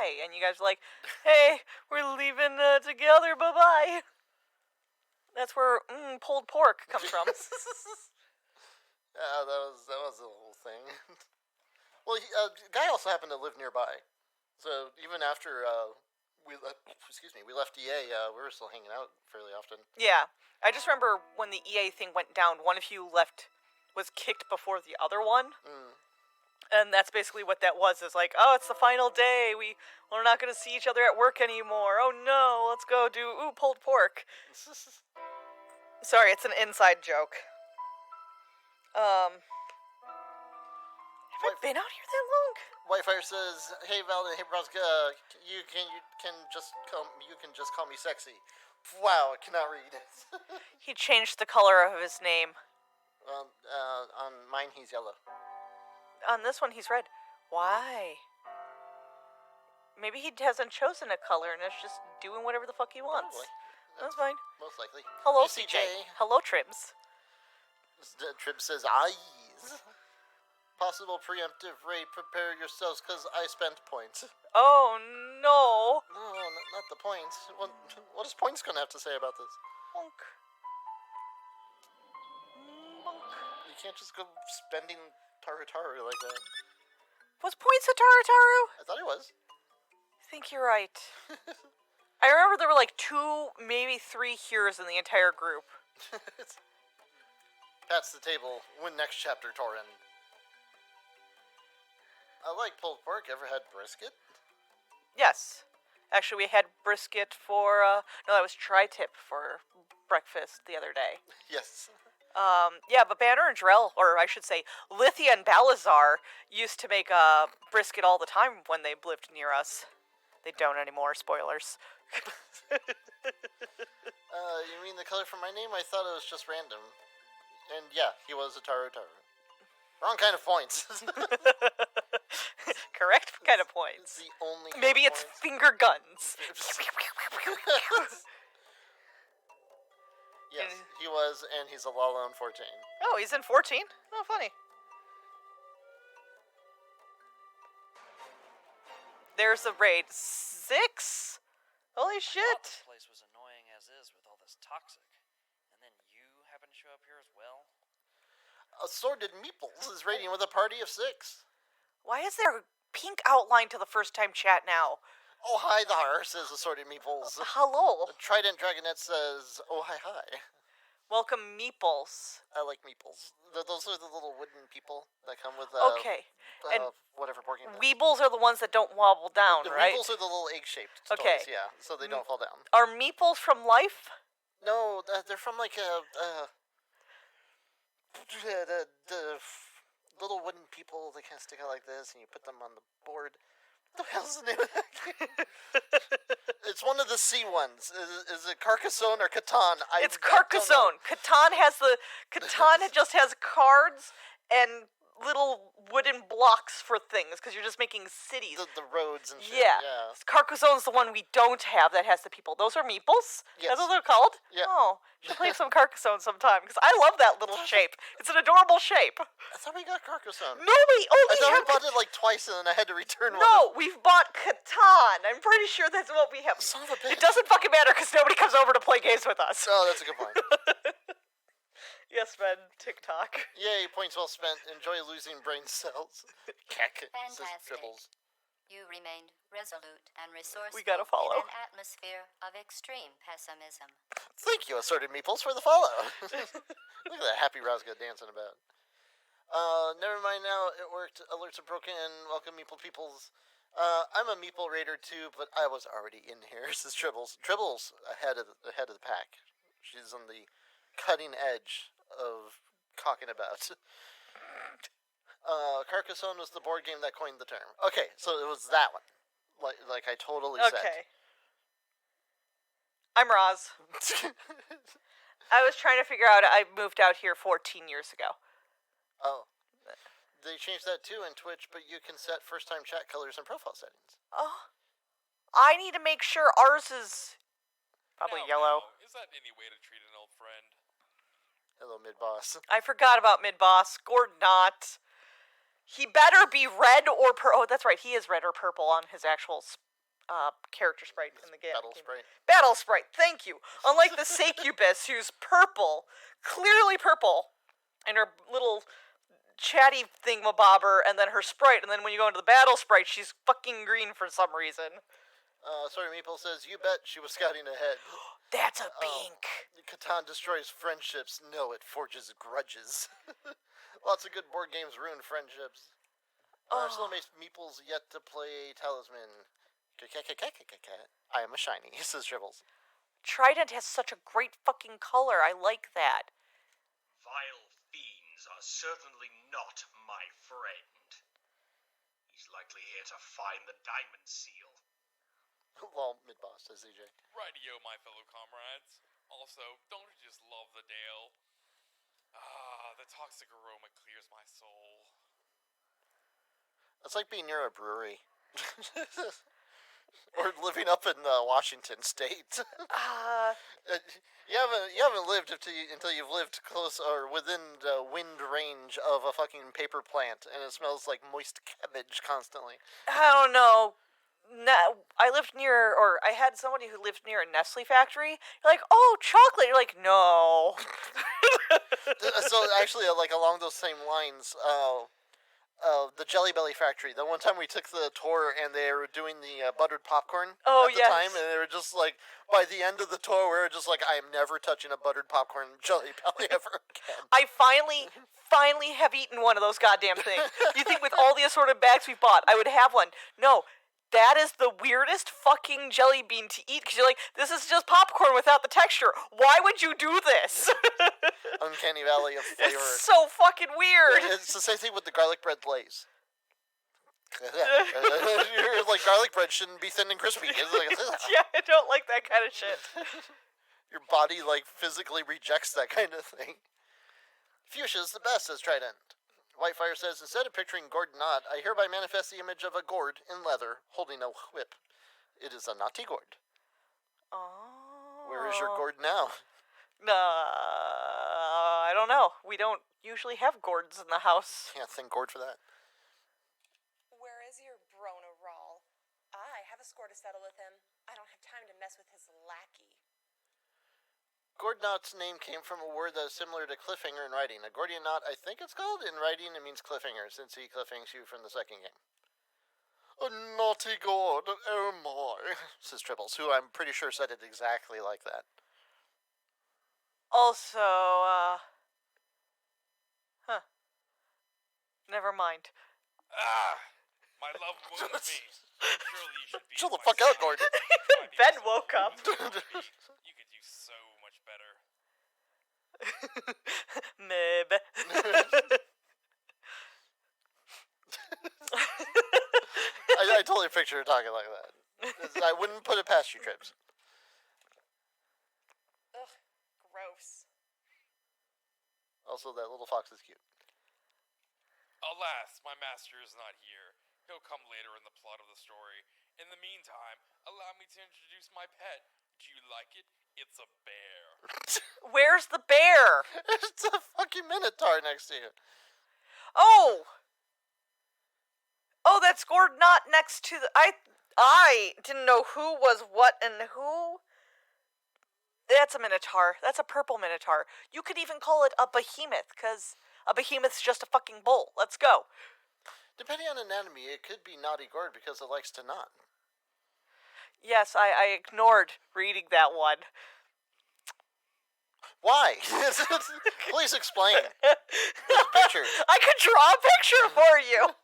bye. And you guys are like, hey, we're leaving together, bye-bye. That's where pulled pork comes from. Yeah, that was the whole thing. Well, Guy also happened to live nearby, so even after we left EA, we were still hanging out fairly often. Yeah, I just remember when the EA thing went down, one of you was kicked before the other one, and that's basically what that was. Is like, oh, it's the final day. We're not gonna see each other at work anymore. Oh no, let's go do pulled pork. Sorry, it's an inside joke. Have I been out here that long? Whitefire says, "Hey Val, hey Broska, you can just call me sexy." Wow, I cannot read. He changed the color of his name. On mine he's yellow. On this one he's red. Why? Maybe he hasn't chosen a color and is just doing whatever the fuck he wants. That's fine. Most likely. Hello, CJ. Hello, Tribs. Tribs says, eyes. Possible preemptive raid, prepare yourselves, because I spent points. Oh, no. No, not the points. What is points going to have to say about this? Bonk. Bonk. You can't just go spending Taru like that. Was points a Taru? I thought it was. I think you're right. I remember there were like 2, maybe 3 heroes in the entire group. That's the table. Win next chapter, Torin. I like pulled pork. Ever had brisket? Yes. Actually, we had brisket for, no, that was tri-tip for breakfast the other day. Yes. Yeah, but Banner and Drell, or I should say, Lithia and Balazar used to make brisket all the time when they lived near us. They don't anymore, spoilers. You mean the color for my name? I thought it was just random. And yeah, he was a Taru. Wrong kind of points. Correct kind of points. It's the only kind Maybe of it's points. finger guns. Yes, he was, and he's a Lala in 14. Oh, he's in 14? Oh, funny. There's the raid. 6? Holy shit. This place was annoying as is with all this toxic. And then you happen to show up here as well? Assorted Meeples is raiding with a party of 6. Why is there a pink outline to the first time chat now? Oh, hi there, says Assorted Meeples. Hello. Trident Dragonette says, oh, hi. Welcome, Meeples. I like Meeples. Those are the little wooden people that come with, okay. And whatever board game. Weebles are the ones that don't wobble down, right? Weebles are the little egg-shaped okay. toys, yeah, so they don't fall down. Are Meeples from Life? No, they're from, like, the little wooden people that kind of stick out like this, and you put them on the board. What the hell's the name of that game? It's one of the C ones. Is it Carcassonne or Catan? It's Carcassonne. Catan just has cards and little wooden blocks for things, because you're just making cities. The roads and shit. Yeah. Yeah. Carcassonne's the one we don't have that has the people. Those are Meeples? Yes. That's what they're called? Yeah. Oh, should play some Carcassonne sometime, because I love that little shape. It's an adorable shape. I thought we got Carcassonne. No, we only I thought have... we bought it like twice and then I had to return one. No, we've bought Catan. I'm pretty sure that's what we have. Son of a bitch. It doesn't fucking matter, because nobody comes over to play games with us. Oh, that's a good point. Yes, man. TikTok. Yay, points well spent. Enjoy losing brain cells. Keck. Fantastic. You remained resolute and resourceful We gotta follow. in an atmosphere of extreme pessimism. Thank you, Assorted Meeples, for the follow. Look at that happy Rosga dancing about. Never mind now. It worked. Alerts are broken. Welcome, Meeple Peoples. I'm a Meeple Raider too, but I was already in here, says Tribbles. Tribbles ahead of the pack. She's on the cutting edge of cocking about. Carcassonne was the board game that coined the term. Okay, so it was that one. Like I totally said. Okay. I'm Roz. I was trying to figure out, I moved out here 14 years ago. Oh. They changed that too in Twitch, but you can set first-time chat colors and profile settings. Oh. I need to make sure ours is probably yellow. Is that any way to treat an old friend? Hello, mid-boss. I forgot about mid-boss. Or not. He better be red or purple. Oh, that's right. He is red or purple on his actual character sprite in the game. Battle sprite. Battle sprite, thank you. Unlike the Succubus, who's purple, clearly purple, and her little chatty thingamabobber, and then her sprite, and then when you go into the battle sprite, she's fucking green for some reason. Sorry, Meeple says, you bet she was scouting ahead. That's a pink. Catan destroys friendships. No, it forges grudges. Lots of good board games ruin friendships. Still makes Meeple's yet to play Talisman. I am a shiny, says Dribbles. Trident has such a great fucking color. I like that. Vile fiends are certainly not my friend. He's likely here to find the diamond seal. Well, mid-boss, says ZJ. Rightio, my fellow comrades. Also, don't you just love the Dale? The toxic aroma clears my soul. It's like being near a brewery. Or living up in Washington State. You haven't lived until you've lived close or within the wind range of a fucking paper plant, and it smells like moist cabbage constantly. I don't know. No, I lived near, or I had somebody who lived near a Nestle factory. You're like, oh, chocolate. You're like, no. So actually, like along those same lines, the Jelly Belly factory. The one time we took the tour and they were doing the buttered popcorn at the time, and they were just like, by the end of the tour, we were just like, I am never touching a buttered popcorn Jelly Belly ever again. I finally have eaten one of those goddamn things. You think with all the assorted bags we bought, I would have one? No. That is the weirdest fucking jelly bean to eat, because you're like, this is just popcorn without the texture. Why would you do this? Uncanny valley of flavor. It's so fucking weird. It's the same thing with the garlic bread Lay's. You're like, garlic bread shouldn't be thin and crispy. It's like, Yeah, I don't like that kind of shit. your body, like, physically rejects that kind of thing. Fuchsia's the best, says Trident. Whitefire says, instead of picturing Gord Knot, I hereby manifest the image of a gourd in leather, holding a whip. It is a naughty gourd. Oh. Where is your gourd now? I don't know. We don't usually have gourds in the house. Can't thank gourd for that. Where is your Brona Rawl? I have a score to settle with him. I don't have time to mess with his lackey. Gourd Knot's name came from a word that is similar to cliffhanger in writing. A Gordian knot, I think it's called. In writing, it means cliffhanger, since he cliffhangs you from the second game. A naughty gourd, oh my, says Tribbles, who I'm pretty sure said it exactly like that. Also, never mind. My love wounds me. Surely you should be. Chill the my fuck out, son. Gordon. Ben woke up. You could do so much better. Mib. I totally picture her talking like that. I wouldn't put it past you, Tribs. Ugh, gross. Also, that little fox is cute. Alas, my master is not here. He'll come later in the plot of the story. In the meantime, allow me to introduce my pet. Do you like it? It's a bear. Where's the bear? It's a fucking minotaur next to you. Oh, that's Gord Knot next to the. I didn't know who was what and who. That's a minotaur. That's a purple minotaur. You could even call it a behemoth, because a behemoth's just a fucking bull. Let's go. Depending on anatomy, it could be Naughty Gourd because it likes to knot. Yes, I ignored reading that one. Why? Please explain. There's a picture. I could draw a picture for you.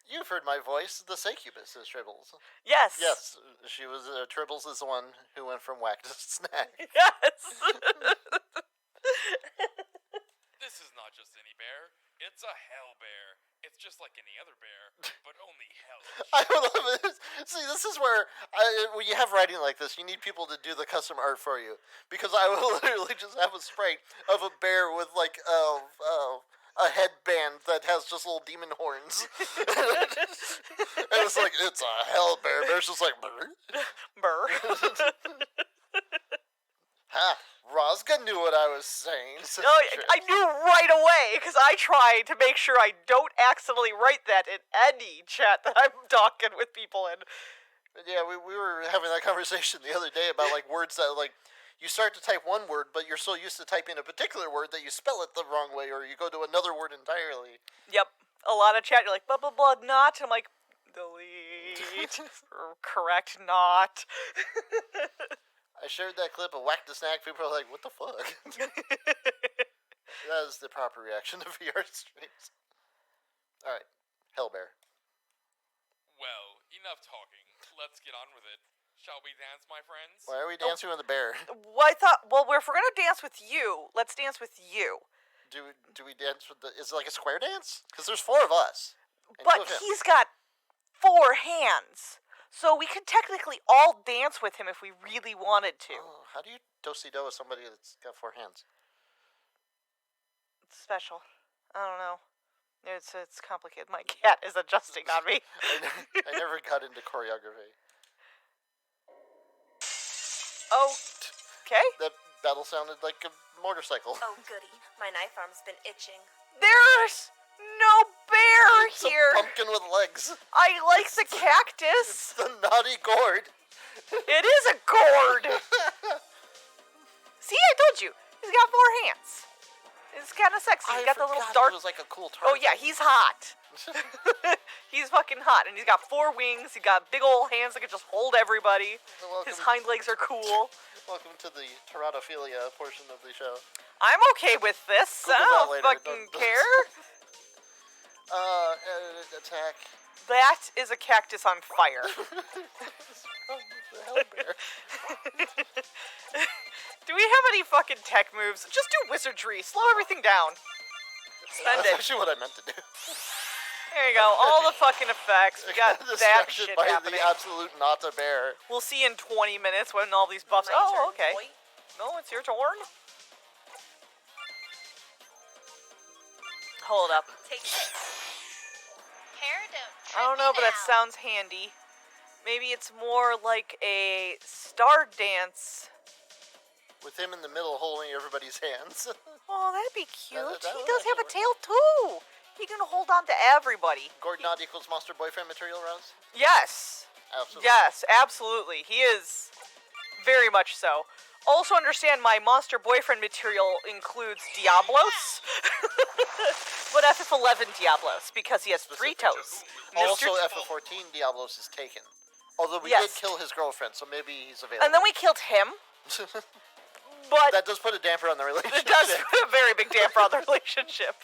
You've heard my voice. The Succubus is Tribbles. Yes. Yes, she was. Tribbles is the one who went from whack to snack. Yes. This is not just any bear. It's a hell bear. It's just like any other bear, but only hellish. I love it. See, this is where when you have writing like this, you need people to do the custom art for you. Because I will literally just have a sprite of a bear with like a headband that has just little demon horns. And it's like, it's a hell bear. Bear's just like, brr. Burr. Ha! Rosga knew what I was saying. No, I knew right away, because I try to make sure I don't accidentally write that in any chat that I'm talking with people in. But yeah, we were having that conversation the other day about like words that like you start to type one word, but you're so used to typing a particular word that you spell it the wrong way, or you go to another word entirely. Yep. A lot of chat, you're like, blah, blah, blah, not. I'm like, delete. Correct, not. I shared that clip of Whack the Snack. People are like, what the fuck? That is the proper reaction to VRStreams. Alright, Hellbear. Well, enough talking. Let's get on with it. Shall we dance, my friends? Why are we dancing with the bear? Well, I thought, well, if we're going to dance with you, let's dance with you. Do we dance with the... Is it like a square dance? Because there's 4 of us. And 2 But of him. he's got 4 hands. So we could technically all dance with him if we really wanted to. Oh, how do you do-si-do with somebody that's got 4 hands? It's special. I don't know. It's complicated. My cat is adjusting on me. I never got into choreography. Oh, okay. That battle sounded like a motorcycle. Oh, goody. My knife arm's been itching. There's no bear It's here. a pumpkin with legs. I like the cactus. The naughty gourd. It is a gourd. See, I told you. He's got 4 hands. It's kind of sexy. He's got the little dark. He was like a cool Oh turtle. yeah, he's hot. He's fucking hot, and he's got 4 wings. He's got big old hands that can just hold everybody. His hind legs are cool. Welcome to the teratophilia portion of the show. I'm okay with this. Google I that don't later. fucking Don't- care. Attack. That is a cactus on fire. The Hellbear. Do we have any fucking tech moves? Just do wizardry. Slow everything down. Spend That's it. actually what I meant to do. There you go. All the fucking effects. We got that Distracted shit by happening. the absolute not a bear. We'll see in 20 minutes when all these buffs. My Oh, turn, okay. boy. No, it's your turn. Hold up. Take this. Hair don't I don't know, but that sounds handy. Maybe it's more like a star dance. With him in the middle holding everybody's hands. Oh, that'd be cute. that He would does have a actually tail too. He can hold on to everybody. Gord not equals monster boyfriend material, Rouse? Yes. Absolutely. Yes, absolutely. He is very much so. Also understand my monster boyfriend material includes Diablos. But FF11 Diablos, because he has 3 toes. Also, Mr. FF14 Diablos is taken. Although we Yes. did kill his girlfriend, so maybe he's available. And then we killed him. But that does put a damper on the relationship. it does put a very big damper on the relationship.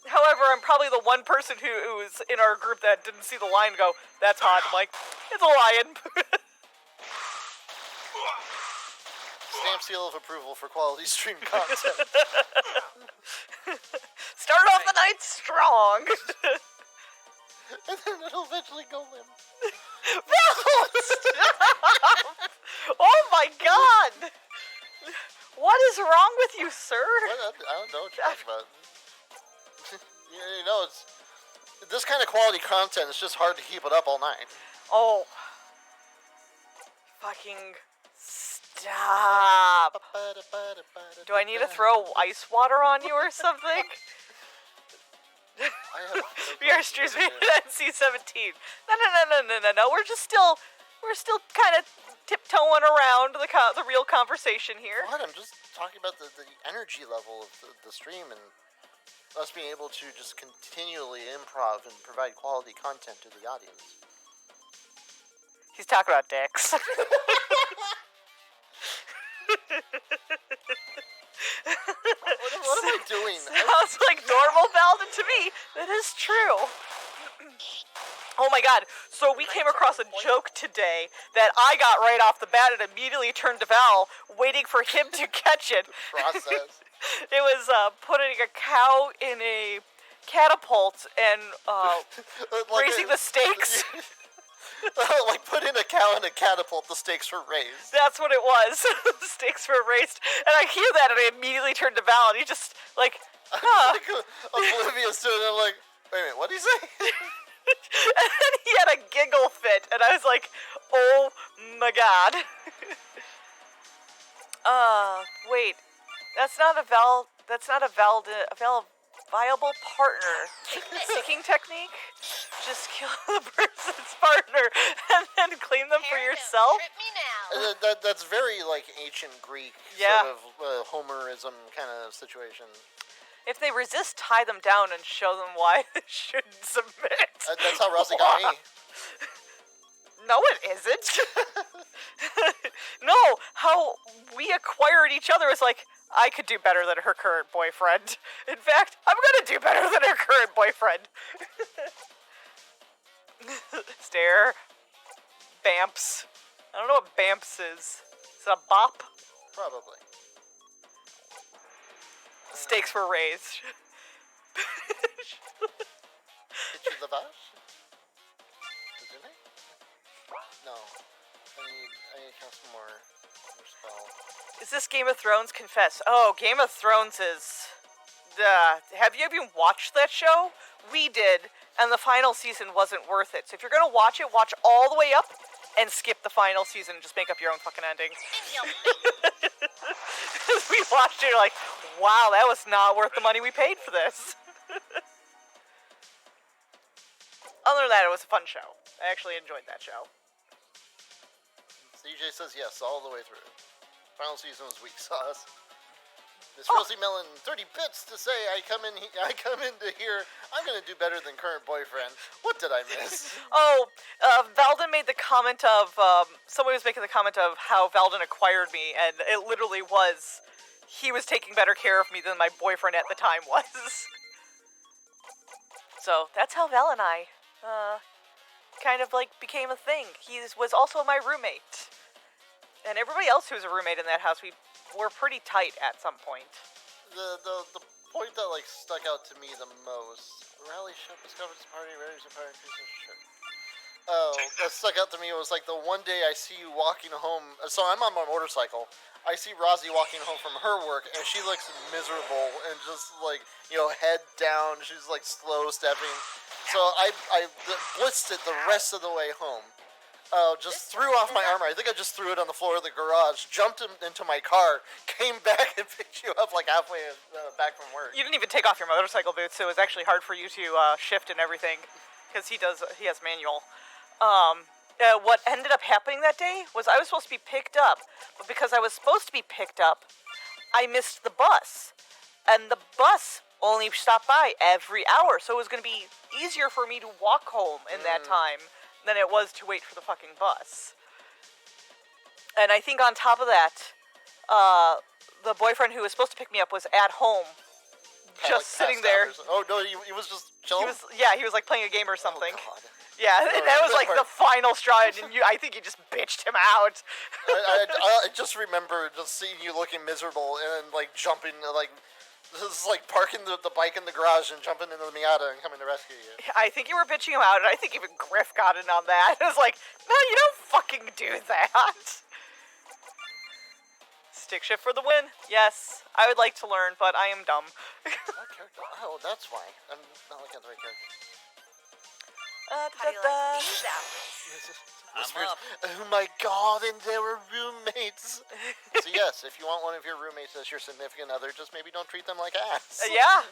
However, I'm probably the one person who was in our group that didn't see the lion and go, that's hot. I'm like, it's a lion. Stamp seal of approval for quality stream content. Start off the night strong. And then it'll eventually go limp. Oh my god! What is wrong with you, sir? What? I don't know what you're talking about. You know, it's this kind of quality content. It's just hard to keep it up all night. Oh. Fucking stop. Do I need to throw ice water on you or something? VRStreams NC-17. No. We're still kind of tiptoeing around the real conversation here. What? I'm just talking about the energy level of the stream and us being able to just continually improv and provide quality content to the audience. He's talking about dicks. What am I doing? Sounds like normal Valden to me. That is true. Oh my god. So we came across a joke today that I got right off the bat and immediately turned to Val, waiting for him to catch it. Process. It was putting a cow in a catapult and raising the stakes. Like putting a cow in a catapult, the stakes were raised. That's what it was. The stakes were raised. And I hear that and I immediately turned to Val and he just like, huh. Like, oblivious to it. I'm like, wait a minute, what did he say? And then he had a giggle fit, and I was like, "Oh my god!" Wait, that's not a Val. That's not a Val. viable partner. Sticking technique? Just kill the person's partner and then claim them for yourself? Trip me now. That's very like ancient Greek Yeah. sort of Homerism kind of situation. If they resist, tie them down and show them why they shouldn't submit. That's how Rosie got me. No, it isn't. No, how we acquired each other is like, I could do better than her current boyfriend. In fact, I'm gonna do better than her current boyfriend. Stare. Bamps. I don't know what Bamps is. Is it a bop? Probably. Stakes were raised. Hit you the vash? Did you? No. I need to cast more spell. Is this Game of Thrones? Confess. Oh, Game of Thrones is... have you even watched that show? We did, and the final season wasn't worth it. So if you're gonna watch it, watch all the way up and skip the final season and just make up your own fucking ending. We watched it, like, wow, that was not worth the money we paid for this. Other than that, it was a fun show. I actually enjoyed that show. CJ says yes all the way through. Final season was weak sauce. Miss Rosie Mellon, 30 bits to say I come into here. I'm gonna do better than current boyfriend. What did I miss? Oh, Valden made the comment of, somebody was making the comment of how Valden acquired me, and it literally was, he was taking better care of me than my boyfriend at the time was. So, that's how Val and I, kind of, like, became a thing. He was also my roommate. And everybody else who was a roommate in that house, we were pretty tight at some point. The point that like stuck out to me the most. Rally ship discovers party, ready to party, sure. Oh, that stuck out to me was like the one day I see you walking home. So I'm on my motorcycle. I see Rosie walking home from her work, and she looks miserable and just like, you know, head down. She's like slow stepping. So I blitzed it the rest of the way home. Just threw off my armor. I think I just threw it on the floor of the garage, jumped into my car, came back and picked you up like halfway back from work. You didn't even take off your motorcycle boots, so it was actually hard for you to shift and everything, because he has manual. What ended up happening that day was I was supposed to be picked up, but because I was supposed to be picked up, I missed the bus. And the bus only stopped by every hour, so it was going to be easier for me to walk home in that time than it was to wait for the fucking bus. And I think on top of that, the boyfriend who was supposed to pick me up was at home, just sitting there. Oh no, he was just chilling. He was like playing a game or something. Oh, God. Yeah, and that was like the final straw, and I think you just bitched him out. I just remember just seeing you looking miserable and like jumping, like this is like parking the bike in the garage and jumping into the Miata and coming to rescue you. I think you were bitching him out, and I think even Griff got in on that. It was like, no, you don't fucking do that. Stick shift for the win. Yes, I would like to learn, but I am dumb. What character? Oh, that's why. I'm not looking at the right character. How do you like these apples? I'm up. Oh my god, and they were roommates. So yes, if you want one of your roommates as your significant other, just maybe don't treat them like ass. Yeah.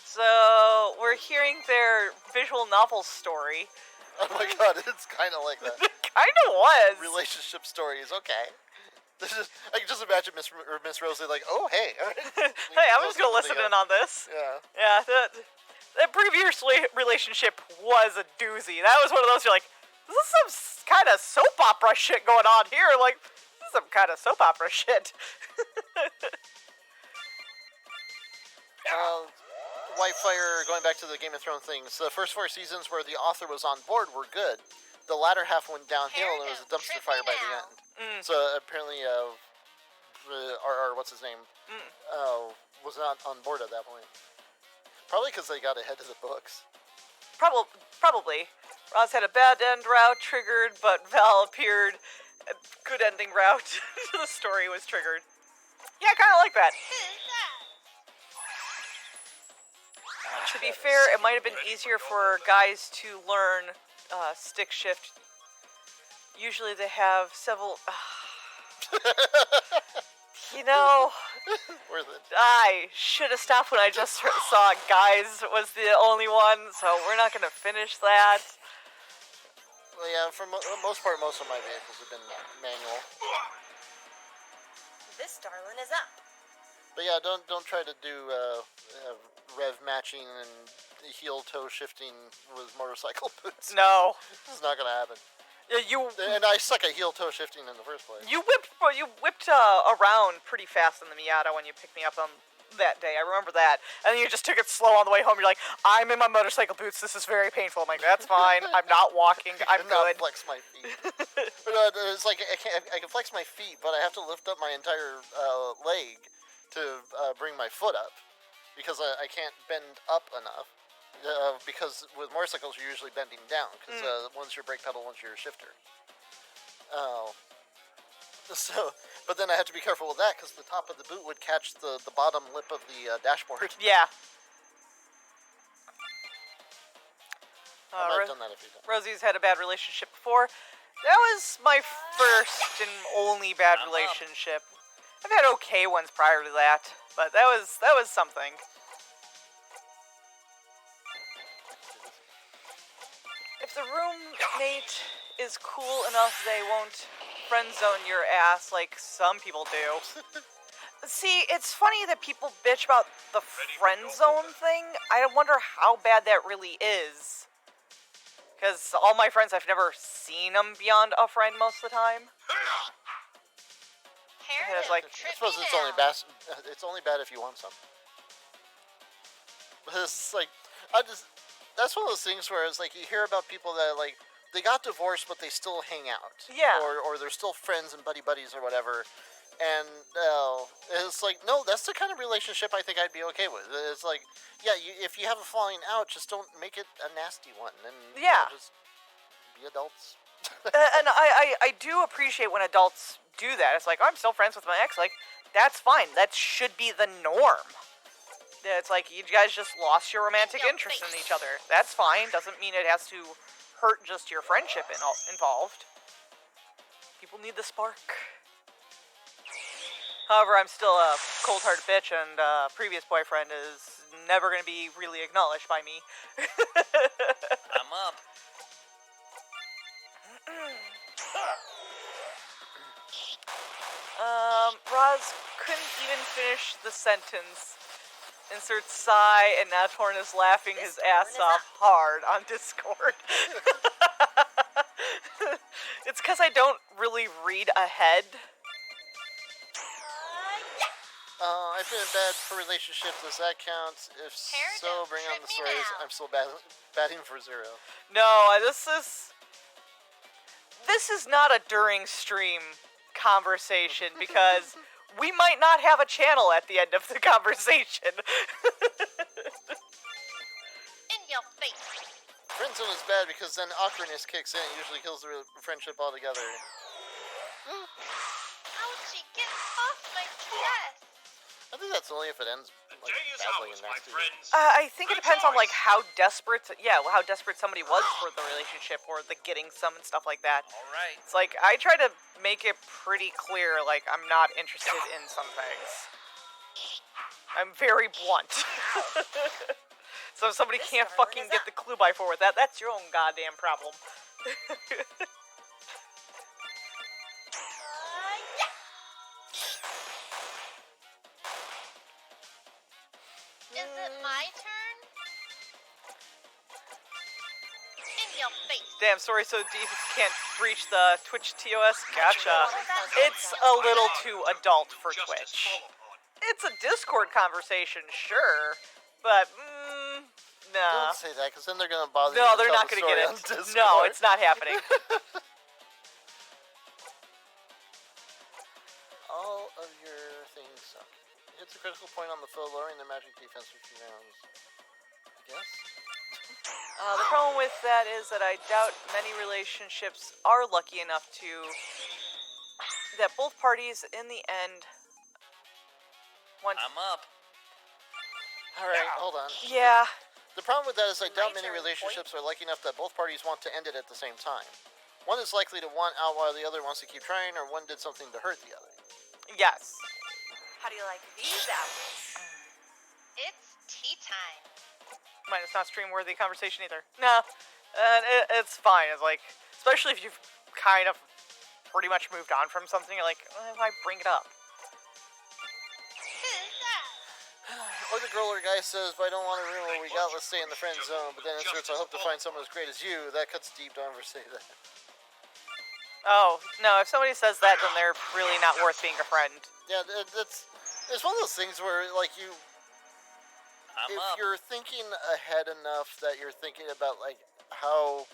So, we're hearing their visual novel story. Oh my god, it's kind of like that. It kind of was. Relationship stories, okay. I can just imagine Miss Rosie like, oh hey. Hey, I'm just gonna listen in on this. Yeah. Yeah, that previous relationship was a doozy. That was one of those you're like, this is some kind of soap opera shit going on here. Like, this is some kind of soap opera shit. Whitefire, going back to the Game of Thrones things, the first 4 seasons where the author was on board were good. The latter half went downhill and it was a dumpster fire by the end. So apparently, what's his name, was not on board at that point. Probably because they got ahead of the books. Probably. Roz had a bad end route triggered, but Val appeared. A good ending route to the story was triggered. Yeah, kind of like that. To be fair, it might have been easier for guys to learn stick shift. Usually they have several... You know, Worth it. I should have stopped when I just saw guys was the only one, so we're not going to finish that. Well, yeah, for most part, most of my vehicles have been manual. This darling is up. But yeah, don't try to do rev matching and heel toe shifting with motorcycle boots. No. It's not gonna happen. Yeah, And I suck at heel toe shifting in the first place. You whipped around pretty fast in the Miata when you picked me up on that day. I remember that. And then you just took it slow on the way home. You're like, I'm in my motorcycle boots. This is very painful. I'm like, that's fine. I'm not walking. I'm not good. flex my feet. But, it's like I can flex my feet, but I have to lift up my entire leg to bring my foot up because I can't bend up enough. Because with motorcycles you're usually bending down because one's your brake pedal, one's your shifter. So, but then I have to be careful with that because the top of the boot would catch the bottom lip of the dashboard. Yeah. I've done that a few times. Rosie's had a bad relationship before. That was my first and only bad relationship. I've had okay ones prior to that, but that was something. If the roommate is cool enough, they won't friend zone your ass like some people do. See, it's funny that people bitch about the friend zone thing. I wonder how bad that really is. Because all my friends, I've never seen them beyond a friend most of the time. And it's like, I suppose it's only bad. It's only bad if you want some. But it's like, that's one of those things where it's like you hear about people that like they got divorced but they still hang out. Yeah. Or they're still friends and buddies or whatever. And it's like, no, that's the kind of relationship I think I'd be okay with. It's like, yeah, if you have a falling out, just don't make it a nasty one. And yeah, just be adults. And I do appreciate when adults do that. It's like, oh, I'm still friends with my ex. Like, that's fine. That should be the norm. It's like, you guys just lost your romantic interest in each other. That's fine. Doesn't mean it has to hurt just your friendship involved. People need the spark. However, I'm still a cold-hearted bitch, and previous boyfriend is never going to be really acknowledged by me. I'm up. Roz couldn't even finish the sentence. Insert sigh, and now Torn is laughing his ass off hard on Discord. It's because I don't really read ahead. I've been in bad for relationships. Does that count? If so, bring on the stories. I'm still batting for 0. No, this is not a during stream conversation because we might not have a channel at the end of the conversation. In your face. Friendzone is bad because then awkwardness kicks in. It usually kills the friendship altogether. Ouchie, get off my chest. I think that's only if it ends like, badly and nasty. I think it depends on like how desperate somebody was for the relationship or the getting some and stuff like that. All right. It's like I try to make it pretty clear, like I'm not interested in some things. I'm very blunt. So if somebody can't fucking get the clue by 4 with that, that's your own goddamn problem. Is it my turn? In your face. Damn, sorry so deep can't breach the Twitch TOS. Gotcha. It's a little too adult for Twitch. It's a Discord conversation, sure, but nah. Don't say that, because then they're gonna bother you. No, to they're tell not the gonna get story on it. Discord. No, it's not happening. All of your things suck. It hits a critical point on the foe, lowering their magic defense for 2 rounds. I guess. The problem with that is that I doubt many relationships are lucky enough that both parties in the end want. I'm up. Alright, hold on. Yeah. The problem with that is I doubt many relationships are lucky enough that both parties want to end it at the same time. One is likely to want out while the other wants to keep trying, or one did something to hurt the other. Yes. How do you like these apples? It's tea time. Mine is not stream-worthy conversation either. No, it's fine. It's like, especially if you've kind of pretty much moved on from something, you're like, why bring it up? Who's that? Or the girl or guy says, if I don't want to ruin what we got, let's stay in the friend zone. But then inserts, I hope to find someone as great as you. That cuts deep, don't ever say that. Oh, no, if somebody says that, then they're really not worth being a friend. Yeah, it's one of those things where, like, if up. you're thinking ahead enough that you're thinking about, like, how,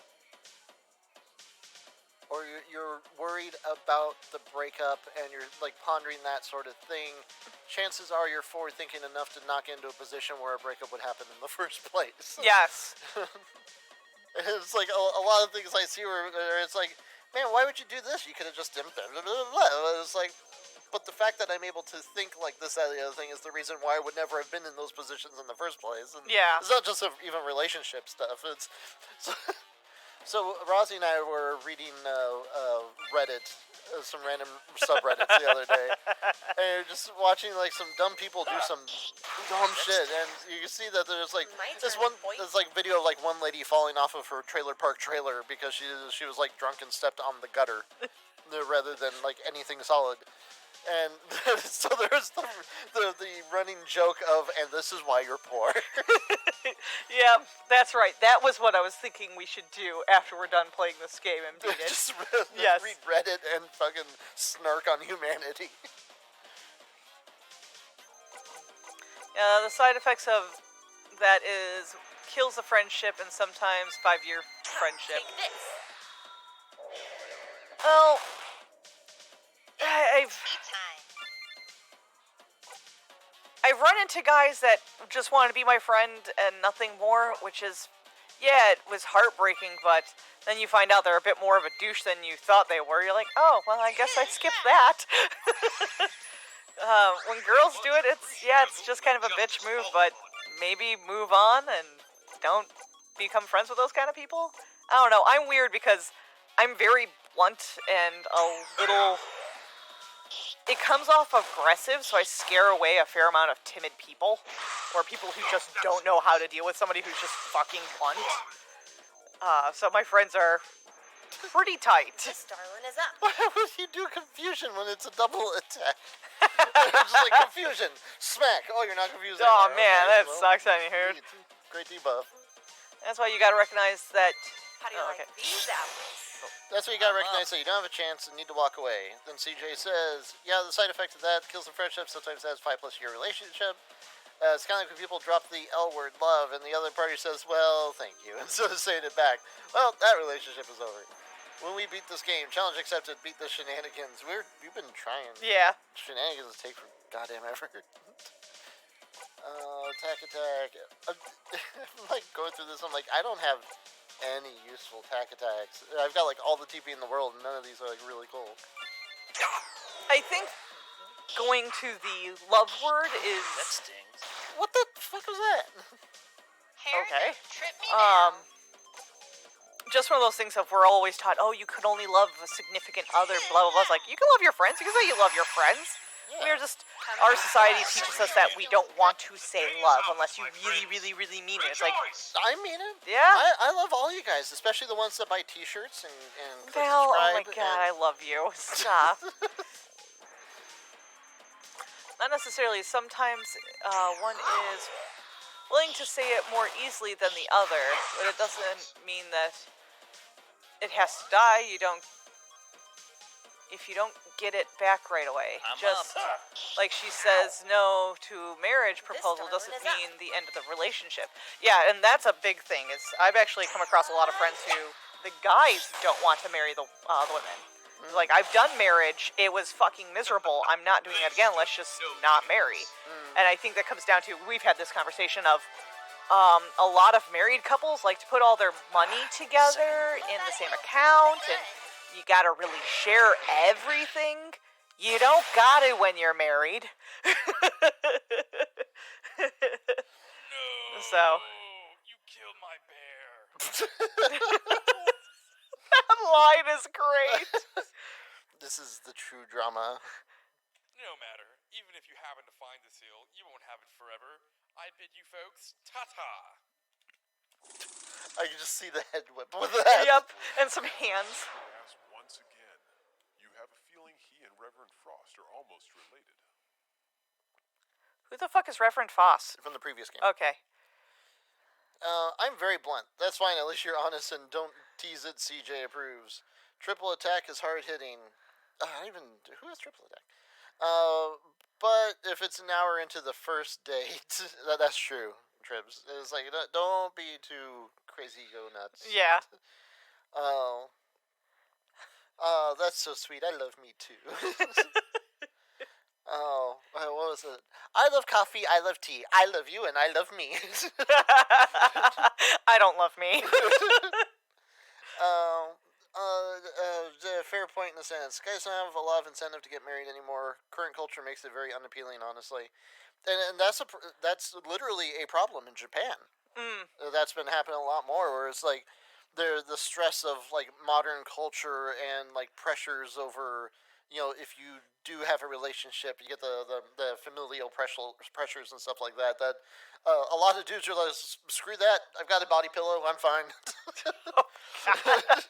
or you're worried about the breakup and you're, like, pondering that sort of thing, chances are you're forward thinking enough to not get into a position where a breakup would happen in the first place. Yes. It's like a lot of things I see where it's like, man, why would you do this? You could have just done blah, blah, blah, blah. It's like, but the fact that I'm able to think like this, that, and the other thing is the reason why I would never have been in those positions in the first place. And Yeah. it's not just even relationship stuff. It's so Rosie and I were reading Reddit, some random subreddits the other day, and just watching like some dumb people do some dumb shit, and you can see that there's like My this turn, one, boy. this like video of like one lady falling off of her trailer park trailer because she was like drunk and stepped on the gutter rather than like anything solid. And so there's the running joke of, and this is why you're poor. Yeah, that's right. That was what I was thinking we should do after we're done playing this game and beat it. Just Yes. read Reddit and fucking snark on humanity. The side effects of that is kills a friendship and sometimes 5-year friendship. Take this. Well, I've Tea time. run into guys that just want to be my friend and nothing more, which is, yeah, it was heartbreaking, but then you find out they're a bit more of a douche than you thought they were. You're like, oh, well, I guess I skipped that. When girls do it, it's just kind of a bitch move, but maybe move on and don't become friends with those kind of people. I don't know. I'm weird because I'm very blunt and a little... It comes off aggressive, so I scare away a fair amount of timid people, or people who just don't know how to deal with somebody who's just fucking blunt. So my friends are pretty tight. This darling is up. Why would you do confusion when it's a double attack? It's just like confusion, smack. Oh, you're not confused. Oh anymore. man, Okay, that well, sucks, anywho. Great debuff. That's why you gotta recognize that. How do you Oh, like okay. these apples? That's what you gotta I'm recognize that you don't have a chance and need to walk away. Then CJ says, yeah, the side effect of that kills the friendship, sometimes has 5+ year relationship. It's kind of like when people drop the L word, love, and the other party says, well, thank you, instead of saying it back. Well, that relationship is over. When we beat this game, challenge accepted, beat the shenanigans. We've been trying. Yeah. Shenanigans take for goddamn ever. Attack. I'm like going through this, I'm like, I don't have any useful attack attacks. I've got like all the TP in the world, and none of these are like really cool. I think going to the love word That is stings. What the fuck was that? Harry, Okay. trip me down. just one of those things of we're always taught, oh, you could only love a significant other, blah blah blah. It's like you can love your friends. You can say you love your friends. We're just our society teaches us that we don't want to say love unless you really, really, really mean it. It's like, I mean it. yeah. I love all you guys, especially the ones that buy T-shirts and click Well, oh my subscribe. god, I love you. Stop. Not necessarily. Sometimes one is willing to say it more easily than the other, but it doesn't mean that it has to die. You don't. If you don't get it back right away, I'm just up. like she says no to marriage proposal darling doesn't is up. mean the end of the relationship. Yeah, and that's a big thing. Is I've actually come across a lot of friends who the guys don't want to marry the women. Like, I've done marriage. It was fucking miserable. I'm not doing it again. Let's just not marry. And I think that comes down to, we've had this conversation of a lot of married couples like to put all their money together in the same account, and you gotta really share everything. You don't got it when you're married. So, You killed my bear. that line is great. This is the true drama. No matter. Even if you happen to find the seal, you won't have it forever. I bid you folks, ta-ta! I can just see the head whip with that. Yep, and some hands. Ask once again. You have a feeling he and Reverend Frost are almost related. Who the fuck is Reverend Foss? From the previous game. Okay. I'm very blunt. That's fine, at least you're honest and don't tease it. CJ approves. Triple attack is hard hitting. Who has triple attack? But if it's an hour into the first date, that's true. Tribs. It's like don't be too crazy, go nuts. Yeah. Oh, that's so sweet. I love me too. Oh, what was it? I love coffee. I love tea. I love you, and I love me. I don't love me. Fair point in a sense. Guys don't have a lot of incentive to get married anymore. Current culture makes it very unappealing, honestly, and that's literally a problem in Japan. That's been happening a lot more, where it's like the stress of like modern culture and like pressures over, if you do have a relationship, you get the familial pressures and stuff like that. That a lot of dudes are like, screw that. I've got a body pillow. I'm fine. Oh, God.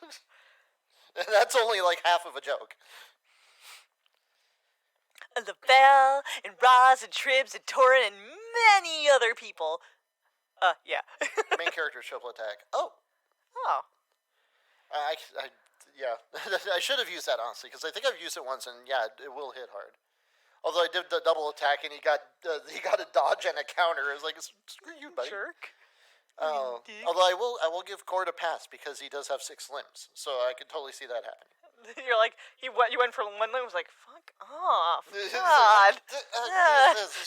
And that's only like half of a joke. LaBelle and Roz and Tribs and Torin and many other people. Yeah. Main character triple attack. Oh. Oh. Yeah. I should have used that, honestly, because I think I've used it once, and yeah, it will hit hard. Although I did the double attack, and he got a dodge and a counter. It was like, screw you, buddy. Jerk. Although I will give Gord a pass because he does have 6 limbs, so I could totally see that happening. You're like, you went for one limb, was like, fuck off. God.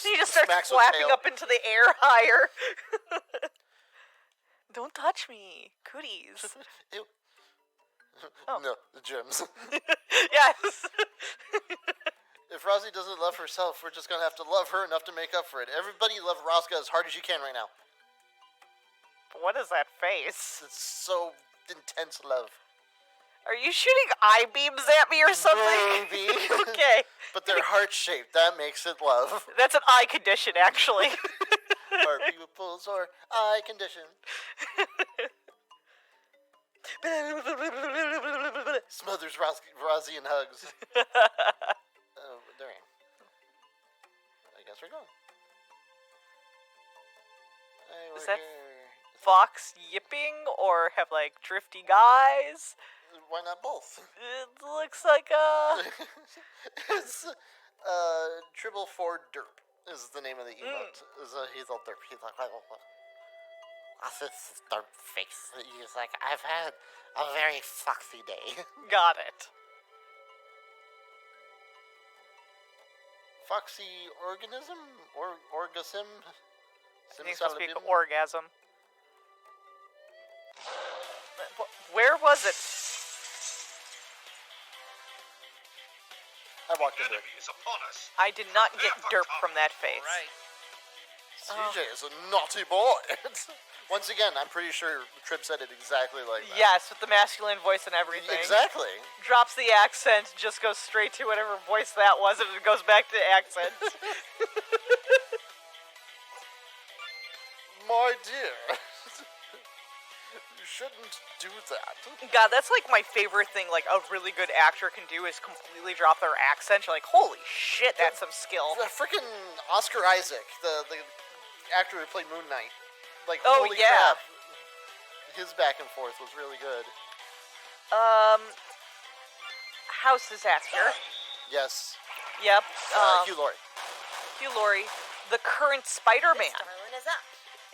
He just starts smacks with flapping tail. up into the air higher. Don't touch me. Cooties. Ew. Oh. No, the gems. Yes. If Rosie doesn't love herself, we're just gonna have to love her enough to make up for it. Everybody love Rosca as hard as you can right now. What is that face? It's so intense love. Are you shooting eye beams at me or something? Maybe. Okay. But they're heart-shaped. That makes it love. That's an eye condition, actually. Heart pupils or eye condition. Smothers Rosie in hugs. There. I guess we're going. Hey, Is we're that here. Fox yipping or have like drifty guys? Why not both? It looks like It's Tribble for Derp is the name of the emote. He's all derp. He's like, what's this derp face? He's like, I've had a very foxy day. got it. Foxy organism? Orgasm? I think it's supposed to be an orgasm. Where was it? I walked into it. Enemy is upon us. I did not get derp from that face. Right. CJ is a naughty boy. Once again, I'm pretty sure Trip said it exactly like that. Yes, with the masculine voice and everything. Exactly. Drops the accent, just goes straight to whatever voice that was, and it goes back to accent. My dear, you shouldn't do that. God, that's like my favorite thing like a really good actor can do is completely drop their accent. You're like, holy shit, that's some skill. Freaking Oscar Isaac, the actor who played Moon Knight. Like, Oh, holy yeah. crap. His back and forth was really good. House disaster. Yes. Yep. Hugh Laurie. Hugh Laurie. The current Spider-Man Starlin is up.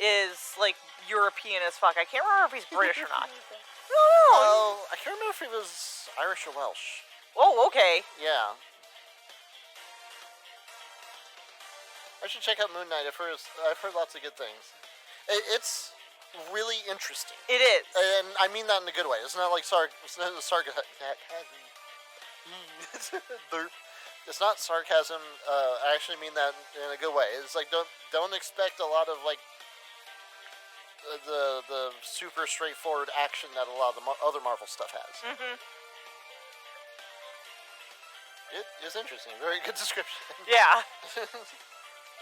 is like European as fuck. I can't remember if he's British or not. No. Oh, I can't remember if he was Irish or Welsh. Oh, okay. Yeah. I should check out Moon Knight. I've heard lots of good things. It's really interesting. It is. And I mean that in a good way. It's not like sarcasm. It's not sarcasm. I actually mean that in a good way. It's like don't expect a lot of like the super straightforward action that a lot of the other Marvel stuff has. Mm-hmm. It is interesting. Very good description. Yeah.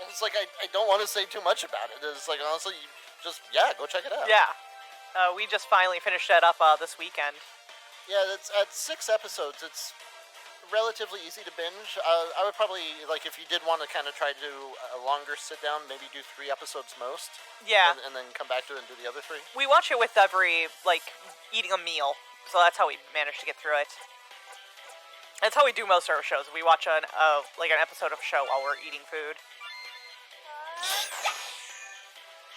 It's like I don't want to say too much about it. It's like honestly, you just go check it out. Yeah. We just finally finished that up this weekend. Yeah, it's at 6 episodes. It's relatively easy to binge. I would probably like if you did want to kind of try to do a longer sit down, maybe do 3 episodes most. Yeah. And then come back to it and do the other 3. We watch it with every eating a meal, so that's how we managed to get through it. That's how we do most of our shows. We watch an episode of a show while we're eating food.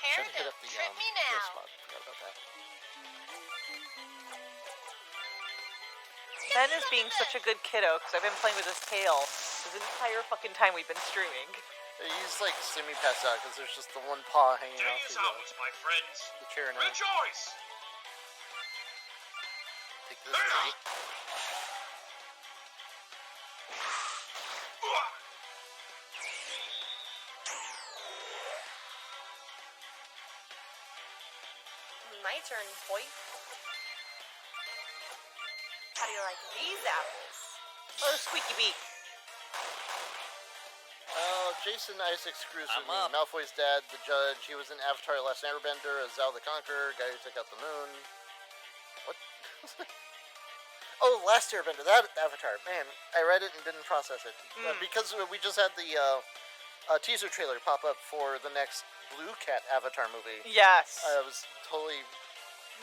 Hair, Should hit up don't the trip me hair now. spot. Forgot about that. Ben is being such a good kiddo because I've been playing with his tail the entire fucking time we've been streaming. He's like semi-passed out because there's just the one paw hanging Day off is the, out, my friends. the chair now. Rejoice! Take this tree. My turn, boy. How do you like these apples? Oh, squeaky beak. Jason Isaacs screws with I'm me. up. Malfoy's dad, the judge. He was in Avatar: The Last Airbender as Zal the Conqueror, guy who took out the moon. What? Oh, Last Airbender. That Avatar. Man, I read it and didn't process it because we just had the teaser trailer pop up for the next Blue Cat Avatar movie. Yes. I was totally.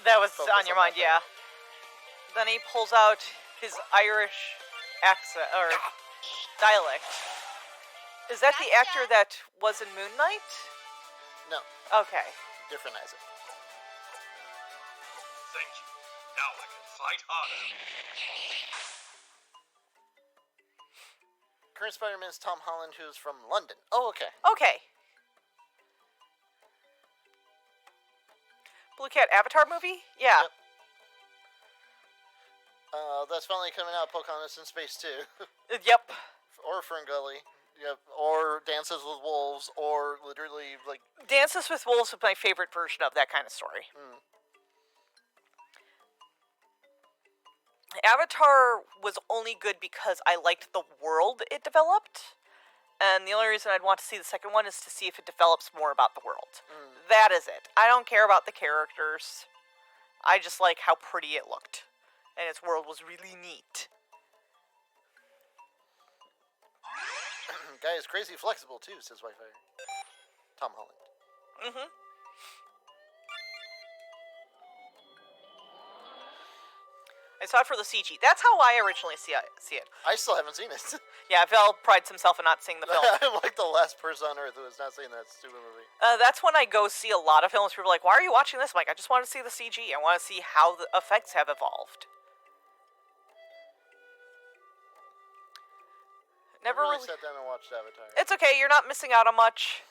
That was focus on your on mind, that yeah. Then he pulls out his Irish accent, or dialect. Is that the actor that was in Moon Knight? No, Okay. different Isaac. Thank you. Now I can fight harder. Current Spider-Man is Tom Holland, who's from London. Oh, okay. Okay. Blue Cat Avatar movie? Yeah. Yep. That's finally coming out. Pocahontas in Space too, Yep. or Ferngully. Yep. Or Dances with Wolves, or literally like. Dances with Wolves is my favorite version of that kind of story. Avatar was only good because I liked the world it developed. And the only reason I'd want to see the second one is to see if it develops more about the world. That is it. I don't care about the characters. I just like how pretty it looked. And its world was really neat. Guy is crazy flexible too, says Wi-Fi. Tom Holland. Mm-hmm. I saw it for the CG. That's how I originally see it. I still haven't seen it. Yeah, Val prides himself in not seeing the film. I'm like the last person on earth who has not seen that stupid movie. That's when I go see a lot of films. People are like, why are you watching this? I'm like, I just want to see the CG. I want to see how the effects have evolved. Never I really sat down and watched Avatar. It's okay, you're not missing out on much.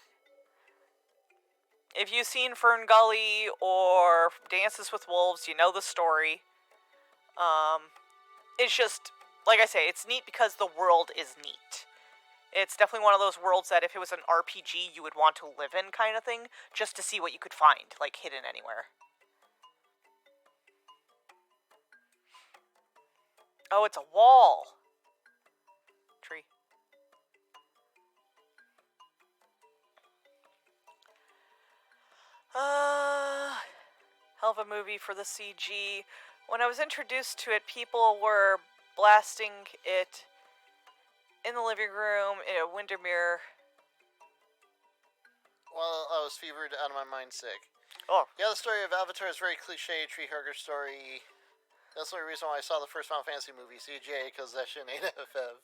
If you've seen Ferngully or Dances with Wolves, you know the story. It's just, like I say, it's neat because the world is neat. It's definitely one of those worlds that if it was an RPG, you would want to live in kind of thing, just to see what you could find, like hidden anywhere. Oh, it's a wall. Tree. Hell of a movie for the CG. When I was introduced to it, people were blasting it in the living room, in a Windermere. Well, I was fevered out of my mind sick. Oh. Yeah, the story of Avatar is very cliche, tree hugger story. That's the only reason why I saw the first Final Fantasy movie, CGA, because that shit ain't FF.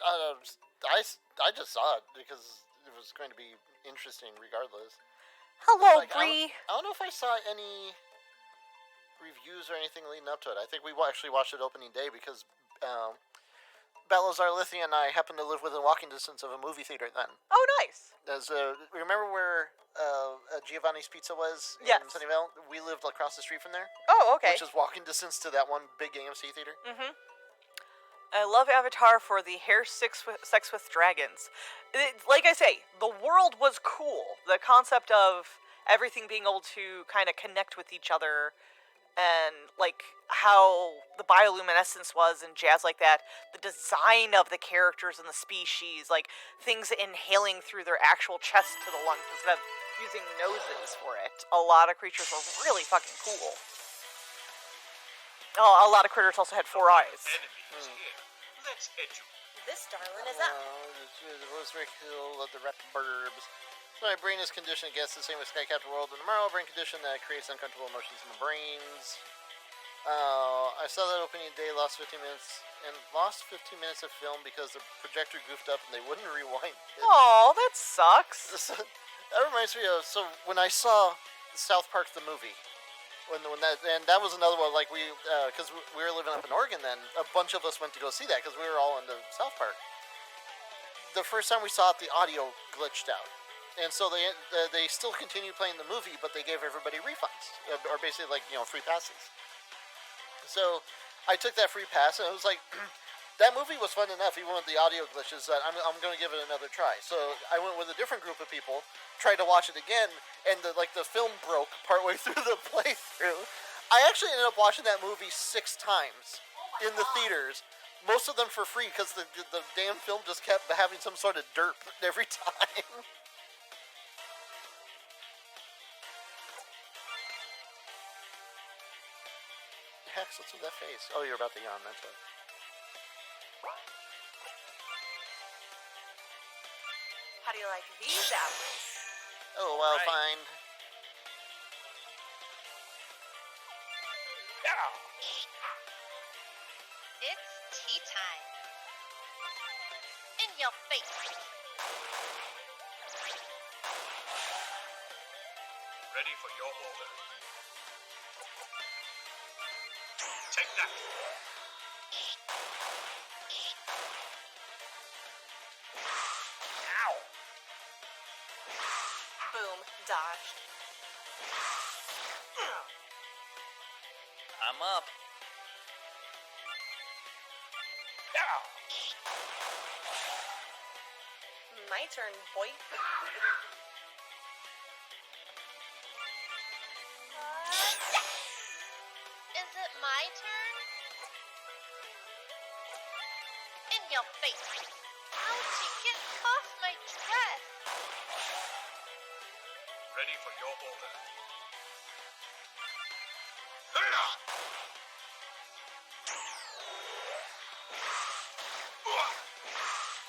I just saw it because it was going to be interesting regardless. Hello, Like, Bree. I don't know if I saw any reviews or anything leading up to it. I think we actually watched it opening day because Balazar Lithia and I happened to live within walking distance of a movie theater then. Oh, nice. Remember where Giovanni's Pizza was in Yes. Sunnyvale? We lived across the street from there. Oh, okay. Which is walking distance to that one big AMC theater. Mm-hmm. I love Avatar for the sex with dragons. Like I say, the world was cool. The concept of everything being able to kind of connect with each other and like how the bioluminescence was and jazz like that, the design of the characters and the species, like things inhaling through their actual chest to the lungs instead of using noses for it. A lot of creatures were really fucking cool. Oh, a lot of critters also had 4 eyes. Enemy is here. Let's head you. This darling is up. The Rosemary Hill of the Rep Burbs. So my brain is conditioned against the same as Skycaptor World and tomorrow brain condition that creates uncomfortable emotions in my brains. I saw that opening day, lost 15 minutes, and lost 15 minutes of film because the projector goofed up and they wouldn't rewind it. Oh, that sucks. That reminds me of, so when I saw South Park the movie, when that was another one, like because we were living up in Oregon then, a bunch of us went to go see that because we were all into South Park. The first time we saw it, the audio glitched out. And so they still continued playing the movie, but they gave everybody refunds, or basically like, free passes. So I took that free pass, and it was like, that movie was fun enough, even with the audio glitches, that I'm going to give it another try. So I went with a different group of people, tried to watch it again, and the film broke partway through the playthrough. I actually ended up watching that movie 6 times in the theaters, most of them for free, because the damn film just kept having some sort of derp every time. Hex, what's with that face? Oh, you're about to yawn, that's why. How do you like these apples? Oh, well, Right. fine. It's tea time. In your face. Ready for your order. Take that. Ow! Boom. Dodged. I'm up. My turn, boy. Is it my turn? In your face. Ouchie, get off my dress. Ready for your order.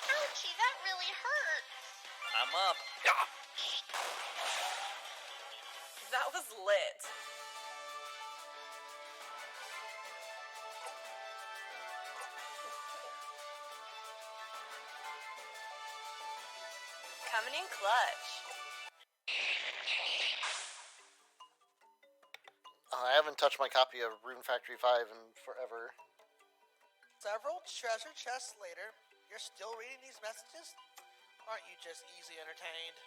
Ouchie, that really hurts. I'm up. That was lit. Coming in clutch. I haven't touched my copy of Rune Factory 5 in forever. Several treasure chests later, you're still reading these messages? Aren't you just easy entertained?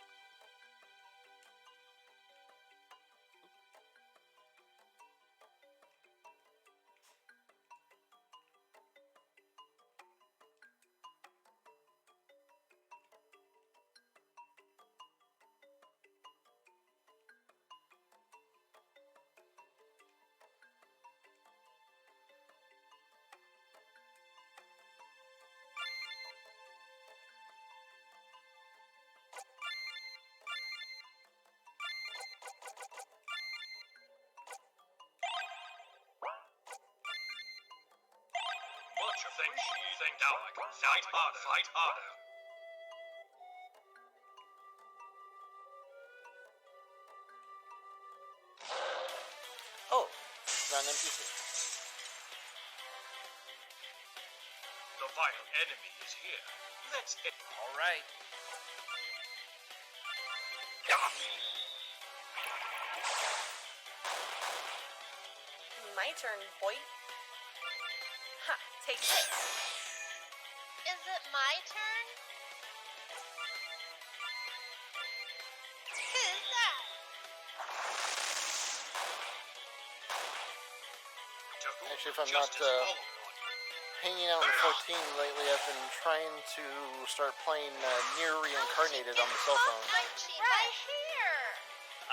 Much appreciated. Now I can fight harder. Fight harder. Oh, not an NPC. The vile enemy is here. Let's hit. All right. My turn, boy. Ha, take this. Is it my turn? Who's that? Actually, if I'm not hanging out in 14 lately, I've been trying to start playing Near Reincarnated on the cell phone, Ouchie, my hair.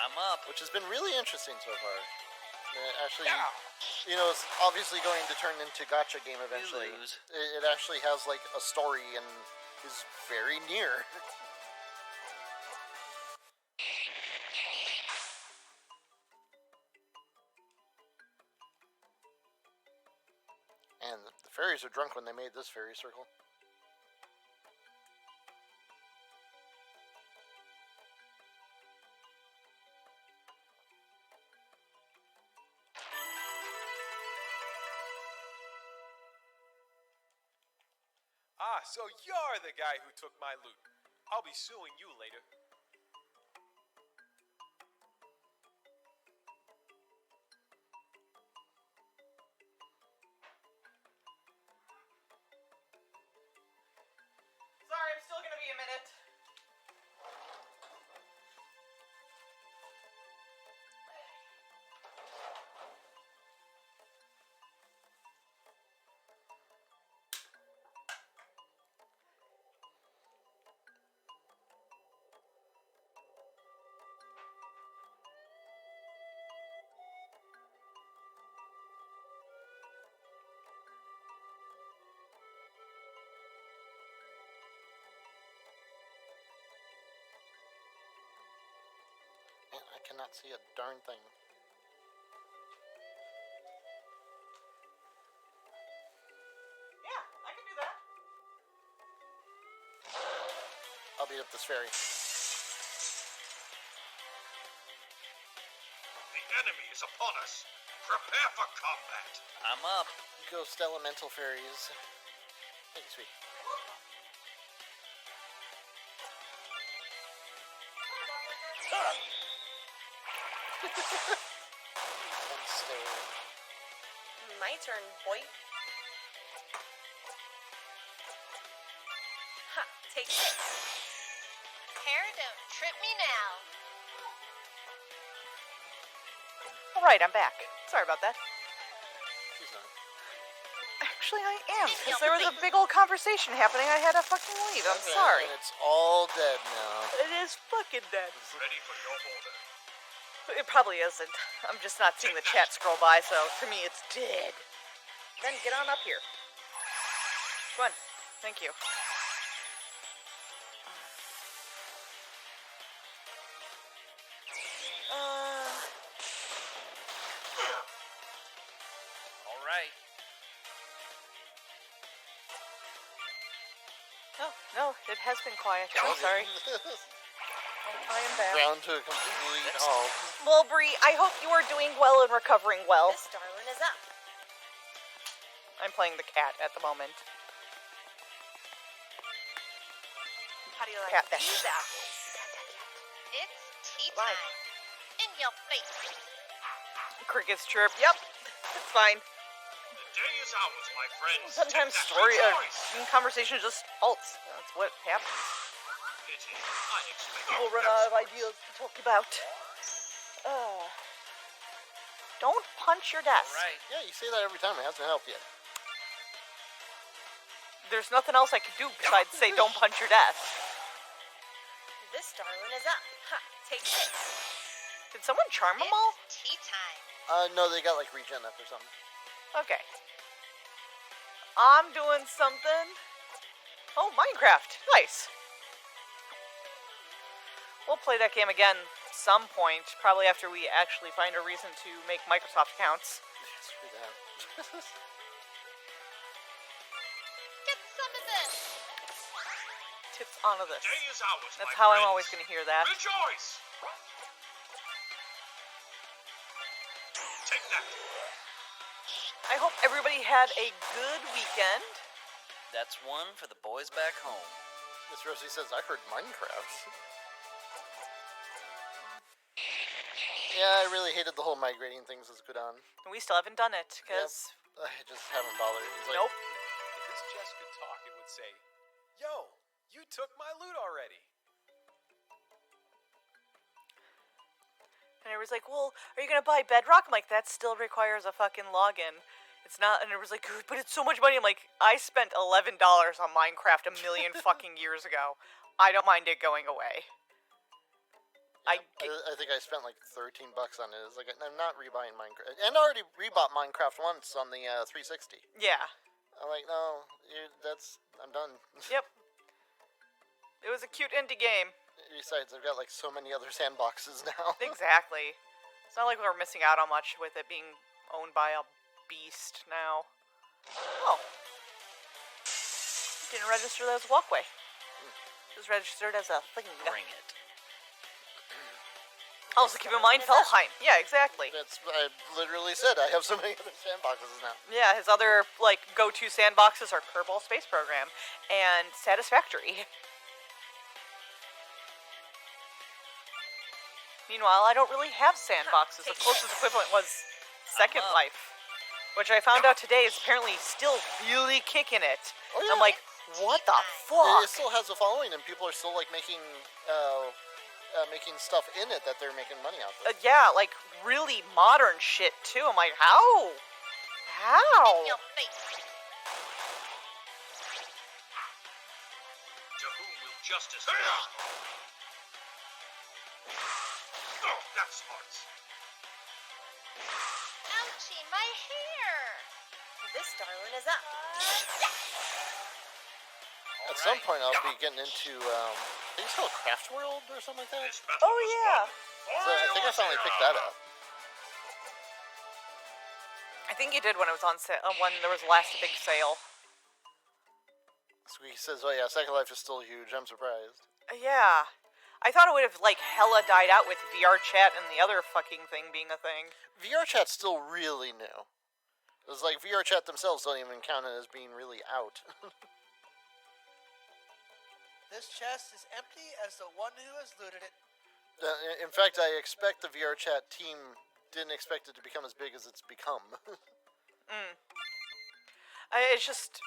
I'm up. which has been really interesting so far. Actually, it's obviously going to turn into gacha game eventually. You lose. It actually has like a story and is very near. And the fairies are drunk when they made this fairy circle. Ah, so you're the guy who took my loot. I'll be suing you later. Sorry, I'm still gonna be a minute. Man, I cannot see a darn thing. Yeah, I can do that. I'll beat up this fairy. The enemy is upon us. Prepare for combat. I'm up. Ghost elemental fairies. Thank you, sweet. Intense stare. My turn, boy. Ha, take this. Hair, don't trip me now. Alright, I'm back. Sorry about that. She's not. Actually, I am, because there was a big old conversation happening. I had to fucking leave. I'm sorry. And it's all dead now. It is fucking dead. Ready for your order. It probably isn't. I'm just not seeing the chat scroll by, so to me it's dead. Then get on up here. Come on. Thank you. All right. No, it has been quiet. I'm sorry. I am back. Ground to a complete halt. Well, Bree, I hope you are doing well and recovering well. This darling is up. I'm playing the cat at the moment. How do you like Cat that. these apples? It's tea Bye. time. In your face. Crickets chirp. Yep, it's fine. The day is ours, my friends. Sometimes Take that story rejoice. conversation just halts. That's what happens. Pity. I expect People run out of ideas to talk about. Don't punch your desk. All right. Yeah, you say that every time. It hasn't helped yet. There's nothing else I can do besides say don't punch your desk. This darling is up. Ha, take this. Did someone charm them all? It's tea time. No, they got like regen up or something. Okay. I'm doing something. Oh, Minecraft. Nice. We'll play that game again some point, probably after we actually find a reason to make Microsoft accounts. Screw that. Get some of this. Tips onto this. The day is ours, That's my how I'm friends. always going to hear that. Rejoice. Take that. I hope everybody had a good weekend. That's one for the boys back home. Miss Rosie says, I heard Minecraft. Yeah, I really hated the whole migrating things as good on. And we still haven't done it, because... I just haven't bothered. It's like, Nope. If this chest could talk, it would say, "Yo, you took my loot already." And it was like, well, are you going to buy Bedrock? I'm like, that still requires a fucking login. It's not, and it was like, but it's so much money. I'm like, I spent $11 on Minecraft a million fucking years ago. I don't mind it going away. I think I spent like $13 on it. It's like I'm not rebuying Minecraft, and I already rebought Minecraft once on the 360. yeah. I'm like, no, I'm done. Yep. It was a cute indie game. Besides, I've got like so many other sandboxes now. Exactly. It's not like we're missing out on much with it being owned by a beast now. Oh. Didn't register that as a walkway. It was registered as a thing. Bring it. Also, keep in mind Felheim. Yeah, exactly. I literally said I have so many other sandboxes now. Yeah, his other, like, go-to sandboxes are Kerbal Space Program and Satisfactory. Meanwhile, I don't really have sandboxes. The closest equivalent was Second Life, which I found out today is apparently still really kicking it. Oh, yeah. I'm like, what the fuck? It still has a following, and people are still like making stuff in it that they're making money off of. Yeah, like really modern shit too. I'm like, how? How? In your face. To whom will justice fall? Oh, that's smart. Ouchie, my hair. This darling is up. At some point, I'll be getting into, I think it's called Craft World or something like that. This battle Oh was yeah. So I think I finally picked that up. I think you did when it was on sale. When there was the last big sale. Squeaky says, "Oh yeah, Second Life is still huge." I'm surprised. Yeah. I thought it would have like hella died out with VR chat and the other fucking thing being a thing. VR chat's still really new. It's like VR chat themselves don't even count it as being really out. This chest is empty as the one who has looted it. In fact, I expect the VR chat team didn't expect it to become as big as it's become. It's just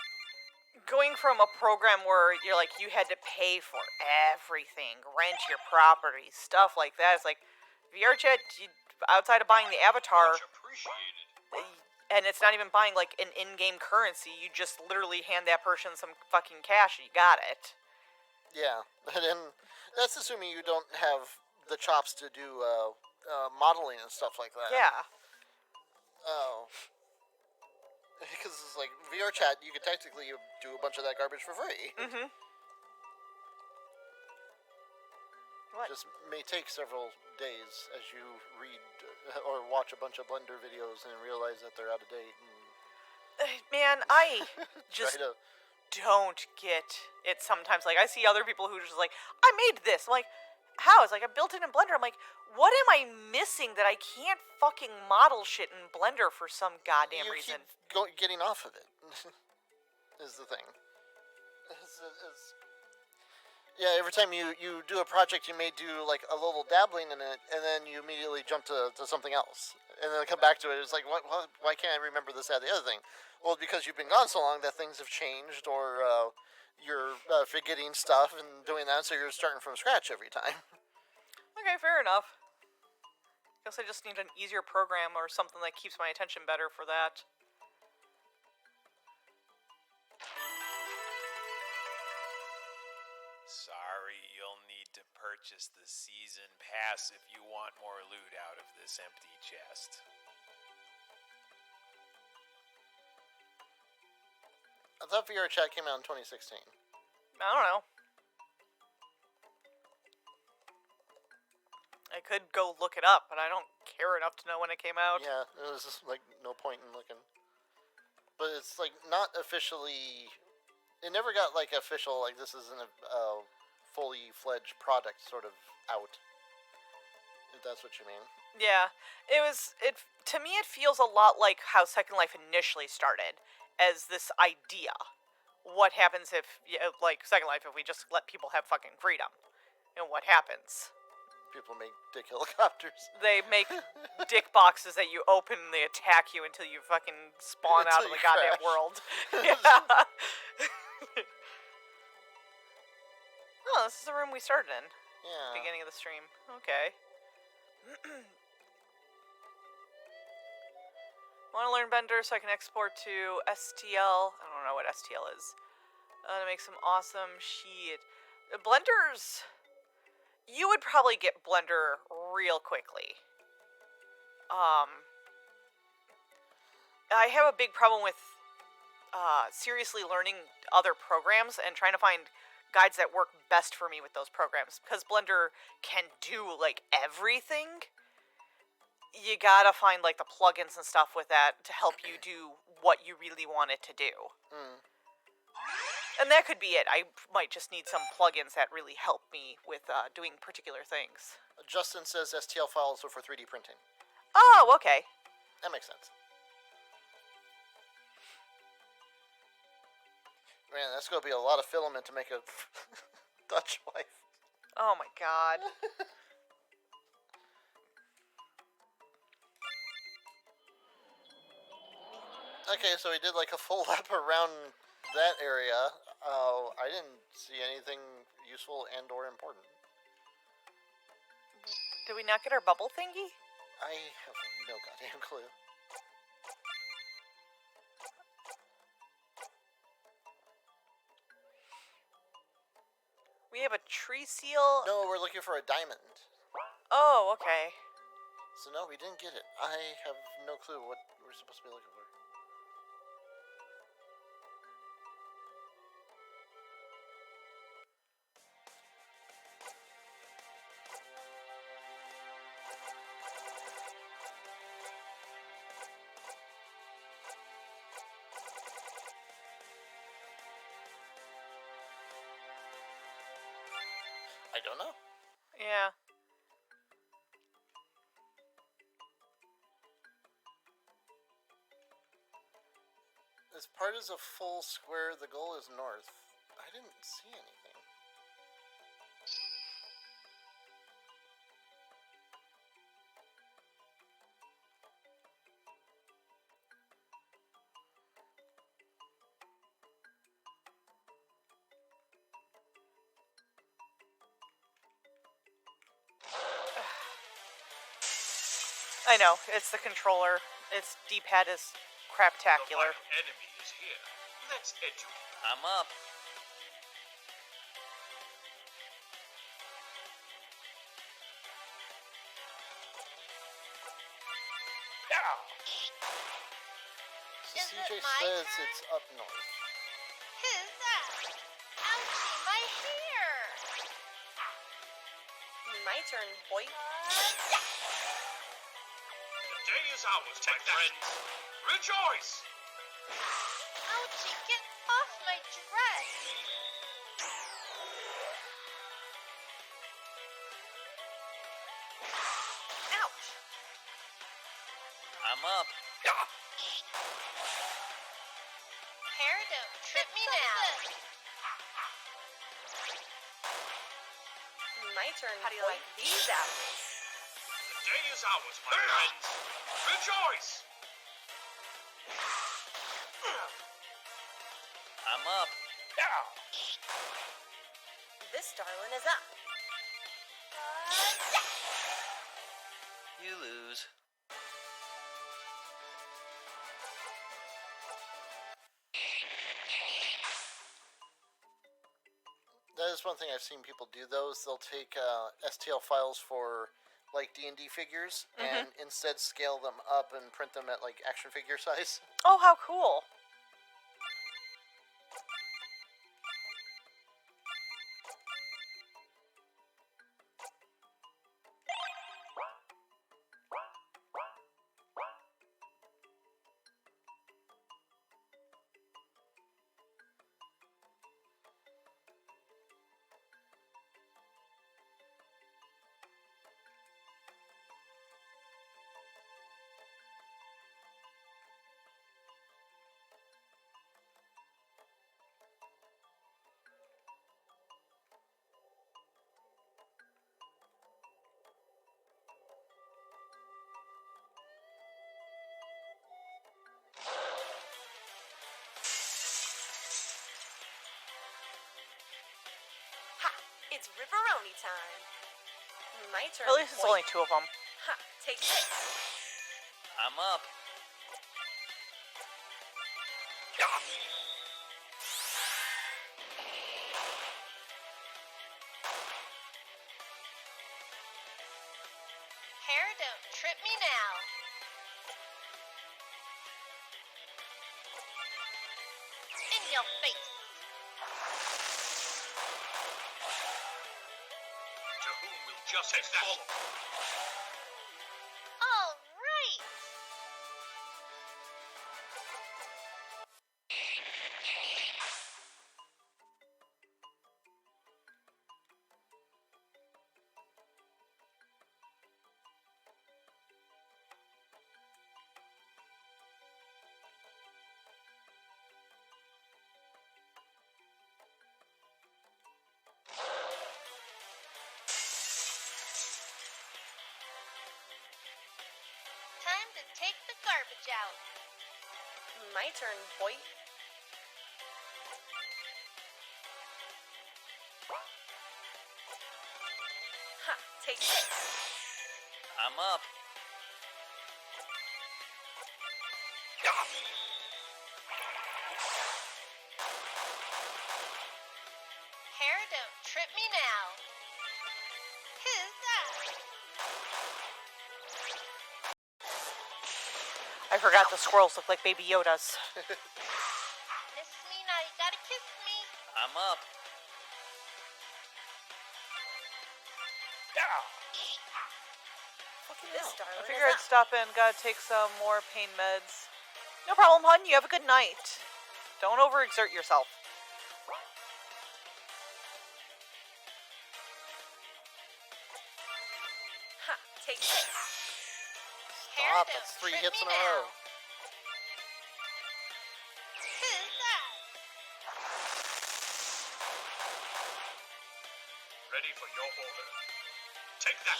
going from a program where you're like you had to pay for everything, rent your property, stuff like that. It's like VR chat outside of buying the avatar, much appreciated. and it's not even buying like an in-game currency. You just literally hand that person some fucking cash, and you got it. Yeah, and that's assuming you don't have the chops to do modeling and stuff like that. Yeah. Oh. Because it's like VR chat, you could technically do a bunch of that garbage for free. Mm-hmm. What? Just may take several days as you read or watch a bunch of Blender videos and realize that they're out of date. And Man, I just try to. don't get it sometimes. Like, I see other people who are just like, I made this. I'm like, how? It's like, I built it in Blender. I'm like, what am I missing that I can't fucking model shit in Blender for some goddamn You reason? keep getting off of it, is the thing. Yeah, every time you do a project, you may do like a little dabbling in it, and then you immediately jump to something else. And then come back to it, it's like, why can't I remember this, that, the other thing? Well, because you've been gone so long that things have changed, or you're forgetting stuff and doing that, so you're starting from scratch every time. Okay, fair enough. Guess I just need an easier program or something that keeps my attention better for that. Sorry, you'll need to purchase the season pass if you want more loot out of this empty chest. I thought VR chat came out in 2016. I don't know. I could go look it up, but I don't care enough to know when it came out. Yeah, it was just like no point in looking. But it's like not officially. It never got like official. Like this isn't a fully fledged product sort of out. If that's what you mean. Yeah, it was. It to me, it feels a lot like how Second Life initially started, as this idea. What happens if, like Second Life, if we just let people have fucking freedom? And what happens? People make dick helicopters. They make dick boxes that you open and they attack you until you fucking spawn out of Until the you goddamn crash. world. Yeah. Oh, this is the room we started in. Yeah. Beginning of the stream. Okay. Want to learn Blender so I can export to STL. I don't know what STL is. To make some awesome shit. Blender's... you would probably get Blender real quickly. I have a big problem with seriously learning other programs and trying to find guides that work best for me with those programs, because Blender can do like everything. You gotta find like the plugins and stuff with that to help you do what you really want it to do. And that could be it. I might just need some plugins that really help me with doing particular things. Justin says STL files are for 3D printing. Oh, okay. That makes sense. Man, that's gonna be a lot of filament to make a Dutch wife. Oh my god. Okay, so we did like a full lap around that area. I didn't see anything useful and or important. Did we not get our bubble thingy? I have no goddamn clue. We have a tree seal. No, we're looking for a diamond. Oh, okay. So no, we didn't get it. I have no clue what we're supposed to be looking for. I don't know. Yeah. This part is a full square. The goal is north. I didn't see anything. I know, it's the controller. Its D-pad is craptacular. The final enemy is here. Let's educate. I'm up. So Is CJ it my says turn? it's up north. Who's that? Ouchie, my hair! My turn, boy. The day is ours, my friends. Rejoice! Ouchie, get off my dress! Ouch! I'm up. Hair, don't trip me now. My turn, How do you boy. like these apples? The day is ours, my friends. Rejoice! I'm up. This darling is up. You lose. That is one thing I've seen people do. Those they'll take STL files for like D&D figures and instead scale them up and print them at like action figure size. Oh, how cool. Ha! It's Ripperoni time. My turn, At least it's boy. only two of them. Ha! Take this. I'm up. trip me now. In your face. To whom will justice follow? All right. Time to take the garbage out. My turn, boy. Ha, take this. I'm up. Hair don't trip me now. Who's that? I forgot the squirrels look like Baby Yodas. Miss me now, you gotta kiss me. I'm up. This darling I figured is I'd stop in. Gotta take some more pain meds. No problem, hon. You have a good night. Don't overexert yourself. Ha, take this. Hair Stop, don't that's 3 trip hits me in a now. row. Who's that? Ready for your order. Take that.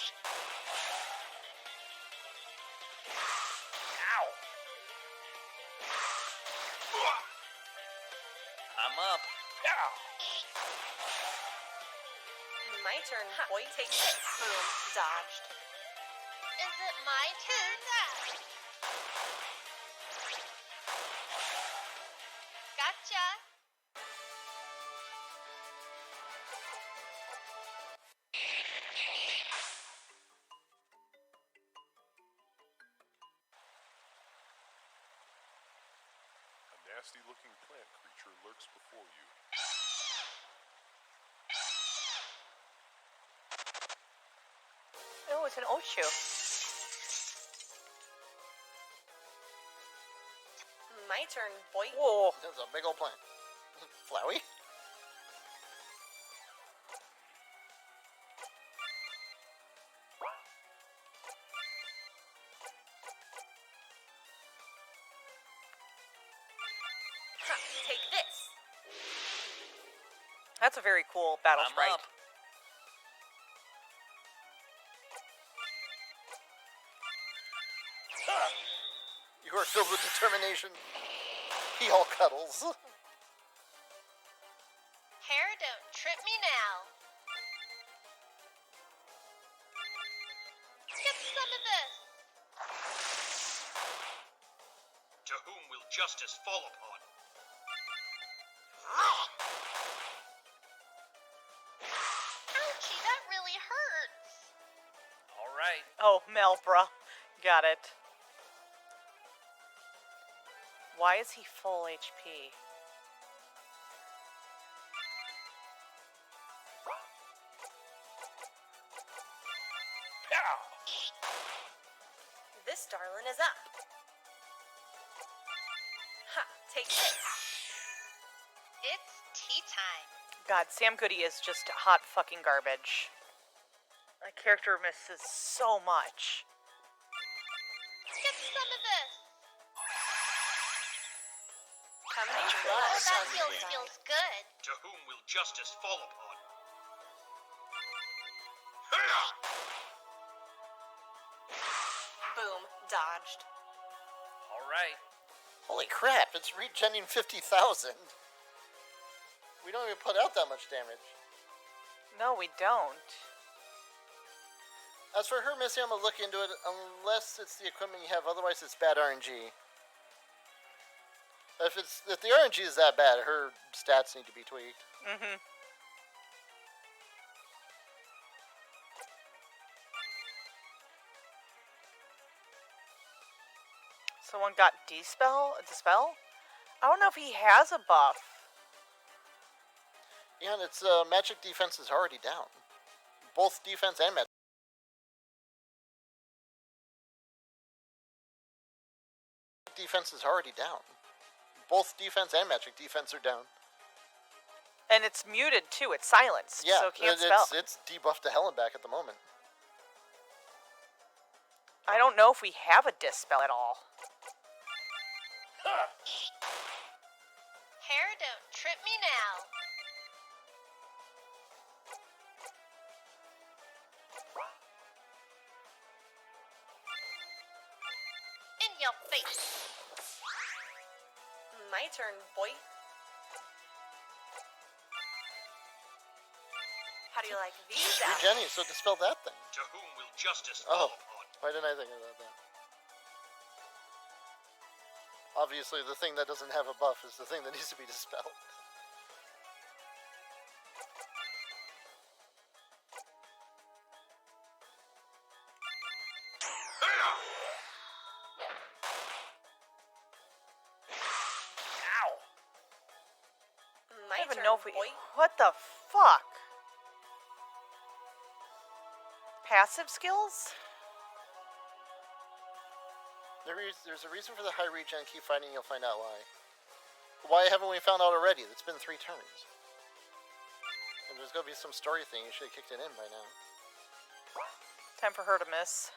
Ow. I'm up. My turn, boy. Take this. Boom, dodged. Is it my turn? Gotcha. A nasty-looking plant creature lurks before you. Oh, it's an Oshu. My turn, boy. Whoa. That's a big old plant. Flowey? Ha, take this. That's a very cool battle I'm sprite. up. You are filled with determination. He all cuddles. Hair don't trip me now. Get some of this. To whom will justice fall upon? Ouchie, that really hurts. All right. Oh, Melbra. Got it. Why is he full HP? This darling is up. Ha, take this. It's tea time. God, Sam Goody is just hot fucking garbage. My character misses so much. Get some of this. Come Oh, blood. that feels good. To whom will justice fall upon? Boom, dodged. All right. Holy crap, it's regenning 50,000. We don't even put out that much damage. No, we don't. As for her missing, I'm gonna look into it unless it's the equipment you have, otherwise it's bad RNG. If the RNG is that bad, her stats need to be tweaked. Mm-hmm. Someone got Dispel? I don't know if he has a buff. Yeah, and its magic defense is already down. Both defense and magic. Defense is already down. Both defense and magic defense are down. And it's muted too. It's silenced, Yeah, so it can't spell. it's debuffed to hell and back at the moment. I don't know if we have a Dispel at all. Hair, don't trip me now. In your face. My turn, boy. How do you like these Hey, apples? Jenny, so dispel that thing. To whom will justice Oh, fall upon? why didn't I think about that? Obviously, the thing that doesn't have a buff is the thing that needs to be dispelled. Ow! My I don't even turn, know if we. boy. What the fuck? Passive skills? There's a reason for the high regen. Keep fighting, you'll find out why. Why haven't we found out already? It's been 3 turns. And there's gonna be some story thing. You should have kicked it in by now. Time for her to miss.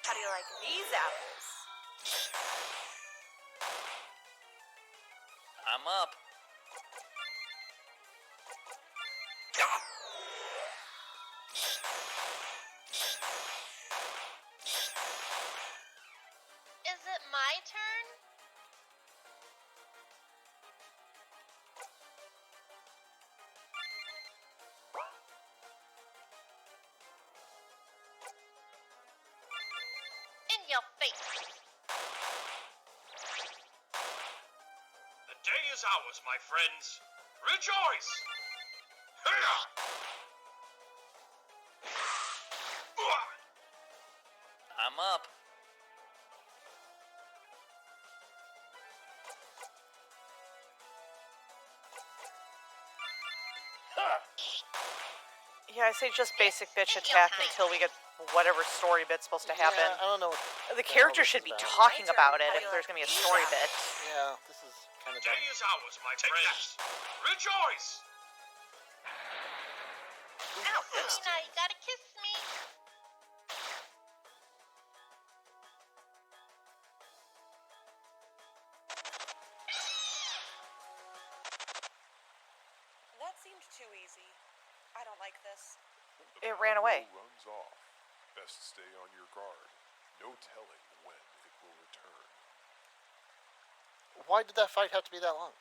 How do you like these apples? I'm up. Is it my turn? In your face. The day is ours, my friends. Rejoice! Hiya! I'm up. Yeah, I say just basic bitch attack until we get whatever story bit's supposed to happen. Yeah, I don't know. The character should be talking about it if there's gonna be a story bit. Yeah, this is kind The of day dumb. is ours, my friends. Rejoice! Ow, now you gotta kiss me. That seemed too easy. I don't like this. The It ran away. power runs off. Best stay on your guard. No telling when it will return. Why did that fight have to be that long?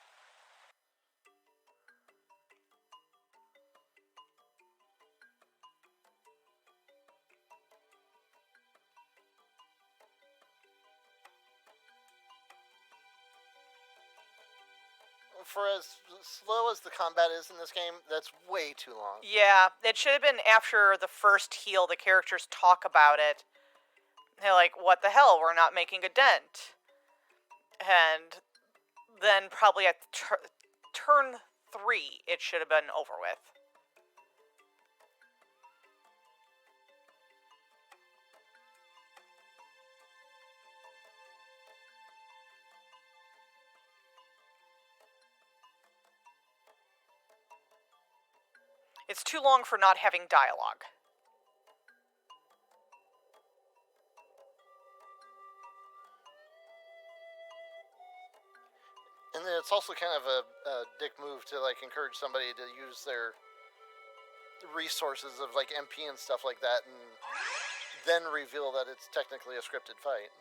For as slow as the combat is in this game, that's way too long. Yeah, it should have been after the first heal. The characters talk about it. They're like, "What the hell? We're not making a dent." And then probably at turn 3, it should have been over with. It's too long for not having dialogue. And then it's also kind of a dick move to like encourage somebody to use their resources of like MP and stuff like that, and then reveal that it's technically a scripted fight.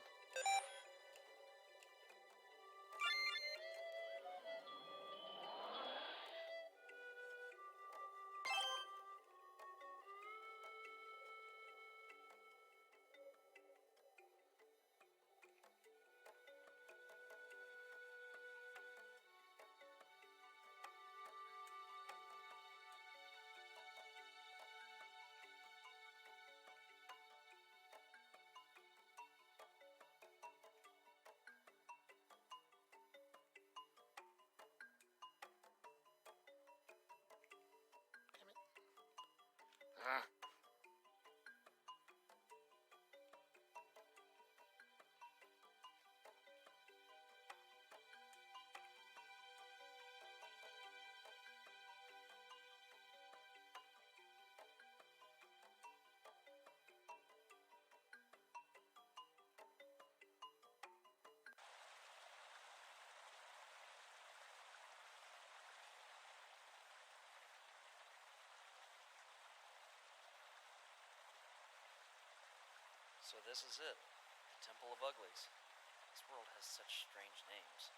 So this is it. The Temple of Uglies. This world has such strange names.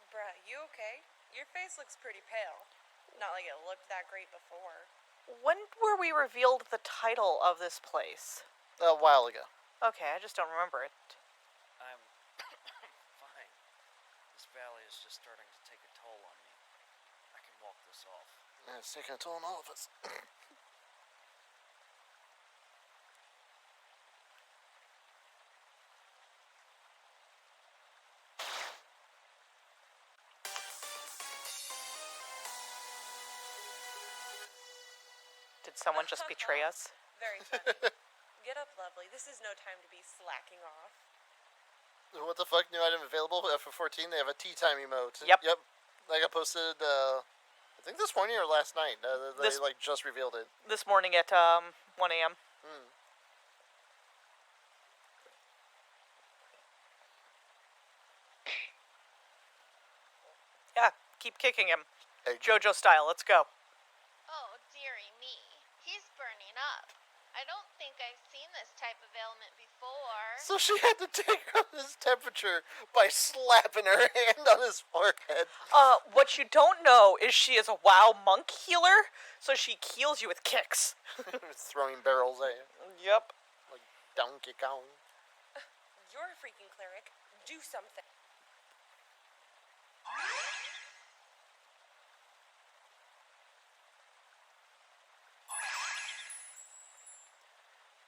Bruh, you okay? Your face looks pretty pale. Not like it looked that great before. When were we revealed the title of this place? A while ago. Okay, I just don't remember it. I'm fine. This valley is just starting to take a toll on me. I can walk this off. Yeah, it's taking a toll on all of us. Did someone just betray us? Very funny. Get up, lovely. This is no time to be slacking off. What the fuck? New item available for 14. They have a tea time emote. Yep. Yep. Like I posted, I think this morning or last night. They This- like just revealed it. This morning at 1 a.m. Yeah, keep kicking him. Hey. JoJo style, let's go. Oh, dearie me. He's burning up. I don't think I've seen this type of ailment before. So she had to take his temperature by slapping her hand on his forehead. What you don't know is she is a WoW monk healer, so she heals you with kicks. Throwing barrels at you. Yep. Like Donkey Kong. You're a freaking cleric. Do something.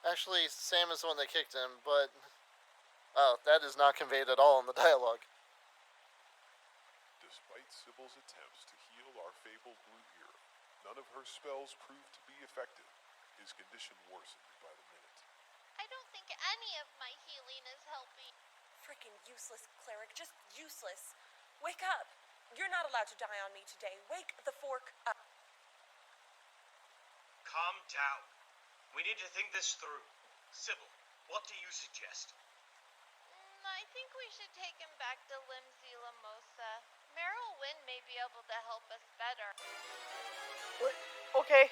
Actually, Sam is the one that kicked him, but... Oh, that is not conveyed at all in the dialogue. Despite Sybil's attempts to heal our fabled blue hero, none of her spells proved to be effective. His condition worsened by the minute. I don't think any of my healing is helping. Freaking useless cleric. Just useless. Wake up. You're not allowed to die on me today. Wake the fork up. Calm down. We need to think this through. Sybil, what do you suggest? I think we should take him back to Limsey Lamosa. Meryl Wynn may be able to help us better. Okay.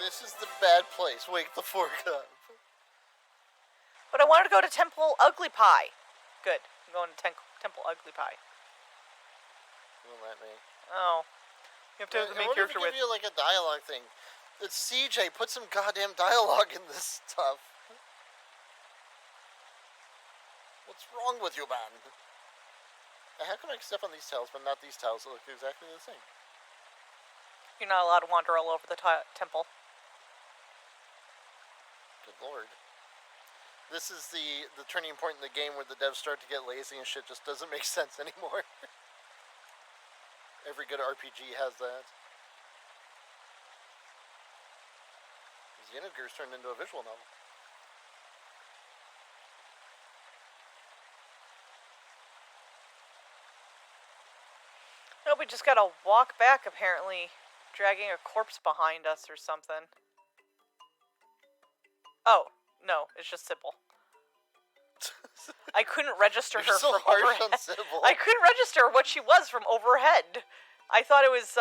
This is the bad place. Wake the fork up. But I wanted to go to Temple Ugly Pie. Good. I'm going to Temple Ugly Pie. Won't let me. Oh. You have to have the main I wonder character if it with... give you like a dialogue thing. It's CJ. Put some goddamn dialogue in this stuff. What's wrong with you, man? How can I step on these tiles, but not these tiles that look exactly the same? You're not allowed to wander all over the temple. Good lord. This is the turning point in the game where the devs start to get lazy and shit just doesn't make sense anymore. Every good RPG has that. Xenogears turned into a visual novel. No, we just gotta walk back, apparently, dragging a corpse behind us or something. Oh, no, it's just Sybil. I couldn't register You're her so from harsh overhead. on Sybil. I couldn't register what she was from overhead. I thought it was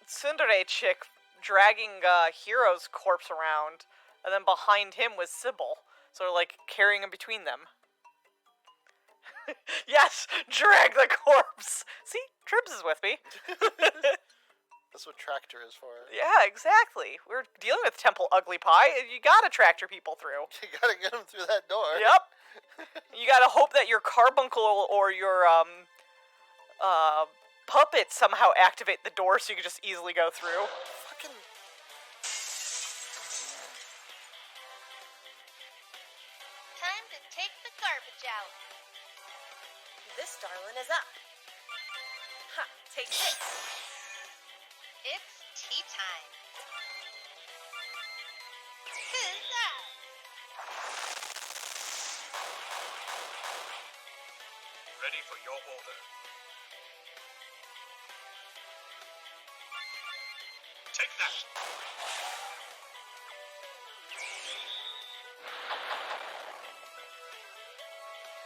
Tsundere chick dragging Hero's corpse around, and then behind him was Sybil. So like carrying him between them. Yes, drag the corpse. See, Tribs is with me. That's what tractor is for. Yeah, exactly. We're dealing with Temple Ugly Pie. You gotta tractor people through. You gotta get them through that door. Yep. You gotta hope that your carbuncle or your puppet somehow activate the door so you can just easily go through. Fucking. Time to take the garbage out. This darling is up. take this. It's tea time. Tues-Thurs. Ready for your order. Take that.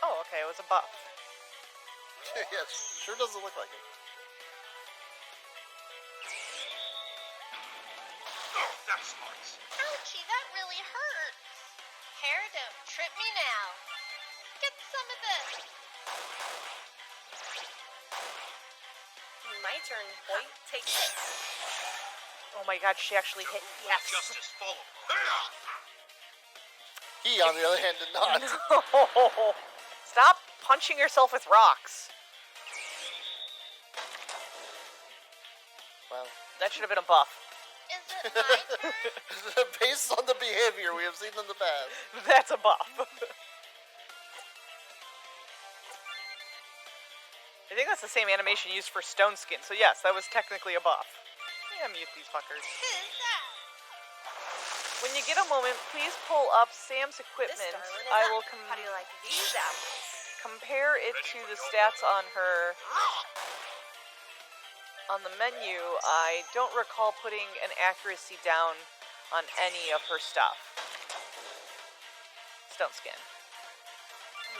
Oh, okay, it was a buff. Yeah, sure doesn't look like it. Oh, that smarts. Ouchie, that really hurts. Hair, don't trip me now. Get some of this. My turn, boy. Take this. Oh my god, she actually hit. Yes. Justice follow. He, on the other hand, did not. No. Stop punching yourself with rocks. Well, That should have been a buff. Is it my turn? based on the behavior we have seen in the past. That's a buff. I think that's the same animation used for Stone Skin, so yes, that was technically a buff. Yeah, mute these fuckers. Tues-Thurs. When you get a moment, please pull up Sam's This equipment. darling is I up. will How do you like these apples? compare it to the stats on her. On the menu, I don't recall putting an accuracy down on any of her stuff. Stone Skin.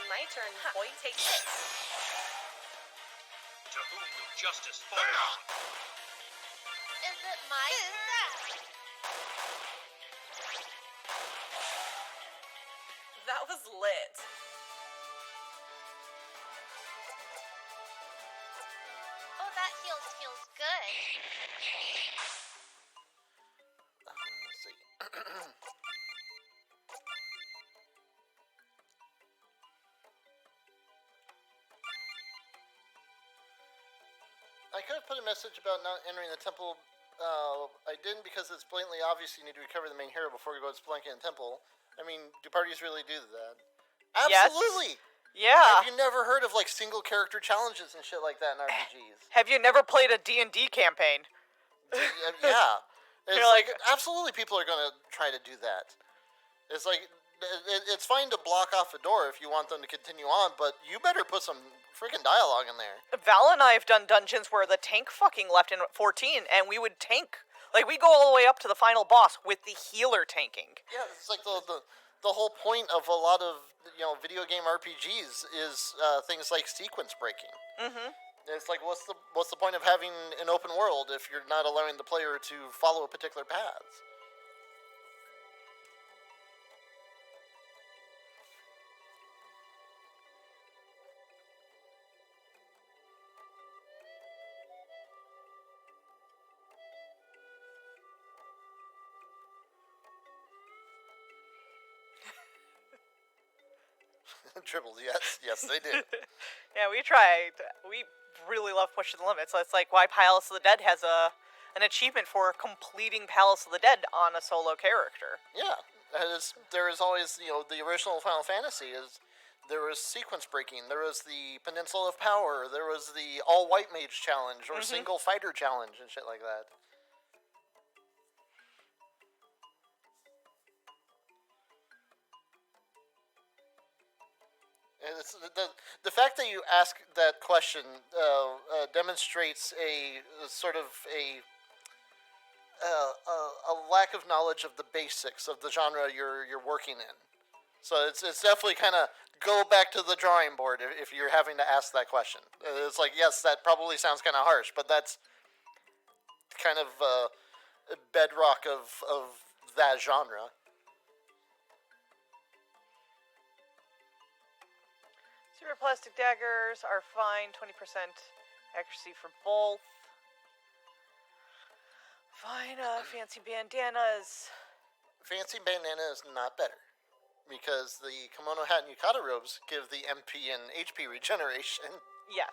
My turn, boy. Take this. To whom will justice fall? Is it my turn? That was lit. Oh, that feels good. Let's see. I could have put a message about not entering the temple. I didn't because it's blatantly obvious you need to recover the main hero before you go to Spelunky and Temple. I mean, do parties really do that? Yes. Absolutely! Yeah. Have you never heard of, like, single character challenges and shit like that in RPGs? Have you never played a D&D campaign? Yeah. It's You're like- absolutely people are going to try to do that. It's like, it's fine to block off a door if you want them to continue on, but you better put some freaking dialogue in there. Val and I have done dungeons where the tank fucking left in 14, and we would tank. Like, we go all the way up to the final boss with the healer tanking. Yeah, it's like the whole point of a lot of, video game RPGs is things like sequence breaking. Mm-hmm. It's like, what's the point of having an open world if you're not allowing the player to follow a particular path? Tribbles, yes, they did. Yeah, we tried. We really love pushing the limits. So it's like why Palace of the Dead has an achievement for completing Palace of the Dead on a solo character. Yeah, there is always, the original Final Fantasy there was sequence breaking, there was the Peninsula of Power, there was the all white mage challenge or single fighter challenge and shit like that. And the fact that you ask that question demonstrates a sort of a lack of knowledge of the basics of the genre you're working in. So it's definitely kind of go back to the drawing board if you're having to ask that question. It's like, yes, that probably sounds kind of harsh, but that's kind of a bedrock of that genre. Super plastic daggers are fine, 20% accuracy for both. Fine, fancy bandanas. Fancy bandana is not better, because the kimono hat and yukata robes give the MP and HP regeneration. Yes.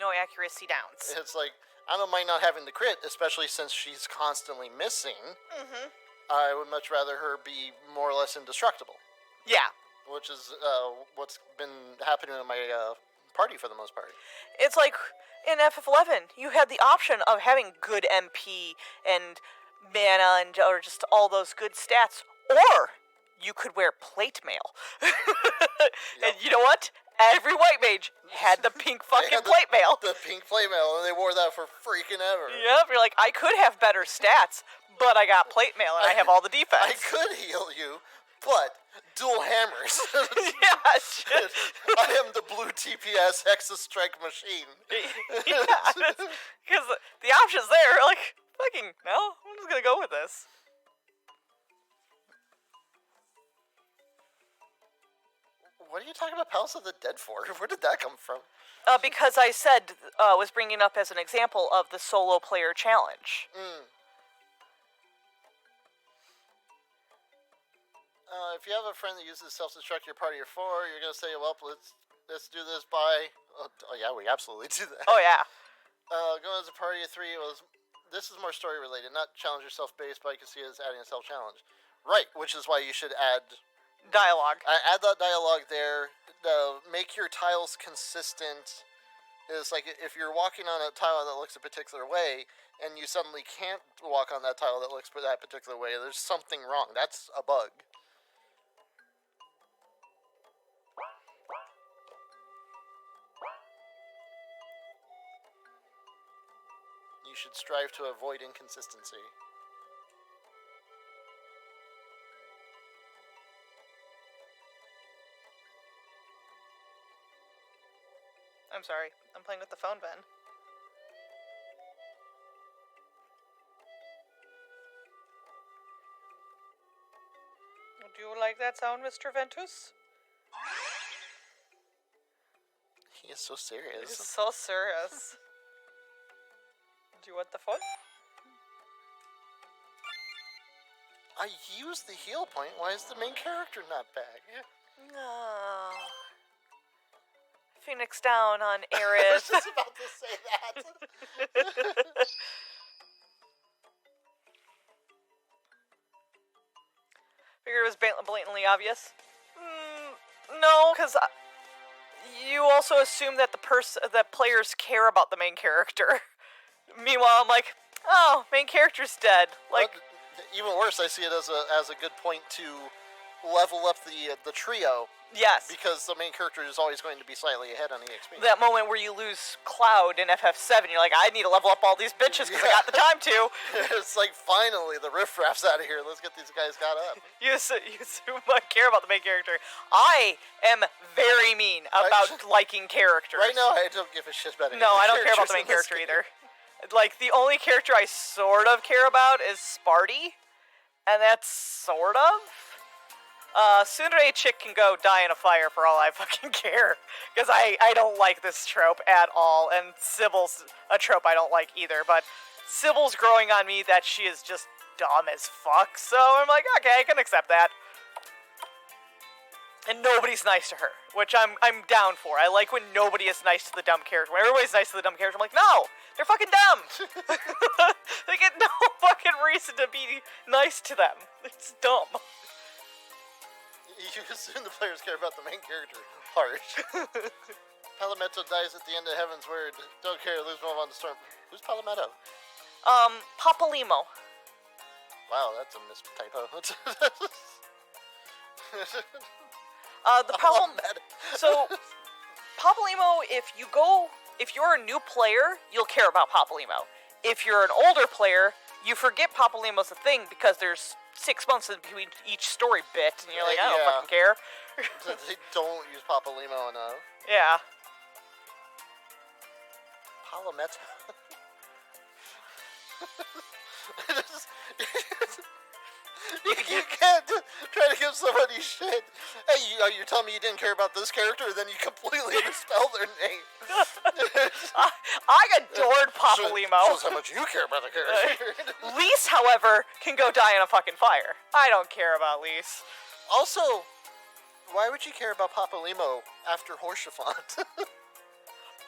No accuracy downs. It's like, I don't mind not having the crit, especially since she's constantly missing. Mm-hmm. I would much rather her be more or less indestructible. Yeah. Which is what's been happening in my party for the most part. It's like in FF11, you had the option of having good MP and mana and or just all those good stats, or you could wear plate mail. And you know what? Every white mage had the pink fucking plate mail. The pink plate mail, and they wore that for freaking ever. Yep, you're like, I could have better stats, but I got plate mail and I have all the defense. I could heal you, but dual hammers. Yeah, shit. I am the blue TPS Hexa Strike machine. Yeah, because the option's there. Like, fucking, no, I'm just gonna go with this. What are you talking about Palace of the Dead for? Where did that come from? Because I said, was bringing up as an example of the solo player challenge. If you have a friend that uses self-destruct your party of 4, you're gonna say, well, let's do this by... Oh yeah, we absolutely do that. Oh, yeah. Going as a party of 3 this is more story related, not challenge yourself based, but I can see it as adding a self-challenge. Right, which is why you should add... Dialogue. Add that dialogue there. Make your tiles consistent. Is like if you're walking on a tile that looks a particular way, and you suddenly can't walk on that tile that looks that particular way, there's something wrong. That's a bug. You should strive to avoid inconsistency. I'm sorry. I'm playing with the phone, Ben. Do you like that sound, Mr. Ventus? He is so serious. He's so serious. Do you want the phone? I used the heal point. Why is the main character not back? No. Phoenix down on I Arid. was just about to say that. Figured it was blatantly obvious. No, because you also assume that that players care about the main character. Meanwhile, I'm like, oh, main character's dead. Like, even worse, I see it as a good point to level up the trio. Yes. Because the main character is always going to be slightly ahead on EXP. That moment where you lose Cloud in FF7, you're like, I need to level up all these bitches because I got the time to. It's like, finally, the riffraff's out of here. Let's get these guys caught up. You assume I care about the main character. I am very mean about liking characters. Right now, I don't give a shit about it. No, I don't care about the main character either. Like, the only character I sort of care about is Sparty. And that's sort of... Tsundere chick can go die in a fire for all I fucking care. Because I don't like this trope at all. And Sybil's a trope I don't like either. But Sybil's growing on me that she is just dumb as fuck. So I'm like, okay, I can accept that. And nobody's nice to her, which I'm down for. I like when nobody is nice to the dumb character. When everybody's nice to the dumb character, I'm like, no, they're fucking dumb. They get no fucking reason to be nice to them. It's dumb. You assume the players care about the main character. Harsh. Palmetto dies at the end of Heaven's Word. Don't care, lose move on the storm. Who's Palmetto? Papalimo. Wow, that's a mistypo. The problem... So, Papalimo, if you're a new player, you'll care about Papalimo. If you're an older player, you forget Papalimo's a thing because there's 6 months in between each story bit, and you're like, I don't fucking care. They don't use Papalimo enough. Yeah. Palmetto. You can't try to give somebody shit. Hey, you're telling me you didn't care about this character, and then you completely misspell their name. I adored Papalimo. Shows how much you care about the character. Lise, however, can go die in a fucking fire. I don't care about Lise. Also, why would you care about Papalimo after Horsefont?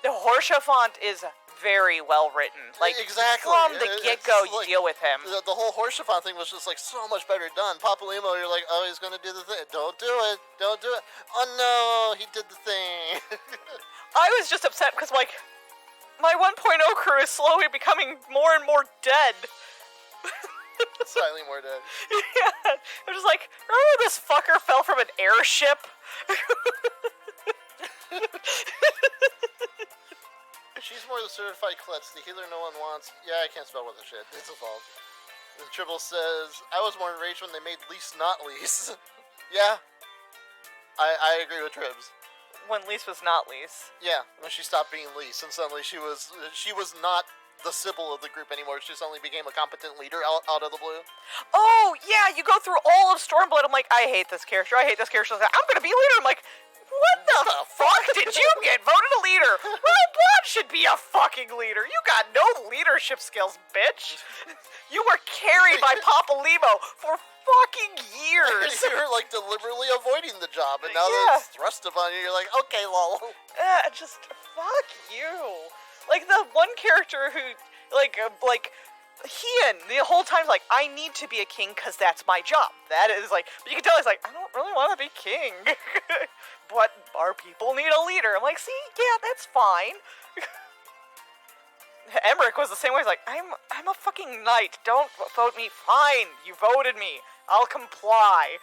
The Horsefont is very well written. Like, Exactly. from the It's get-go, you like deal with him. The whole horse chiffon thing was just like so much better done. Papalymo, you're like, oh, he's gonna do the thing. Don't do it. Don't do it. Oh no, he did the thing. I was just upset because, like, my 1.0 crew is slowly becoming more and more dead. Slightly more dead. Yeah. I'm just like, remember this fucker fell from an airship? She's more the certified klutz, the healer no one wants. Yeah, I can't spell with the shit. It's a fault. The Tribble says, I was more enraged when they made Lise not Lise. Yeah. I agree with Tribs. When Lise was not Lise. Yeah, when she stopped being Lise and suddenly she was not the Sybil of the group anymore. She suddenly became a competent leader out of the blue. Oh, yeah, you go through all of Stormblood. I'm like, I hate this character. I hate this character. I'm going to be leader. I'm like, what the fuck did you get voted a leader? Well, Blood should be a fucking leader. You got no leadership skills, bitch. You were carried by Papalymo for fucking years. You were like deliberately avoiding the job, and now Yeah. that it's thrust upon you, you're like, okay, lol. Just fuck you. Like the one character who, like Hien, the whole time's like, I need to be a king because that's my job. That is like, but you can tell he's like, I don't really want to be king, but our people need a leader. I'm like, see, yeah, that's fine. Emmerich was the same way. He's like, I'm a fucking knight. Don't vote me. Fine, you voted me. I'll comply.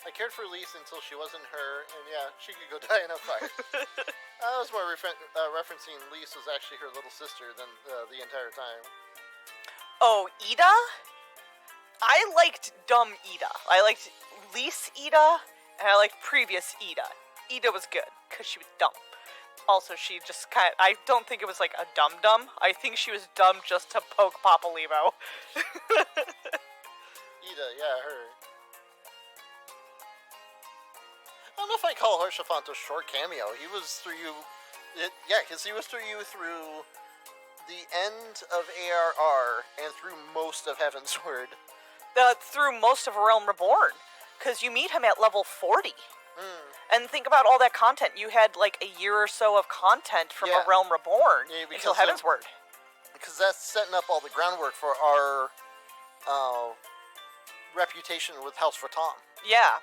I cared for Lise until she wasn't her, and yeah, she could go die in a fight. I was more referencing Lise was actually her little sister than the entire time. Oh, Ida? I liked dumb Ida. I liked Lise Ida, and I liked previous Ida. Ida was good, because she was dumb. Also, she just kind of, I don't think it was like a dum-dum. I think she was dumb just to poke Papalymo. Ida, yeah, her. I don't know if I call Harshaphant a short cameo. He was through you... yeah, because he was through you through the end of ARR and through most of Heavensward. Through most of Realm Reborn. Because you meet him at level 40. And think about all that content. You had like a year or so of content from a Realm Reborn until Heavensward. Because that's setting up all the groundwork for our reputation with House Tom. Yeah.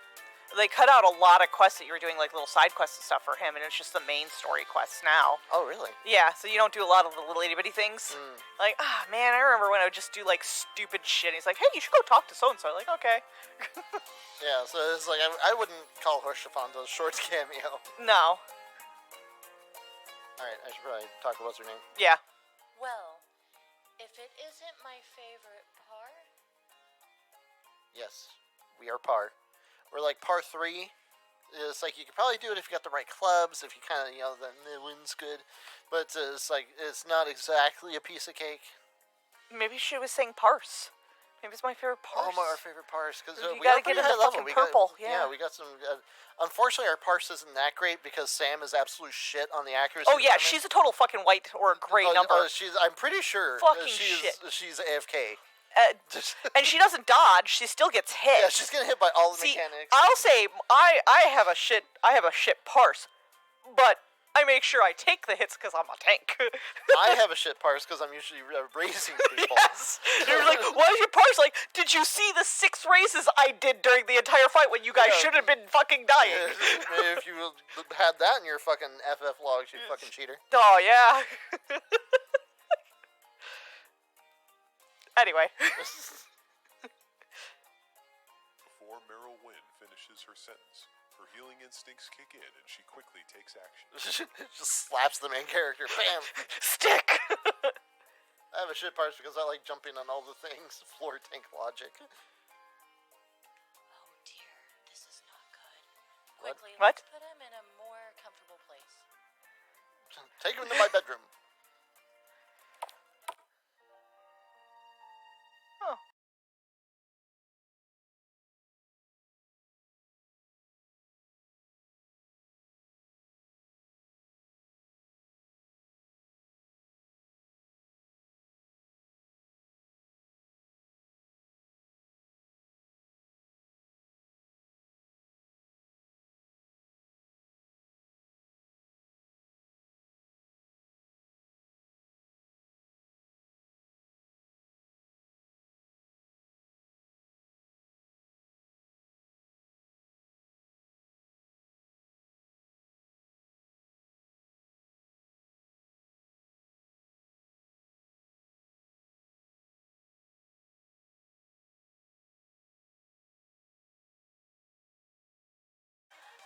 They cut out a lot of quests that you were doing, like little side quests and stuff for him, and it's just the main story quests now. Oh, really? Yeah, so you don't do a lot of the little itty-bitty things. Like, man, I remember when I would just do, like, stupid shit. He's like, hey, you should go talk to so-and-so. Like, okay. Yeah, so it's like, I wouldn't call Harshaphant a short cameo. No. Alright, I should probably talk about what's her name. Yeah. Well, if it isn't my favorite part... Yes, we are par. We're like par 3. It's like you could probably do it if you got the right clubs, if you kind of, the wind's good. But it's like, it's not exactly a piece of cake. Maybe she was saying parse. Maybe it's my favorite parse. Oh, our favorite parse. Because you we gotta got get pretty into high fucking level. purple. Yeah, we got some... unfortunately, our parse isn't that great because Sam is absolute shit on the accuracy. Oh, yeah, she's a total fucking white or gray number. I'm pretty sure she's AFK. And she doesn't dodge. She still gets hit. Yeah, she's getting hit by all the mechanics. I'll say I have a shit parse, but I make sure I take the hits because I'm a tank. I have a shit parse because I'm usually raising people. Yes. You're like, why is your parse like? Did you see the 6 raises I did during the entire fight when you guys should have been fucking dying? Maybe if you had that in your fucking FF logs, you fucking cheater. Oh yeah. Anyway. Before Meryl Wynn finishes her sentence, her healing instincts kick in and she quickly takes action. Just slaps the main character. Bam! Stick! I have a shit parse because I like jumping on all the things. Floor tank logic. Oh dear, this is not good. What? Quickly, What? let's put him in a more comfortable place. Take him to my bedroom.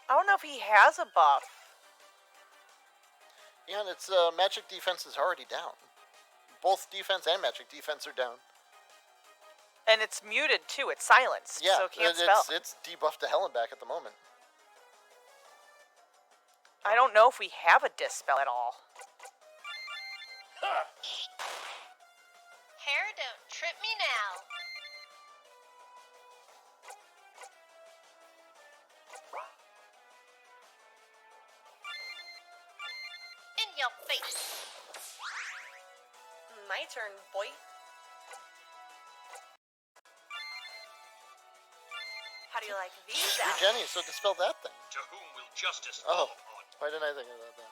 I don't know if he has a buff. Yeah, and its magic defense is already down. Both defense and magic defense are down. And it's muted too. It's silenced. Yeah, so it can't spell. it's debuffed to hell and back at the moment. I don't know if we have a dispel at all. Hair, don't trip me now. In your face. My turn, boy. How do you like these You're apples? Jenny, so dispel that thing. To whom will justice Oh, fall upon? why didn't I think about that?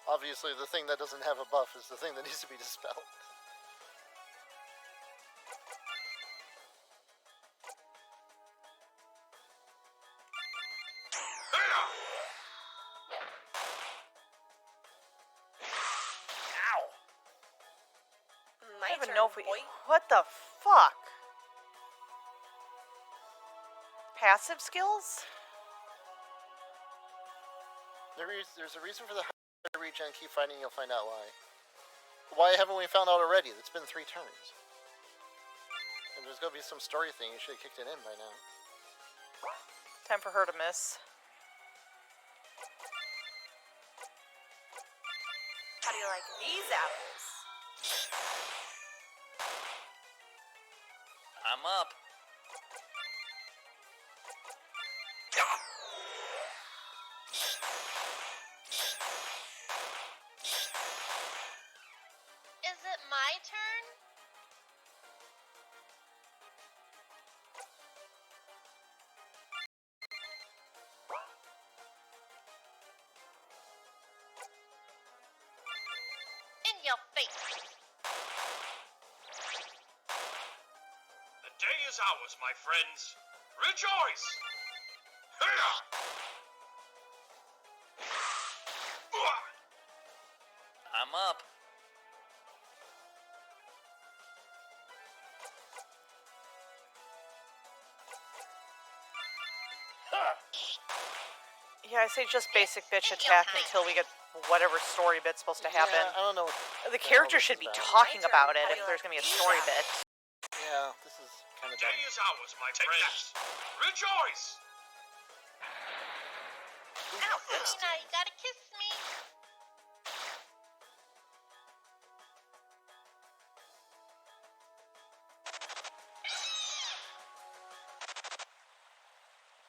Obviously, the thing that doesn't have a buff is the thing that needs to be dispelled. My I don't even turn, know if we. boy. What the fuck? Passive skills? There's a reason for the regen. Keep fighting, you'll find out why. Why haven't we found out already? It's been 3 turns. And there's gonna be some story thing. You should have kicked it in by now. Time for her to miss. How do you like these apples? I'm up. Is it my turn? In your face. The day is ours, my friends. Rejoice! Hiya! I'm up. Yeah, I say just basic bitch attack until we get whatever story bit's supposed to happen. Yeah, I don't know. The character should be talking about it if there's gonna be a story bit. Yeah, this is kind of The day is ours, my friends. Rejoice! Now you gotta kiss me.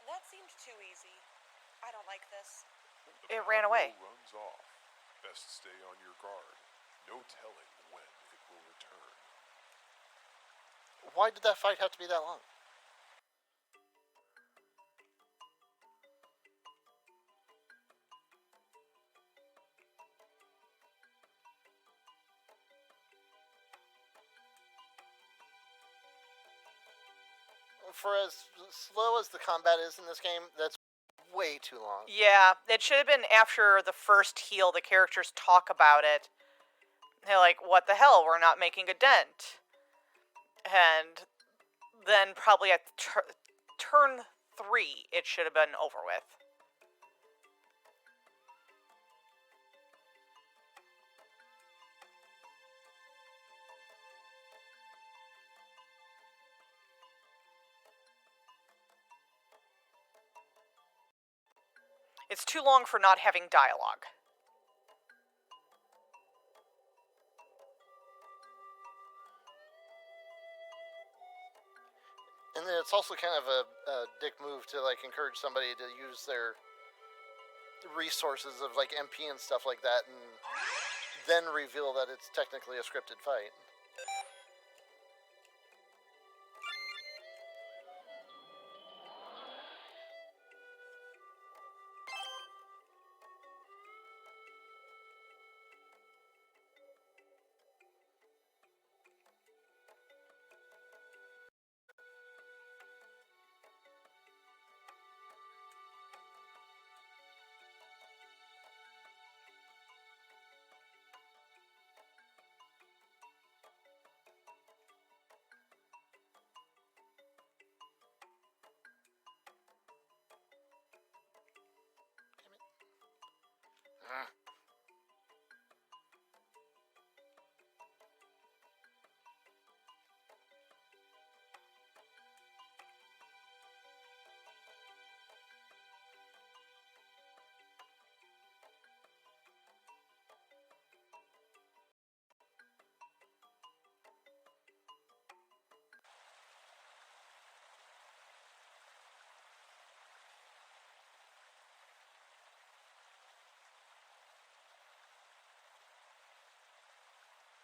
That seemed too easy. I don't like this. The It ran away. battle runs off. Best stay on your guard. No telling when it will return. Why did that fight have to be that long? For as slow as the combat is in this game, that's way too long. Yeah, it should have been after the first heal. The characters talk about it. They're like, "What the hell? We're not making a dent." And then probably at turn 3, it should have been over with. It's too long for not having dialogue. And then it's also kind of a dick move to like encourage somebody to use their resources of like MP and stuff like that, and then reveal that it's technically a scripted fight.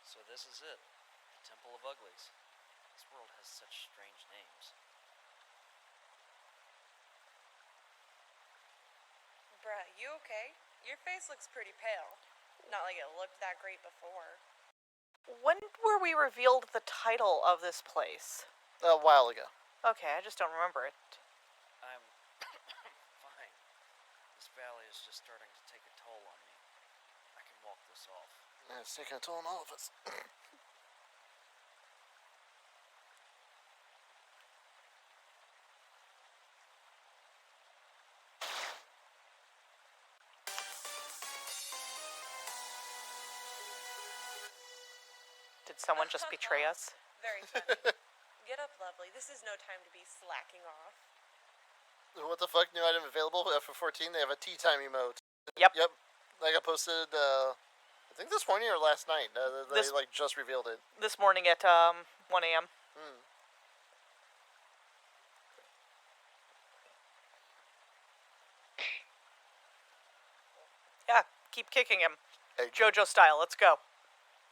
So this is it. The Temple of Uglies. This world has such strange names. Bruh, you okay? Your face looks pretty pale. Not like it looked that great before. When were we revealed the title of this place? A while ago. Okay, I just don't remember it. I'm fine. This valley is just starting to take a toll on me. I can walk this off. Yeah, it's taking a toll on all of us. Did someone just betray us? Very funny. Get up, lovely. This is no time to be slacking off. What the fuck? New item available for 14. They have a tea time emote. Yep. Yep. That got posted, I think this morning or last night. They just revealed it. This morning at 1 a.m. Hmm. Yeah, keep kicking him. Hey. JoJo style, let's go.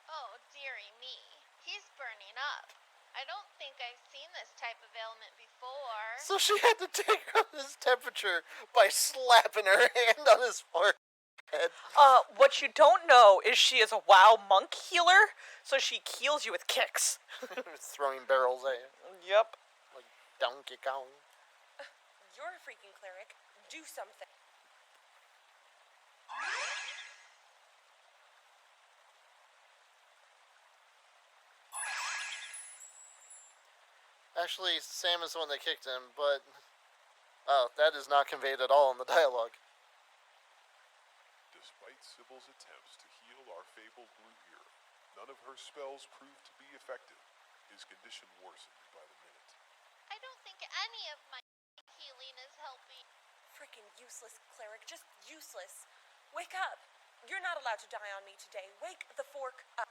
Oh, dearie me. He's burning up. I don't think I've seen this type of ailment before. So she had to take his temperature by slapping her hand on his forehead. What you don't know is she is a WoW monk healer, so she heals you with kicks. Throwing barrels at you. Yep. Like Donkey Kong. You're a freaking cleric. Do something. Actually, Sam is the one that kicked him, but... Oh, that is not conveyed at all in the dialogue. Despite Sybil's attempts to heal our fabled blue hero, none of her spells proved to be effective. His condition worsened by the minute. I don't think any of my healing is helping. Freaking useless cleric. Just useless. Wake up. You're not allowed to die on me today. Wake the fork up.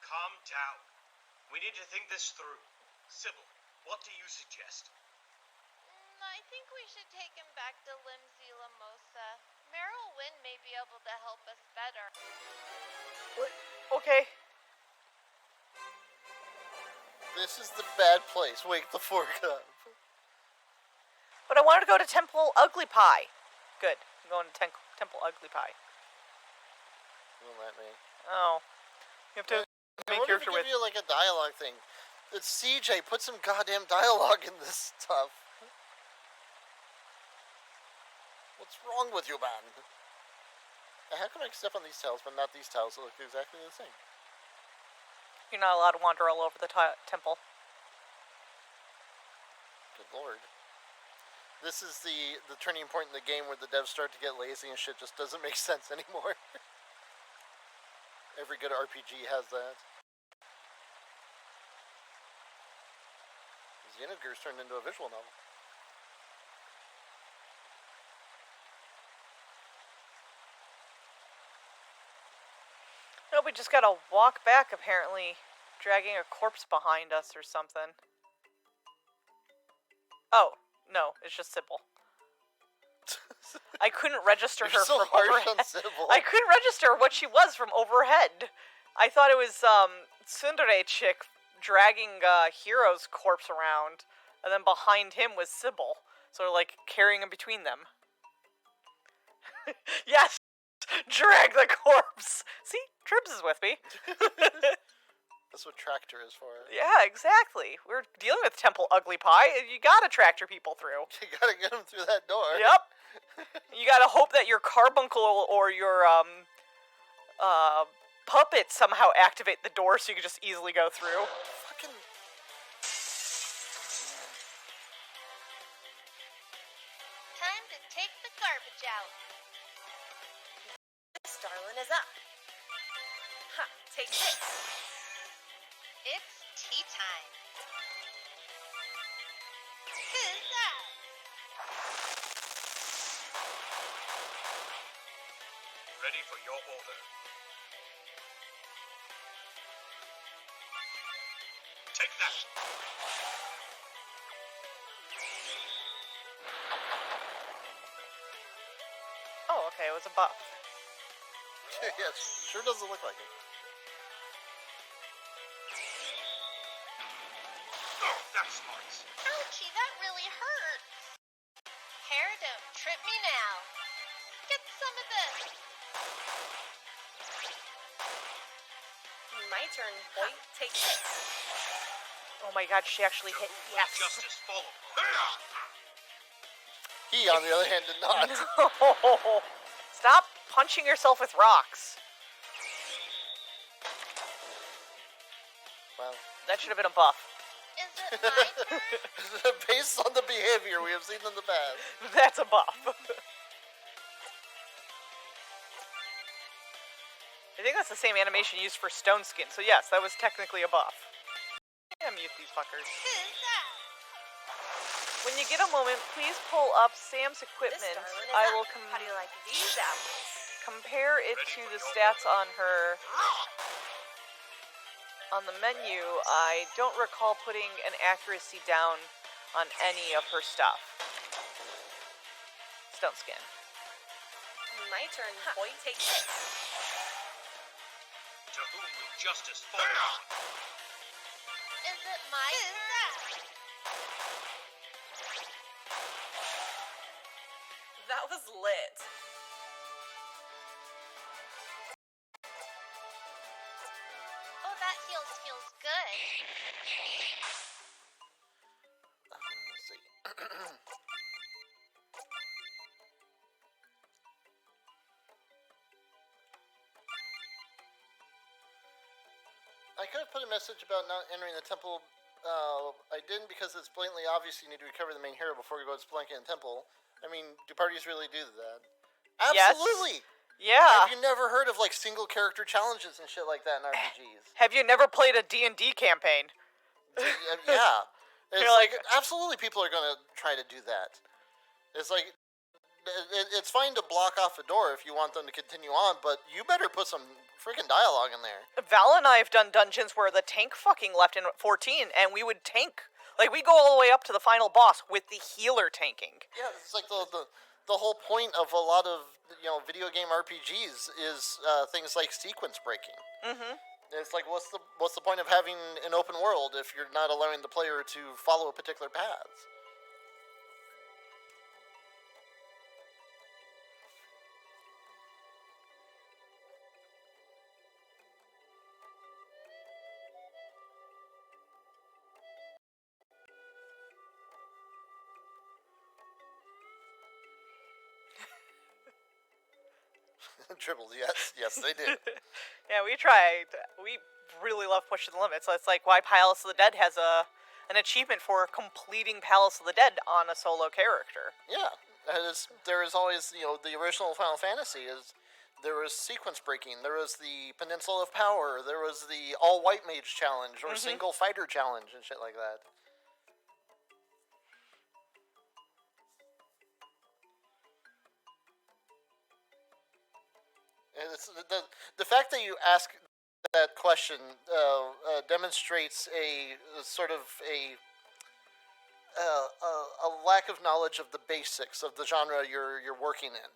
Calm down. We need to think this through. Sybil, what do you suggest? I think we should take him back to Limsy Lamosa. Meryl Wynn may be able to help us better. What? Okay. This is the bad place. Wake the fork up. But I wanted to go to Temple Ugly Pie. Good. I'm going to Temple Ugly Pie. Don't let me. Oh. You have to make I wonder if character it with... give you like a dialogue thing. It's CJ. Put some goddamn dialogue in this stuff. What's wrong with you, man? How can I step on these tiles, but not these tiles that look exactly the same? You're not allowed to wander all over the temple. Good lord. This is the turning point in the game where the devs start to get lazy and shit just doesn't make sense anymore. Every good RPG has that. Xenogears turned into a visual novel. No, we just gotta walk back, apparently, dragging a corpse behind us or something. Oh, no, it's just Sybil. I couldn't register her so from harsh overhead. on Sybil. I couldn't register what she was from overhead. I thought it was tsundere chick dragging Hero's corpse around, and then behind him was Sybil, so like carrying him between them. Yes, drag the corpse. See, Tribs is with me. That's what Tractor is for. Yeah, exactly. We're dealing with Temple Ugly Pie. You gotta tractor people through. You gotta get them through that door. Yep. You gotta hope that your carbuncle or your puppet somehow activate the door so you can just easily go through. Fucking. Time to take the garbage out. This darling is up. Ha, take this. It's tea time. Huzzah! Ready for your order. Take that! Oh, okay, it was a buff. Yeah, sure doesn't look like it. Oh, that smarts. Ouchie, that really hurts. Hair, don't trip me now. Get some of this. My turn, boy. Take this. Oh my god, she actually hit. Yes. Justice follow. He, on the other hand, did not. No. Stop punching yourself with rocks. Well, That should have been a buff. Is it my turn? based on the behavior we have seen in the past. That's a buff. I think that's the same animation used for Stone Skin, so yes, that was technically a buff. Yeah, mute these fuckers. Who's that? When you get a moment, please pull up Sam's equipment. I will How do you like these apples? compare it to the stats on her. On the menu, I don't recall putting an accuracy down on any of her stuff. Stone Skin. My turn, boy. Take this. To whom will justice fall? Is it my turn? That was lit. Oh, that feels good. Let's see. I could have put a message about not entering the temple. I didn't because it's blatantly obvious you need to recover the main hero before you go to Spelunky and Temple. I mean, do parties really do that? Yes. Absolutely! Yeah. Have you never heard of, like, single character challenges and shit like that in RPGs? Have you never played a D&D campaign? Yeah. It's You're like, like- absolutely people are going to try to do that. It's like, it's fine to block off a door if you want them to continue on, but you better put some freaking dialogue in there. Val and I have done dungeons where the tank fucking left in 14, and we would tank. Like, we go all the way up to the final boss with the healer tanking. Yeah, it's like the whole point of a lot of, video game RPGs is things like sequence breaking. Mm-hmm. It's like, what's the point of having an open world if you're not allowing the player to follow a particular path? Triples, yes, they did. Yeah, we tried. We really love pushing the limits. So it's like why Palace of the Dead has an achievement for completing Palace of the Dead on a solo character. Yeah, there is always, the original Final Fantasy there was sequence breaking, there was the Peninsula of Power, there was the all white mage challenge or single fighter challenge and shit like that. And it's the fact that you ask that question demonstrates a sort of a lack of knowledge of the basics of the genre you're working in.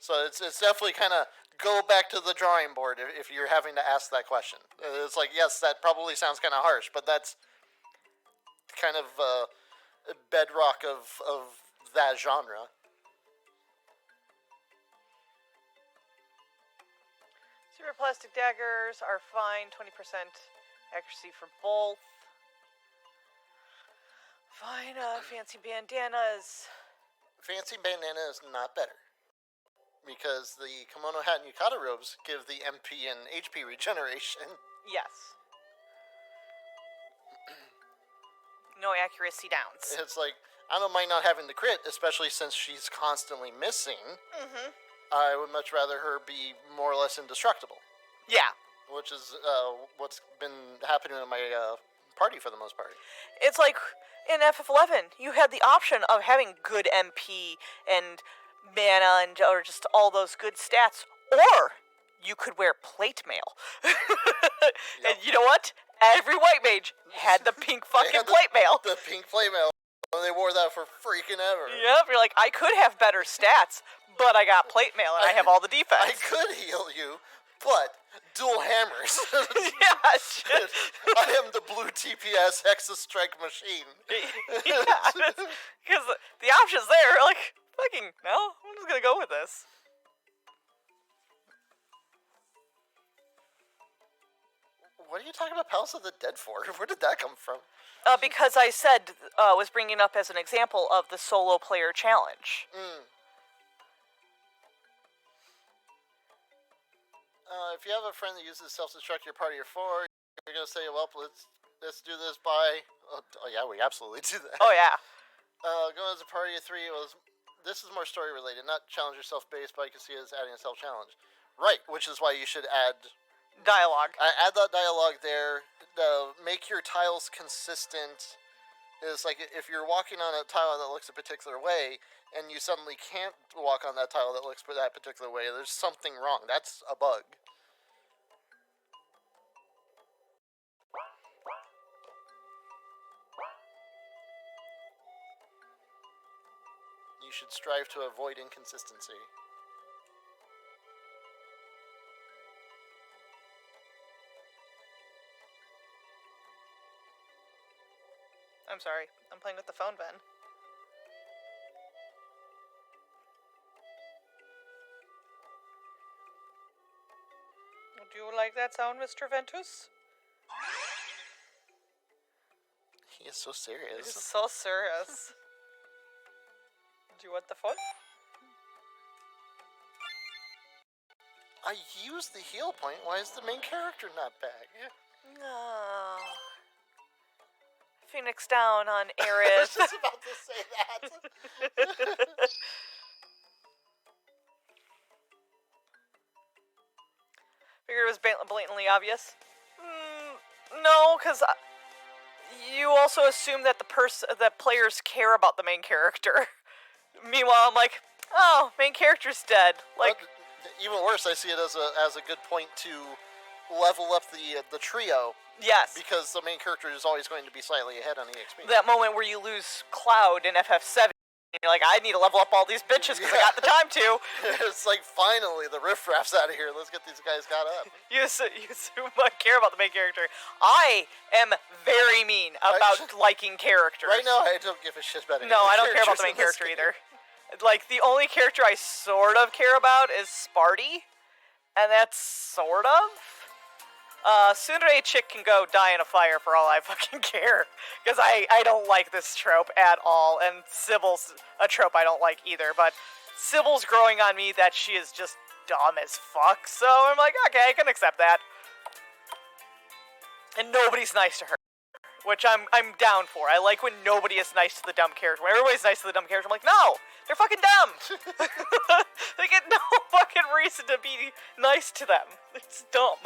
So it's definitely kind of go back to the drawing board if you're having to ask that question. It's like, yes, that probably sounds kind of harsh, but that's kind of a bedrock of that genre. Super plastic daggers are fine, 20% accuracy for both. Fine, fancy bandanas. Fancy bandana is not better. Because the kimono hat and yukata robes give the MP and HP regeneration. Yes. No accuracy downs. It's like, I don't mind not having the crit, especially since she's constantly missing. Mm-hmm. I would much rather her be more or less indestructible. Yeah. Which is what's been happening in my party for the most part. It's like in FF11, you had the option of having good MP and mana and or just all those good stats, or you could wear plate mail. And you know what? Every white mage had the pink fucking plate mail. The pink plate mail. They wore that for freaking ever. Yep, you're like, I could have better stats, But I got plate mail and I have all the I defense. could heal you, but dual hammers. Yeah, shit. I am the blue TPS Hexa Strike machine. Yeah, because the option's there. Like, fucking, no, I'm just gonna go with this. What are you talking about Palace of the Dead for? Where did that come from? Because I said, was bringing up as an example of the solo player challenge. If you have a friend that uses self-destruct your party of 4, you're gonna say, well, let's do this by... Oh yeah, we absolutely do that. Oh, yeah. Going as a party of 3, this is more story related, not challenge yourself based, but you can see it as adding a self-challenge. Right, which is why you should add... Dialogue. Add that dialogue there. Make your tiles consistent. It's like if you're walking on a tile that looks a particular way, and you suddenly can't walk on that tile that looks that particular way, there's something wrong. That's a bug. You should strive to avoid inconsistency. I'm sorry. I'm playing with the phone, Ben. Do you like that sound, Mr. Ventus? He is so serious. He's so serious. Do you want the phone? I used the heal point. Why is the main character not back? No. Phoenix down on I Aerith. was just about to say that. Figured it was blatantly obvious. No, because you also assume that that players care about the main character. Meanwhile, I'm like, oh, main character's dead. Like, even worse, I see it as a good point to level up the trio. Yes. Because the main character is always going to be slightly ahead on EXP. That moment where you lose Cloud in FF7, and you're like, I need to level up all these bitches because I got the time to. It's like, finally, the riffraff's out of here. Let's get these guys caught up. You assume I care about the main character. I am very mean about liking characters. Right now, I don't give a shit about any No, I don't care about the main character either. Like, the only character I sort of care about is Sparty, and that's sort of. Tsundere chick can go die in a fire for all I fucking care. Because I don't like this trope at all, and Sybil's a trope I don't like either, but Sybil's growing on me that she is just dumb as fuck, so I'm like, okay, I can accept that. And nobody's nice to her, which I'm down for. I like when nobody is nice to the dumb character. When everybody's nice to the dumb character, I'm like, no, they're fucking dumb. They get no fucking reason to be nice to them. It's dumb.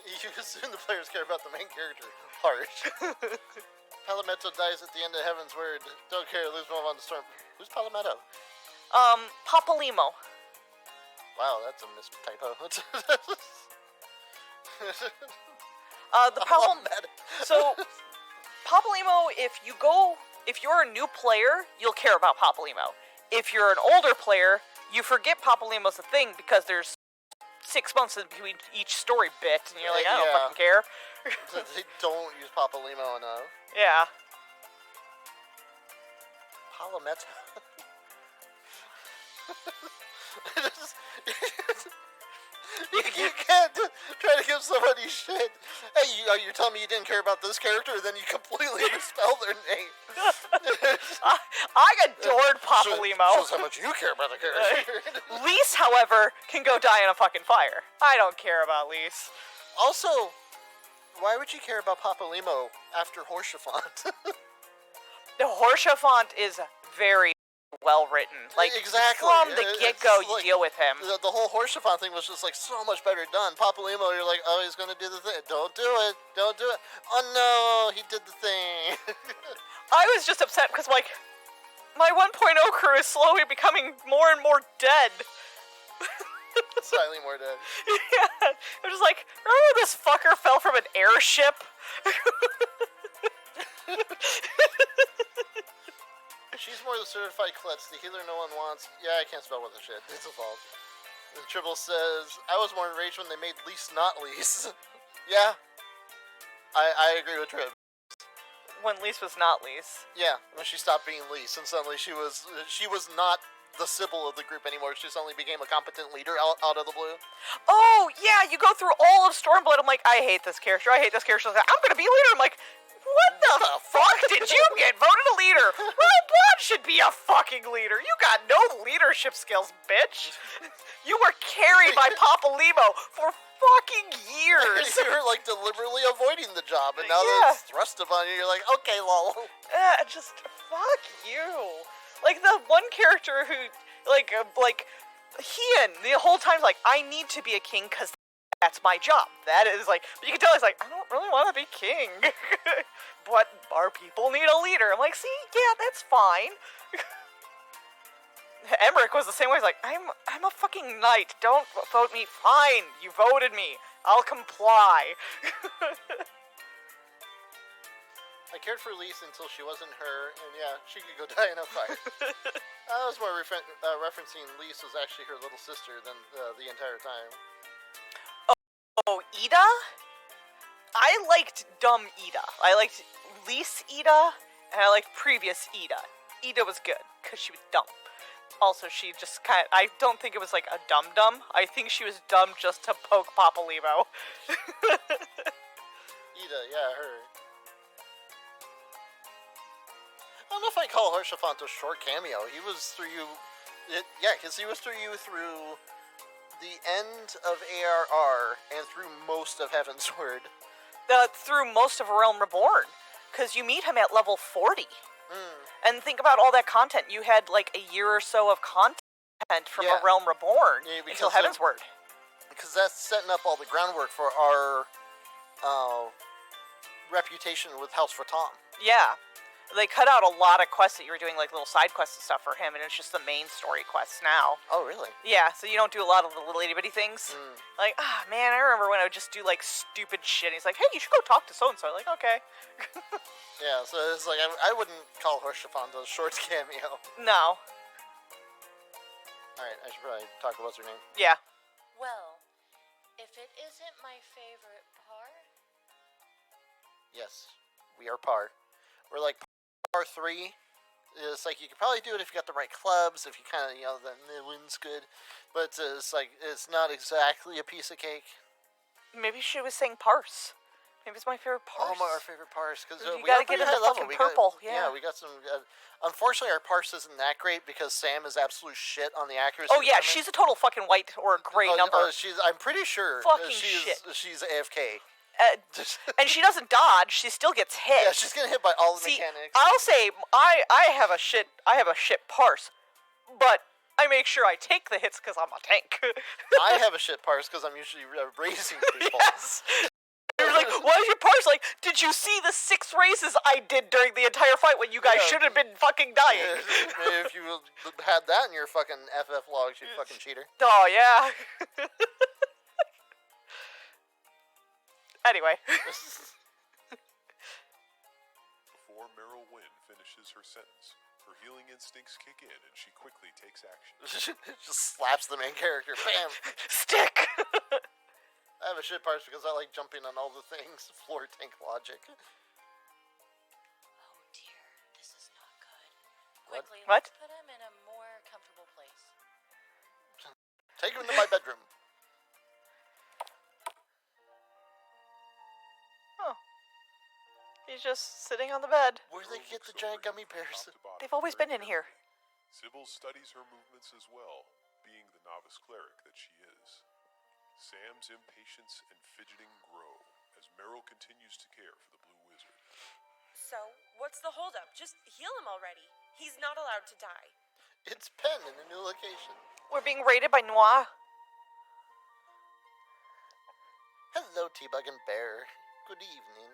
You assume the players care about the main character. Harsh. Palmetto dies at the end of Heaven's Word. Don't care, lose move on the storm. Who's Palmetto? Papalimo. Wow, that's a mistypo. The problem... So, Papalimo, if you're a new player, you'll care about Papalimo. If you're an older player, you forget Papalimo's a thing because there's 6 months in between each story bit, and you're like, I don't fucking care. They don't use Papalimo enough. Yeah. Palmetto. You can't try to give somebody shit. Hey, you're telling me you didn't care about this character, and then you completely misspell their name. I adored Papalimo. Shows how much you care about the character. Lise, however, can go die in a fucking fire. I don't care about Lise. Also, why would you care about Papalimo after Horsefont? The Horsefont is very well written. Like, exactly. From the get-go, you like, deal with him. The whole Horsefont thing was just like so much better done. Papalimo, you're like, oh, he's gonna do the thing. Don't do it. Don't do it. Oh no, he did the thing. I was just upset because, like, my 1.0 crew is slowly becoming more and more dead. Slightly more dead. Yeah. I'm just like, remember this fucker fell from an airship? she's more the certified klutz, the healer no one wants. Yeah, I can't spell with a shit. It's evolved. And Tribble says, I was more enraged when they made Lise not Lise. Yeah. I agree with Trib. When Lise was not Lise. Yeah, when she stopped being Lise, and suddenly she was not the Sybil of the group anymore. She suddenly became a competent leader out of the blue. Oh, yeah, you go through all of Stormblood. I'm like, I hate this character. I hate this character. I'm going to be leader. I'm like, what the fuck did you get voted a leader? Red Blood should be a fucking leader. You got no leadership skills, bitch. You were carried by Papa Limo for fucking years. You were like deliberately avoiding the job, and now that it's thrust upon you, you're like, okay, lol. Just fuck you. Like the one character who, like Hien, the whole time, like, I need to be a king because that's my job. That is like, but you can tell he's like, I don't really want to be king, but our people need a leader. I'm like, see, yeah, that's fine. Emmerich was the same way. He's like, I'm a fucking knight. Don't vote me. Fine, you voted me. I'll comply. I cared for Lise until she wasn't her, and yeah, she could go die in a fight. I was more referencing Lise was actually her little sister than the entire time. Oh, Ida? I liked dumb Ida. I liked Lise Ida, and I liked previous Ida. Ida was good, because she was dumb. Also, she just kind of, I don't think it was like a dum-dum. I think she was dumb just to poke Papa Limo. Ida, yeah, her. I don't know if I call Horshaphant a short cameo. He was through you... yeah, because he was through you through the end of ARR and through most of Heavensward. Through most of Realm Reborn. Because you meet him at level 40. And think about all that content. You had like a year or so of content from a Realm Reborn until Heavensward. Because that's setting up all the groundwork for our reputation with House for Tom. Yeah. They cut out a lot of quests that you were doing, like little side quests and stuff for him, and it's just the main story quests now. Oh, really? Yeah, so you don't do a lot of the little itty-bitty things. Like, man, I remember when I would just do, like, stupid shit. And he's like, hey, you should go talk to so-and-so. I'm like, okay. Yeah, so it's like, I wouldn't call Horshaphant a short cameo. No. Alright, I should probably talk about what's her name. Yeah. Well, if it isn't my favorite part... Yes, we are par. We're like par 3. It's like you could probably do it if you got the right clubs, if you kind of, the wind's good. But it's like, it's not exactly a piece of cake. Maybe she was saying parse. Maybe it's my favorite parse. Oh, our favorite parse. Because you gotta get in the fucking purple. Yeah, we got some... unfortunately, our parse isn't that great because Sam is absolute shit on the accuracy. Oh, yeah, she's a total fucking white or gray number. I'm pretty sure she's AFK. And she doesn't dodge. She still gets hit. Yeah, she's getting hit by all the mechanics. I'll say I have a shit parse, but I make sure I take the hits because I'm a tank. I have a shit parse because I'm usually raising people. Yes. You're like, why is your parse like? Did you see the 6 races I did during the entire fight when you guys should have been fucking dying? If you had that in your fucking FF logs, you fucking cheater. Oh yeah. Anyway. Before Meryl Wynn finishes her sentence, her healing instincts kick in and she quickly takes action. Just slaps the main character. Bam! Stick! I have a shit parse because I like jumping on all the things. Floor tank logic. Oh dear, this is not good. What? Quickly, What? let's put him in a more comfortable place. Take him to my bedroom. He's just sitting on the bed. Where do they get the giant gummy bears? They've always been in here. Sybil studies her movements as well, being the novice cleric that she is. Sam's impatience and fidgeting grow as Meryl continues to care for the Blue Wizard. So, what's the holdup? Just heal him already. He's not allowed to die. It's Penn in a new location. We're being raided by Noir. Hello, T-Bug and Bear. Good evening.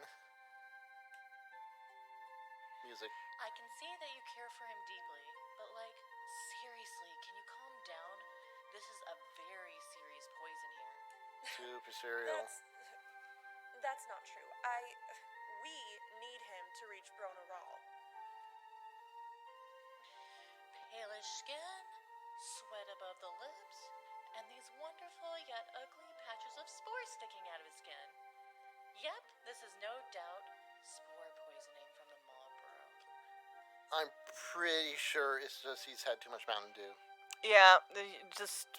Music. I can see that you care for him deeply, but seriously, can you calm down? This is a very serious poison here. Super cereal. That's not true. We need him to reach Bronaral. palish skin, sweat above the lips, and these wonderful yet ugly patches of spores sticking out of his skin. Yep, this is no doubt spore poisoning from the Marlboro. I'm pretty sure it's just he's had too much Mountain Dew. Yeah, just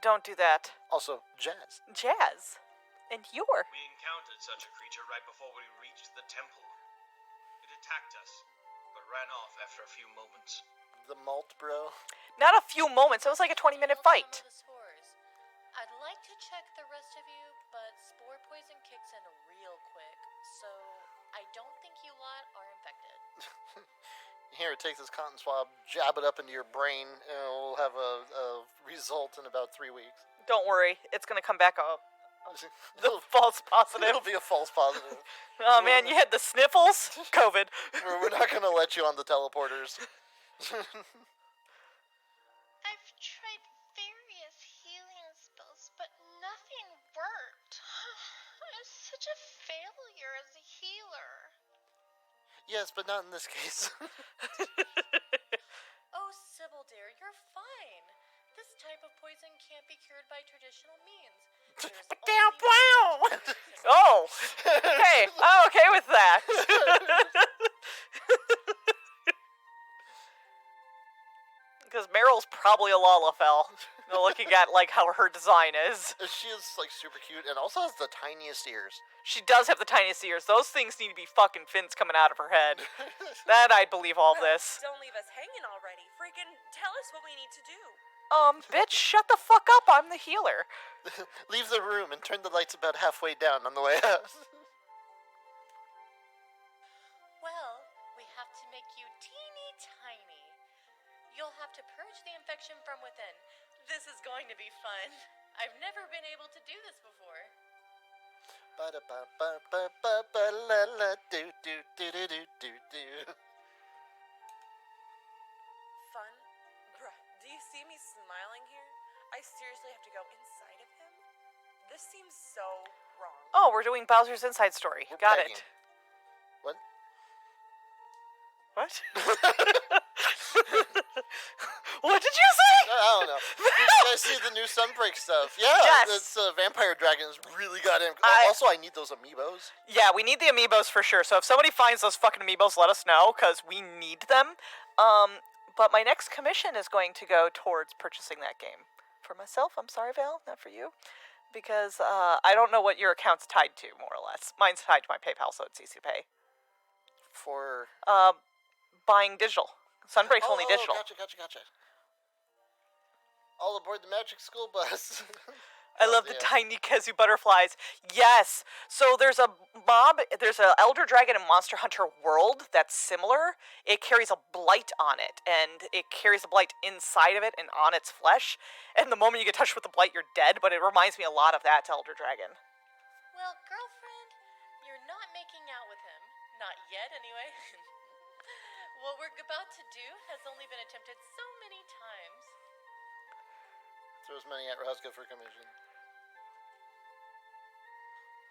don't do that. Also, Jazz. Jazz. And you're. We encountered such a creature right before we reached the temple. It attacked us, but ran off after a few moments. The malt bro. Not a few moments. It was like a 20-minute fight. Some of the spores. I'd like to check the rest of you, but spore poison kicks in real quick, so I don't think you lot are infected. Here, take this cotton swab, jab it up into your brain, and it'll have a result in about 3 weeks. Don't worry. It's going to come back up. The false positive. It'll be a false positive. Oh man, you had the sniffles? COVID. We're not going to let you on the teleporters. I've tried various healing spells, but nothing worked. I'm such a failure as a healer. Yes, but not in this case. Oh, Sybil dear, you're fine. This type of poison can't be cured by traditional means. Damn, wow! Oh, hey, I'm okay with that. Because Meryl's probably a Lalafell, looking at like how her design is. She is like super cute and also has the tiniest ears. She does have the tiniest ears. Those things need to be fucking fins coming out of her head. That I'd believe all this. Don't leave us hanging already. Freaking tell us what we need to do. Bitch, shut the fuck up. I'm the healer. Leave the room and turn the lights about halfway down on the way out. Well, we have to make you teeny tiny. You'll have to purge the infection from within. This is going to be fun. I've never been able to do this before. Fun? Bruh, do you see me smiling here? I seriously have to go inside of him? This seems so wrong. Oh, we're doing Bowser's Inside Story. We're Got pegging. it. What? What? What did you say? I don't know. Did you guys see the new Sunbreak stuff? Yeah, Yes. it's Vampire Dragons really got him. Also, I need those amiibos. Yeah, we need the amiibos for sure. So if somebody finds those fucking amiibos, let us know, because we need them. But my next commission is going to go towards purchasing that game. For myself, I'm sorry, Val, not for you. Because I don't know what your account's tied to, more or less. Mine's tied to my PayPal, so it's easy to pay. For? Buying digital. Sunbreak's only digital. Gotcha. All aboard the Magic School Bus. I love the tiny Kezu butterflies. Yes. So there's a Elder Dragon in Monster Hunter World that's similar. It carries a blight on it, and it carries a blight inside of it and on its flesh. And the moment you get touched with the blight, you're dead, but it reminds me a lot of that Elder Dragon. Well, girlfriend, you're not making out with him. Not yet, anyway. What we're about to do has only been attempted so many times. Throws money at Roscoe for commission.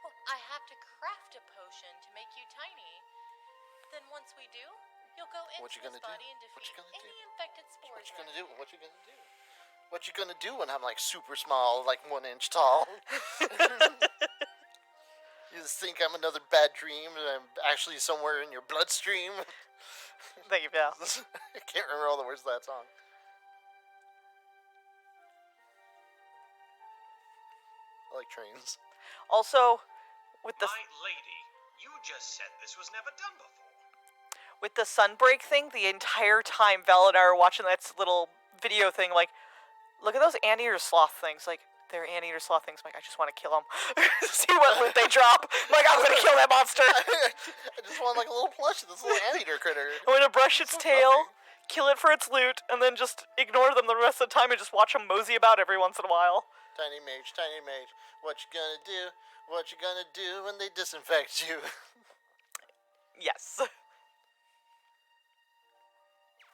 Well, I have to craft a potion to make you tiny. Then once we do, you'll go into his body and defeat any infected spores. What you gonna do? What you gonna do? What you gonna do when I'm like super small, like 1 inch tall? You just think I'm another bad dream and I'm actually somewhere in your bloodstream? Thank you, Val. I can't remember all the words of that song. I like trains. Also, with the My lady, you just said this was never done before. with the Sunbreak thing, the entire time Val and I were watching that little video thing, like, look at those anteater sloth things. Like, they're anteater sloth things. I'm like, I just want to kill them. See what loot they drop. I'm like, I'm going to kill that monster. I just want like a little plush of this little anteater critter. I'm going to brush its tail, kill it for its loot, and then just ignore them the rest of the time and just watch them mosey about every once in a while. Tiny mage, what you gonna do? What you gonna do when they disinfect you? Yes.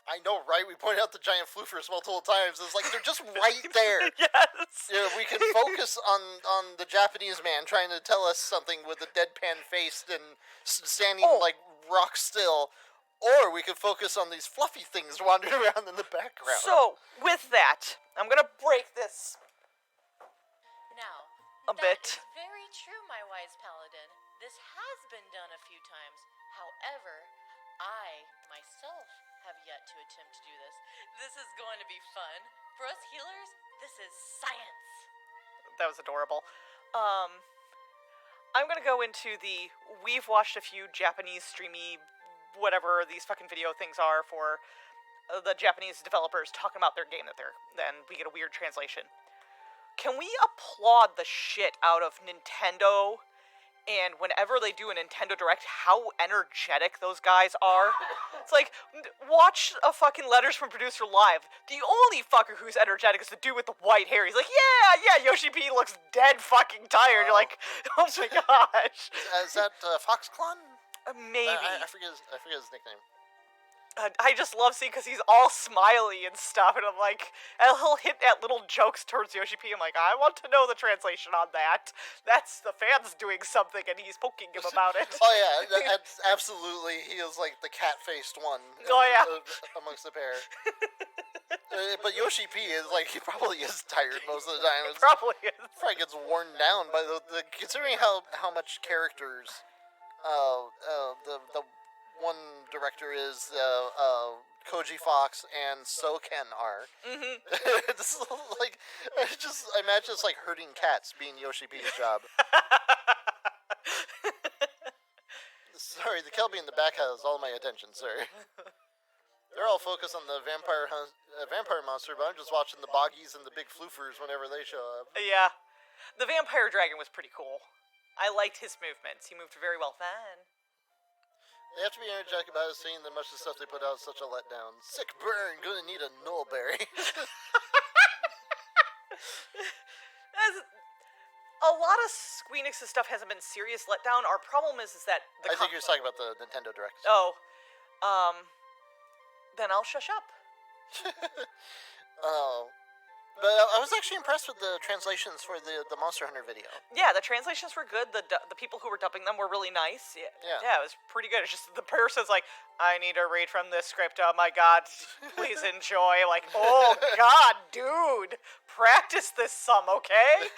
I know, right? We pointed out the giant floofers multiple times. It's like, they're just right there. Yes. Yeah, we can focus on the Japanese man trying to tell us something with a deadpan face and standing like rock still. Or we could focus on these fluffy things wandering around in the background. So, with that, I'm gonna break this Now, a that bit. is very true, my wise paladin. This has been done a few times. However, I, myself, have yet to attempt to do this. This is going to be fun. For us healers, this is science. That was adorable. I'm gonna go into we've watched a few Japanese streamy, whatever these fucking video things are for the Japanese developers talking about their game then we get a weird translation. Can we applaud the shit out of Nintendo? And whenever they do a Nintendo Direct, how energetic those guys are. It's like, watch a fucking Letters from Producer live. The only fucker who's energetic is the dude with the white hair. He's like, yeah, Yoshi P looks dead fucking tired. You're like, oh my gosh. Is that Foxclon? Maybe. I forget his nickname. I just love seeing because he's all smiley and stuff, and I'm like, and he'll hit at little jokes towards Yoshi P. I'm like, I want to know the translation on that. That's the fans doing something, and he's poking him about it. Oh yeah, that's absolutely. He is like the cat-faced one. Oh yeah, amongst the pair. But Yoshi P is like he probably is tired most of the time. Probably is. Probably gets worn down by the considering how much characters, the one director is Koji Fox and Soken are. Mm-hmm. This is like, I imagine it's like herding cats being Yoshi P's job. Sorry, the Kelby in the back has all my attention, sir. They're all focused on the vampire monster, but I'm just watching the boggies and the big floofers whenever they show up. Yeah. The vampire dragon was pretty cool. I liked his movements. He moved very well. Fun. They have to be energetic about it, seeing that much of the stuff they put out is such a letdown. Sick burn, gonna need a nullberry. A lot of Squeenix's stuff hasn't been serious letdown. Our problem is that I think you're talking about the Nintendo Direct. Oh, then I'll shush up. Oh. But I was actually impressed with the translations for the Monster Hunter video. Yeah, the translations were good. The people who were dubbing them were really nice. Yeah, it was pretty good. It's just the person's like, I need to read from this script. Oh my god, please enjoy. Like, oh god, dude, practice this some, okay?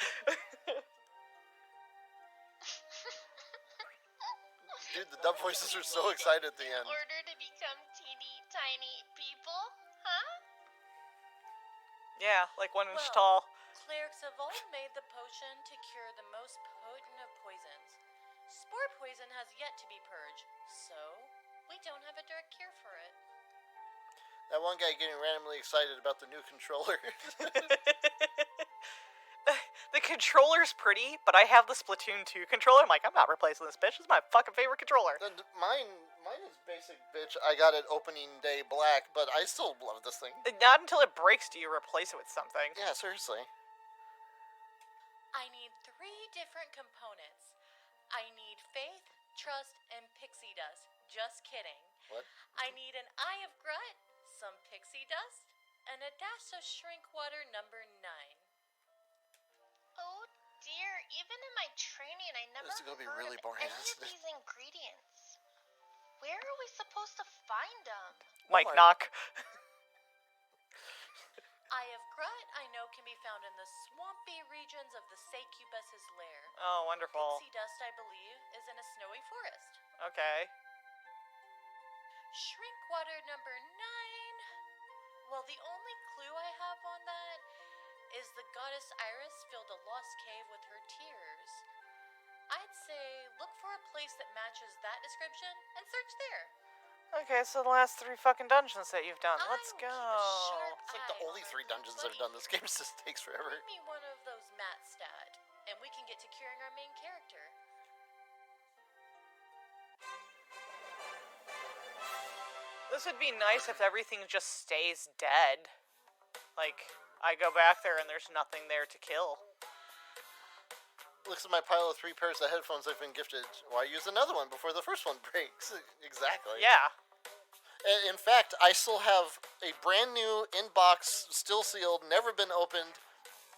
Dude, the dub voices are so excited at the end. In order to become teeny tiny people, huh? Yeah, like 1 inch Well, tall. Clerics of all made the potion to cure the most potent of poisons. Spore poison has yet to be purged, so we don't have a direct cure for it. That one guy getting randomly excited about the new controller. The controller's pretty, but I have the Splatoon 2 controller. I'm like, I'm not replacing this bitch. It's my fucking favorite controller. Mine is basic, bitch. I got it opening day black, but I still love this thing. Not until it breaks do you replace it with something. Yeah, seriously. I need 3 different components. I need faith, trust, and pixie dust. Just kidding. What? I need an eye of Grut, some pixie dust, and a dash of shrink water number 9. Oh dear, even in my training I never This is gonna be heard really of boring, any isn't of it? these ingredients. Where are we supposed to find them? Mike knock. Eye of Grut, I know, can be found in the swampy regions of the Succubus's lair. Oh, wonderful. Pixie dust, I believe, is in a snowy forest. Okay. Shrink water number 9. Well, the only clue I have on that is the goddess Iris filled a lost cave with her tears. I'd say look for a place that matches that description and search there. Okay, so the last 3 fucking dungeons that you've done. Let's I will go. keep a sharp It's like the eye only on 3 dungeons I've done. This game just takes forever. Give me one of those mat stat, and we can get to curing our main character. This would be nice if everything just stays dead. Like, I go back there and there's nothing there to kill. Looks at my pile of 3 pairs of headphones I've been gifted. Why use another one before the first one breaks? Exactly. Yeah. In fact, I still have a brand new in-box, still sealed, never been opened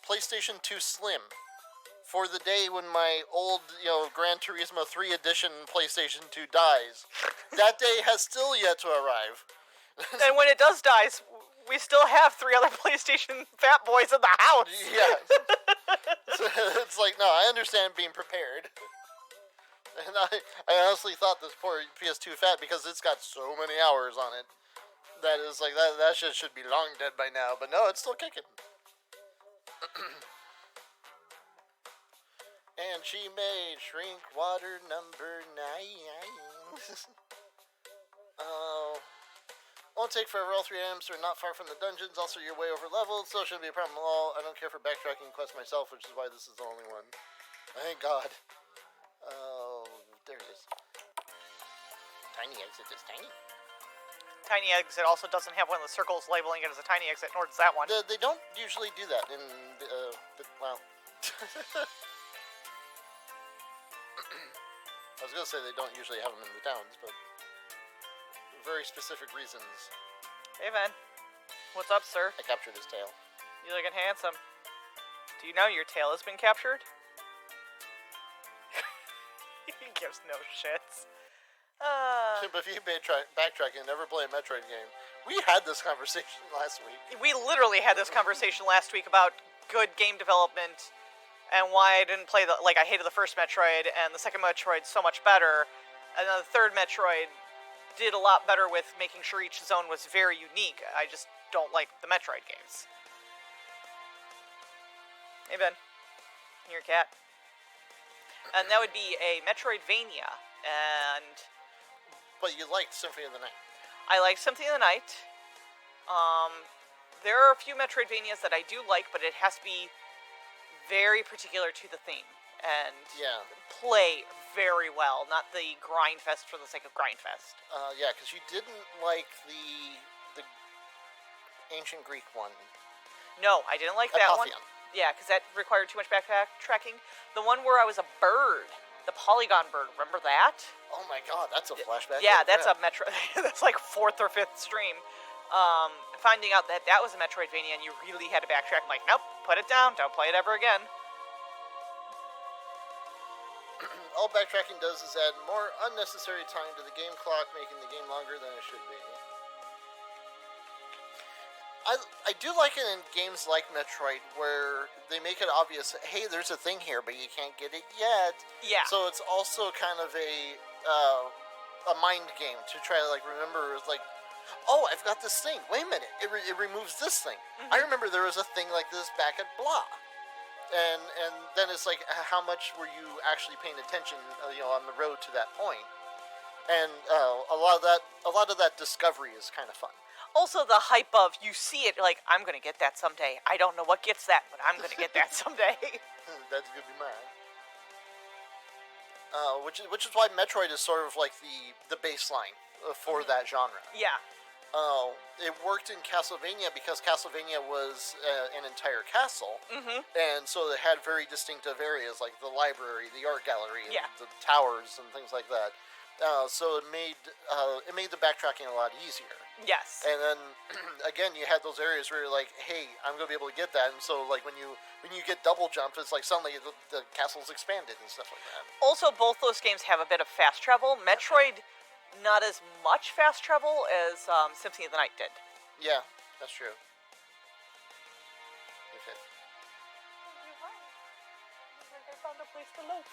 PlayStation 2 Slim for the day when my old, Gran Turismo 3 edition PlayStation 2 dies. That day has still yet to arrive. And when it does die, we still have 3 other PlayStation fat boys in the house. Yeah. So it's like, no, I understand being prepared. And I honestly thought this poor PS2 fat, because it's got so many hours on it, that is like, that shit should be long dead by now. But no, it's still kicking. And she made shrink water number 9. Won't take forever. All 3 items are not far from the dungeons. Also, you're way over leveled, so shouldn't be a problem at all. I don't care for backtracking quests myself, which is why this is the only one. Thank God. Oh, there it is. Tiny exit is tiny. Tiny exit also doesn't have one of the circles labeling it as a tiny exit, nor does that one. They don't usually do that in well. I was gonna say they don't usually have them in the towns, but for very specific reasons. Hey, man. What's up, sir? I captured his tail. You looking handsome. Do you know your tail has been captured? He gives no shits. But if you backtrack and never play a Metroid game, we had this conversation last week. We literally had this conversation last week about good game development and why I didn't play I hated the first Metroid, and the second Metroid so much better, and then the third Metroid did a lot better with making sure each zone was very unique. I just don't like the Metroid games. Hey, Ben. You're a cat. And that would be a Metroidvania, and But you liked Symphony of the Night. I like Symphony of the Night. There are a few Metroidvanias that I do like, but it has to be very particular to the theme and play very well, not the grind fest for the sake of grind fest. Yeah, because you didn't like the ancient Greek one. No, I didn't like that one. Apotheon. Yeah, because that required too much backtracking. The one where I was a bird, the polygon bird, remember that? Oh my God, that's a flashback. Yeah, that's a Metro. That's like 4th or 5th stream. Finding out that was a Metroidvania and you really had to backtrack. I'm like, nope, put it down, don't play it ever again. All backtracking does is add more unnecessary time to the game clock, making the game longer than it should be. I do like it in games like Metroid where they make it obvious, hey, there's a thing here, but you can't get it yet. Yeah. So it's also kind of a mind game to try to remember, oh, I've got this thing. Wait a minute, it removes this thing. Mm-hmm. I remember there was a thing like this back at blah. And then it's like, how much were you actually paying attention, on the road to that point? And a lot of that discovery is kind of fun. Also, the hype of you see it, I'm gonna get that someday. I don't know what gets that, but I'm gonna get that someday. That's gonna be mine. Which is why Metroid is sort of like the baseline for that genre. Yeah. It worked in Castlevania because Castlevania was an entire castle, and so it had very distinctive areas like the library, the art gallery, and the towers and things like that. So it made the backtracking a lot easier. Yes. And then again, you had those areas where you're like, hey, I'm gonna be able to get that, and so when you get double jump, it's like suddenly the castle's expanded and stuff like that. Also, both those games have a bit of fast travel. Metroid, not as much fast travel as Symphony of the Night did. Yeah, that's true. Okay. I found a place to loaf.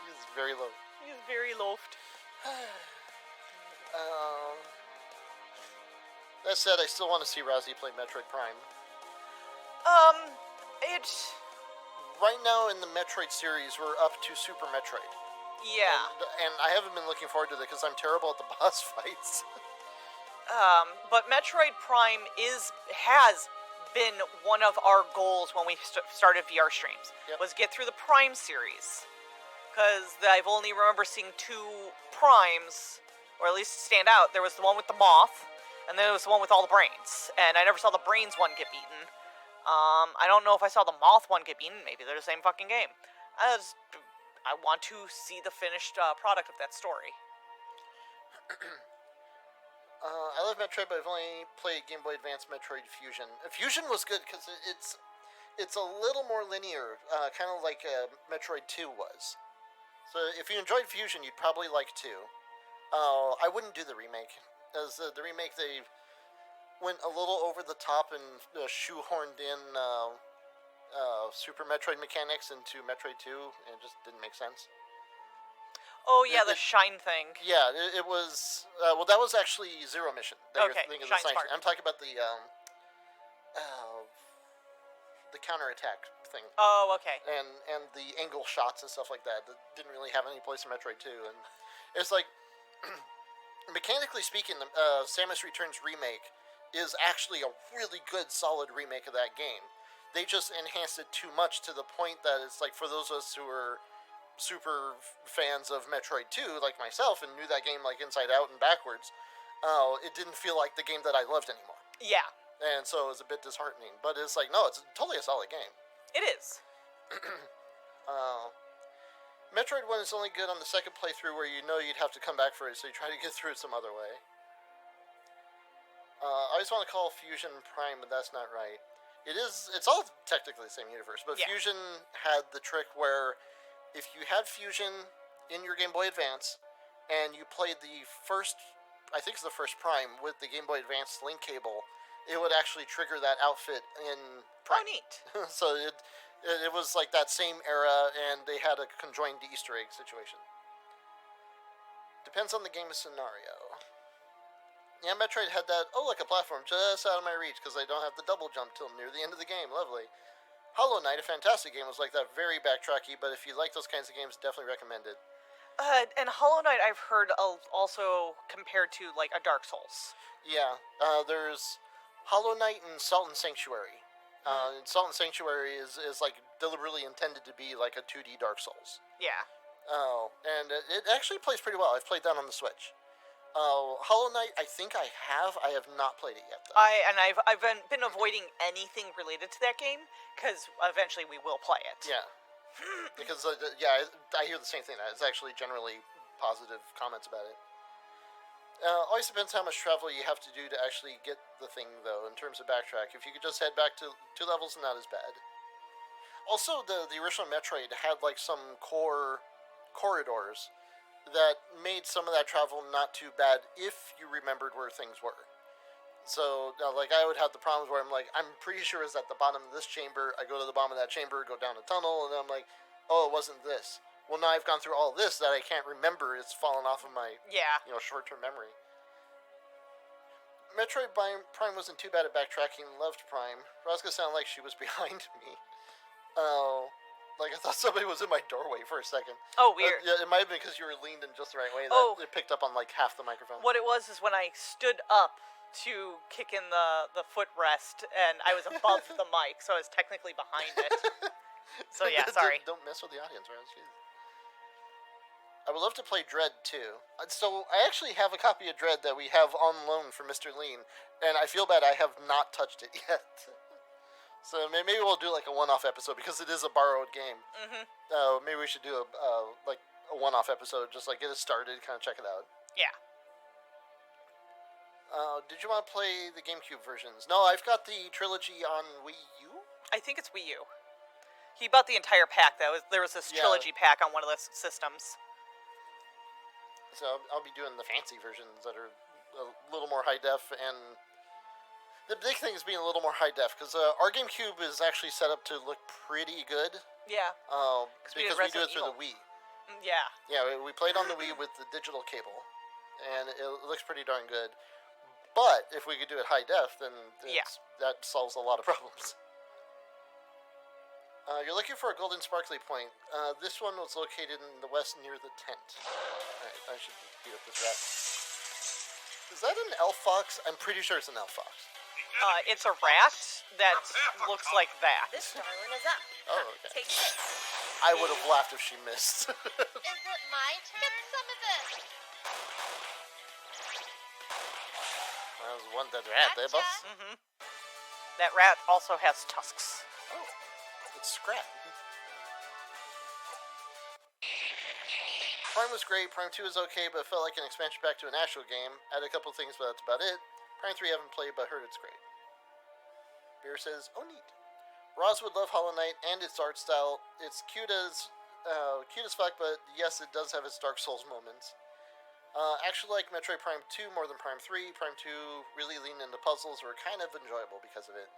He's very low. He's very loafed. That said, I still want to see Rosie play Metroid Prime. It's... Right now in the Metroid series, we're up to Super Metroid. Yeah. And I haven't been looking forward to that because I'm terrible at the boss fights. But Metroid Prime has been one of our goals when we started VRStreams, was get through the Prime series. Because I've only remember seeing 2 Primes, or at least stand out. There was the one with the moth, and then there was the one with all the brains. And I never saw the brains one get beaten. I don't know if I saw the moth one get beaten. Maybe they're the same fucking game. I want to see the finished product of that story. I love Metroid, but I've only played Game Boy Advance Metroid Fusion. Fusion was good because it's a little more linear, kind of like Metroid 2 was. So if you enjoyed Fusion, you'd probably like 2. I wouldn't do the remake. As the remake, they went a little over the top and shoehorned in Super Metroid mechanics into Metroid 2, and it just didn't make sense. Oh yeah, the shine thing. Yeah, it was. Well, that was actually Zero Mission. That Okay, you're thinking of Shine the science. Spark. I'm talking about the counterattack thing. Oh, okay. And the angle shots and stuff like that didn't really have any place in Metroid 2. And it's like, mechanically speaking, Samus Returns remake is actually a really good, solid remake of that game. They just enhanced it too much to the point that it's like, for those of us who are super fans of Metroid 2, like myself, and knew that game like inside out and backwards, it didn't feel like the game that I loved anymore. Yeah. And so it was a bit disheartening. But it's like, no, it's totally a solid game. It is. Metroid 1 is only good on the second playthrough where you know you'd have to come back for it, so you try to get through it some other way. I always want to call Fusion Prime, but that's not right. It's all technically the same universe, but Yeah. Fusion had the trick where if you had Fusion in your Game Boy Advance and you played the first, I think it's the first Prime with the Game Boy Advance link cable, it would actually trigger that outfit in Prime. Oh, neat. So it was like that same era, and they had a conjoined Easter egg situation. Depends on the game scenario. Yeah, Metroid had that, like a platform just out of my reach because I don't have the double jump till near the end of the game. Lovely. Hollow Knight, a fantastic game, was like that, very backtracky, but if you like those kinds of games, definitely recommend it. And Hollow Knight I've heard also compared to like a Dark Souls. Yeah, there's Hollow Knight and Salt and Sanctuary. Salt and Sanctuary is like deliberately intended to be like a 2D Dark Souls. Yeah. And it actually plays pretty well. I've played that on the Switch. Hollow Knight, I think I have not played it yet, though. I've been avoiding anything related to that game because eventually we will play it. Yeah, because I hear the same thing. It's actually generally positive comments about it. Always depends how much travel you have to do to actually get the thing, though. In terms of backtrack, if you could just head back to 2 levels, not as bad. Also, the original Metroid had like some core corridors that made some of that travel not too bad if you remembered where things were. So, like, I would have the problems where I'm like, I'm pretty sure it's at the bottom of this chamber. I go to the bottom of that chamber, go down a tunnel, and then I'm like, oh, it wasn't this. Well, now I've gone through all this that I can't remember. It's fallen off of my short-term memory. Metroid Prime wasn't too bad at backtracking. Loved Prime. Rosga sounded like she was behind me. Like, I thought somebody was in my doorway for a second. Oh, weird. Yeah, it might have been because you were leaned in just the right way. It picked up on, like, half the microphone. What it was is when I stood up to kick in the footrest, and I was above the mic, so I was technically behind it. So, yeah, sorry. Don't mess with the audience, right? Jeez. I would love to play Dread, too. So, I actually have a copy of Dread that we have on loan for Mr. Lean, and I feel bad I have not touched it yet. So maybe we'll do like a one-off episode because it is a borrowed game. Maybe we should do a one-off episode, just like get it started, kind of check it out. Yeah. Did you want to play the GameCube versions? No, I've got the trilogy on Wii U. I think it's Wii U. He bought the entire pack. There was this trilogy pack on one of the systems. So I'll be doing the fancy versions that are a little more high def and. The big thing is being a little more high def, because our GameCube is actually set up to look pretty good. Yeah. Because we do it through the Wii. Yeah. Yeah, we played on the Wii with the digital cable, and it looks pretty darn good. But if we could do it high def, then that solves a lot of problems. You're looking for a golden sparkly point. This one was located in the west near the tent. Alright, I should beat up this rat. Is that an elf fox? I'm pretty sure it's an elf fox. It's a rat that looks like that. This darling is up. Oh, okay. Take this. I would have laughed if she missed. Is it my turn? Get some of this. That was one dead rat there, boss. That rat also has tusks. Oh, it's Scrat. Prime was great. Prime 2 is okay, but felt like an expansion pack to an actual game. Added a couple things, but that's about it. Prime 3 I haven't played, but heard it's great. Beer says, oh neat. Roz would love Hollow Knight and its art style. It's cute as fuck, but yes, it does have its Dark Souls moments. Actually like Metroid Prime 2 more than Prime 3. Prime 2 really leaned into puzzles, were kind of enjoyable because of it.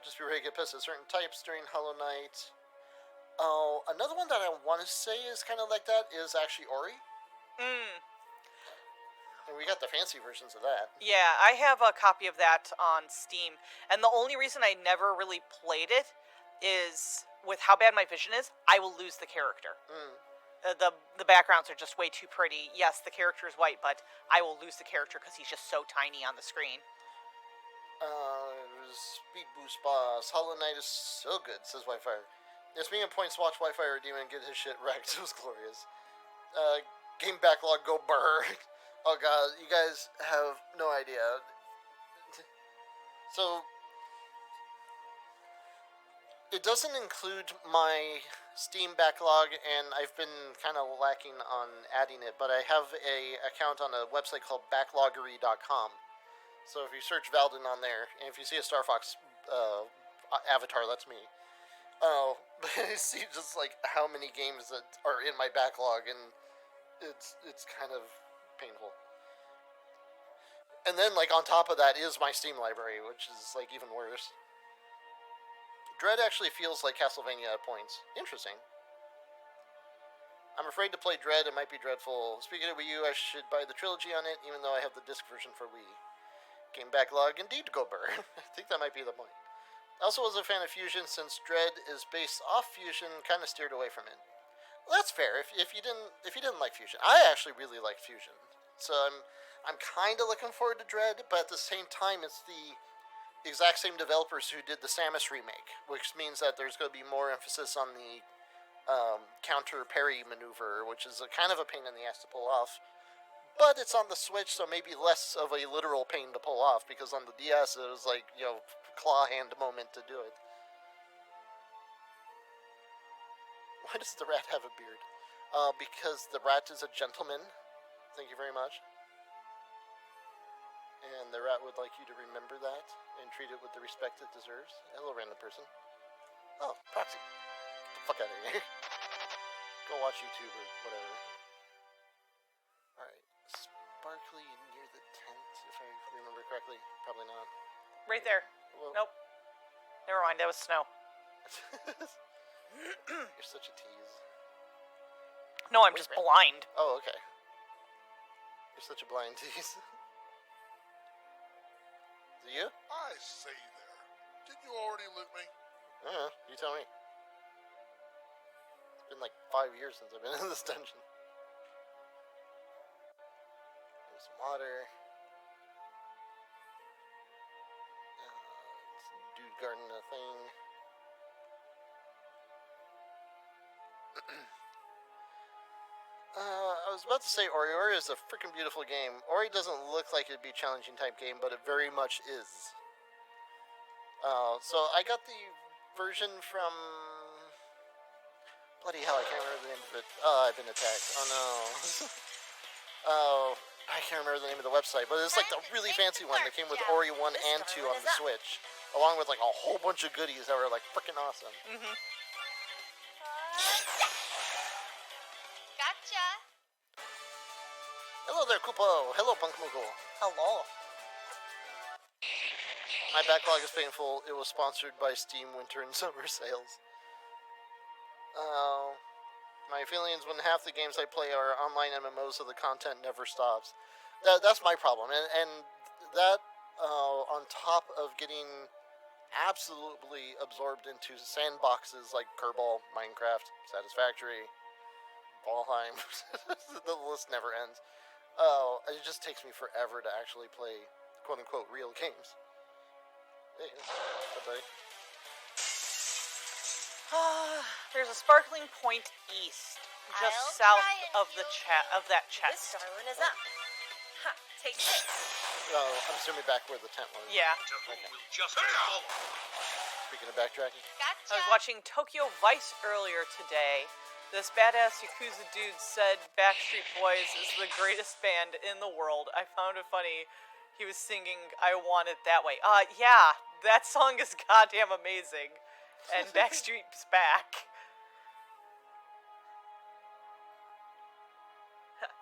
Just be ready to get pissed at certain types during Hollow Knight. Oh, another one that I want to say is kind of like that is actually Ori. And we got the fancy versions of that. Yeah, I have a copy of that on Steam, and the only reason I never really played it is with how bad my vision is, I will lose the character. The backgrounds are just way too pretty. Yes, the character is white, but I will lose the character because he's just so tiny on the screen. Speed Boost Boss. Hollow Knight is so good, says Wi-Fi. It's me and points watch Wi-Fi or Demon get his shit wrecked. It was glorious. Game backlog go burr. Oh god, you guys have no idea. So, it doesn't include my Steam backlog, and I've been kind of lacking on adding it, but I have a account on a website called backloggery.com. So if you search Valden on there, and if you see a Star Fox avatar, that's me. But I see just like how many games that are in my backlog, and it's kind of painful. And then like on top of that is my Steam library, which is like even worse. Dread actually feels like Castlevania at points. Interesting. I'm afraid to play Dread, it might be dreadful. Speaking of Wii U, I should buy the trilogy on it, even though I have the disc version for Wii. Game backlog indeed go burr. I think that might be the point. I also was a fan of Fusion, since Dread is based off Fusion, kind of steered away from it. Well, that's fair. If you didn't like Fusion, I actually really like Fusion, so I'm kind of looking forward to Dread, but at the same time, it's the exact same developers who did the Samus remake, which means that there's going to be more emphasis on the counter parry maneuver, which is a kind of a pain in the ass to pull off. But it's on the Switch, so maybe less of a literal pain to pull off, because on the DS it was like, you know, claw hand moment to do it. Why does the rat have a beard? Because the rat is a gentleman. Thank you very much. And the rat would like you to remember that and treat it with the respect it deserves. Hello, random person. Oh, Proxy. Get the fuck out of here. Go watch YouTube or whatever. Alright. Sparkly near the tent, if I remember correctly. Probably not. Right there. Whoa. Nope. Never mind, that was snow. You're such a tease. No, I'm just blind. Oh, okay. You're such a blind tease. Is it you? I say there. Didn't you already loot me? You tell me. It's been like 5 years since I've been in this dungeon. There's some water. Some dude guarding a thing. I was about to say Ori. Ori is a freaking beautiful game. Ori doesn't look like it'd be a challenging type game, but it very much is. So I got the version from... Bloody hell, I can't remember the name of it. Oh, I've been attacked. Oh no. Oh, I can't remember the name of the website, but it's like the really fancy one that came with Ori 1 and 2 on the Switch, along with like a whole bunch of goodies that were like freaking awesome. Gotcha. Hello there, Kupo. Hello, Punk Moogle. Hello. My backlog is painful. It was sponsored by Steam Winter and Summer Sales. My feelings when half the games I play are online MMOs, so the content never stops. That's my problem, and that on top of getting absolutely absorbed into sandboxes like Kerbal, Minecraft, Satisfactory, Valheim. The list never ends. It just takes me forever to actually play quote-unquote real games. Hey, bye-bye. There's a sparkling point east, just I'll south try and of the of that chest. This darling is up. Ha! Take this. I'm assuming back where the tent was. Yeah. Will just follow. Speaking of backtracking. Gotcha. I was watching Tokyo Vice earlier today. This badass Yakuza dude said Backstreet Boys is the greatest band in the world. I found it funny. He was singing I Want It That Way. Yeah, that song is goddamn amazing. And Backstreet's back.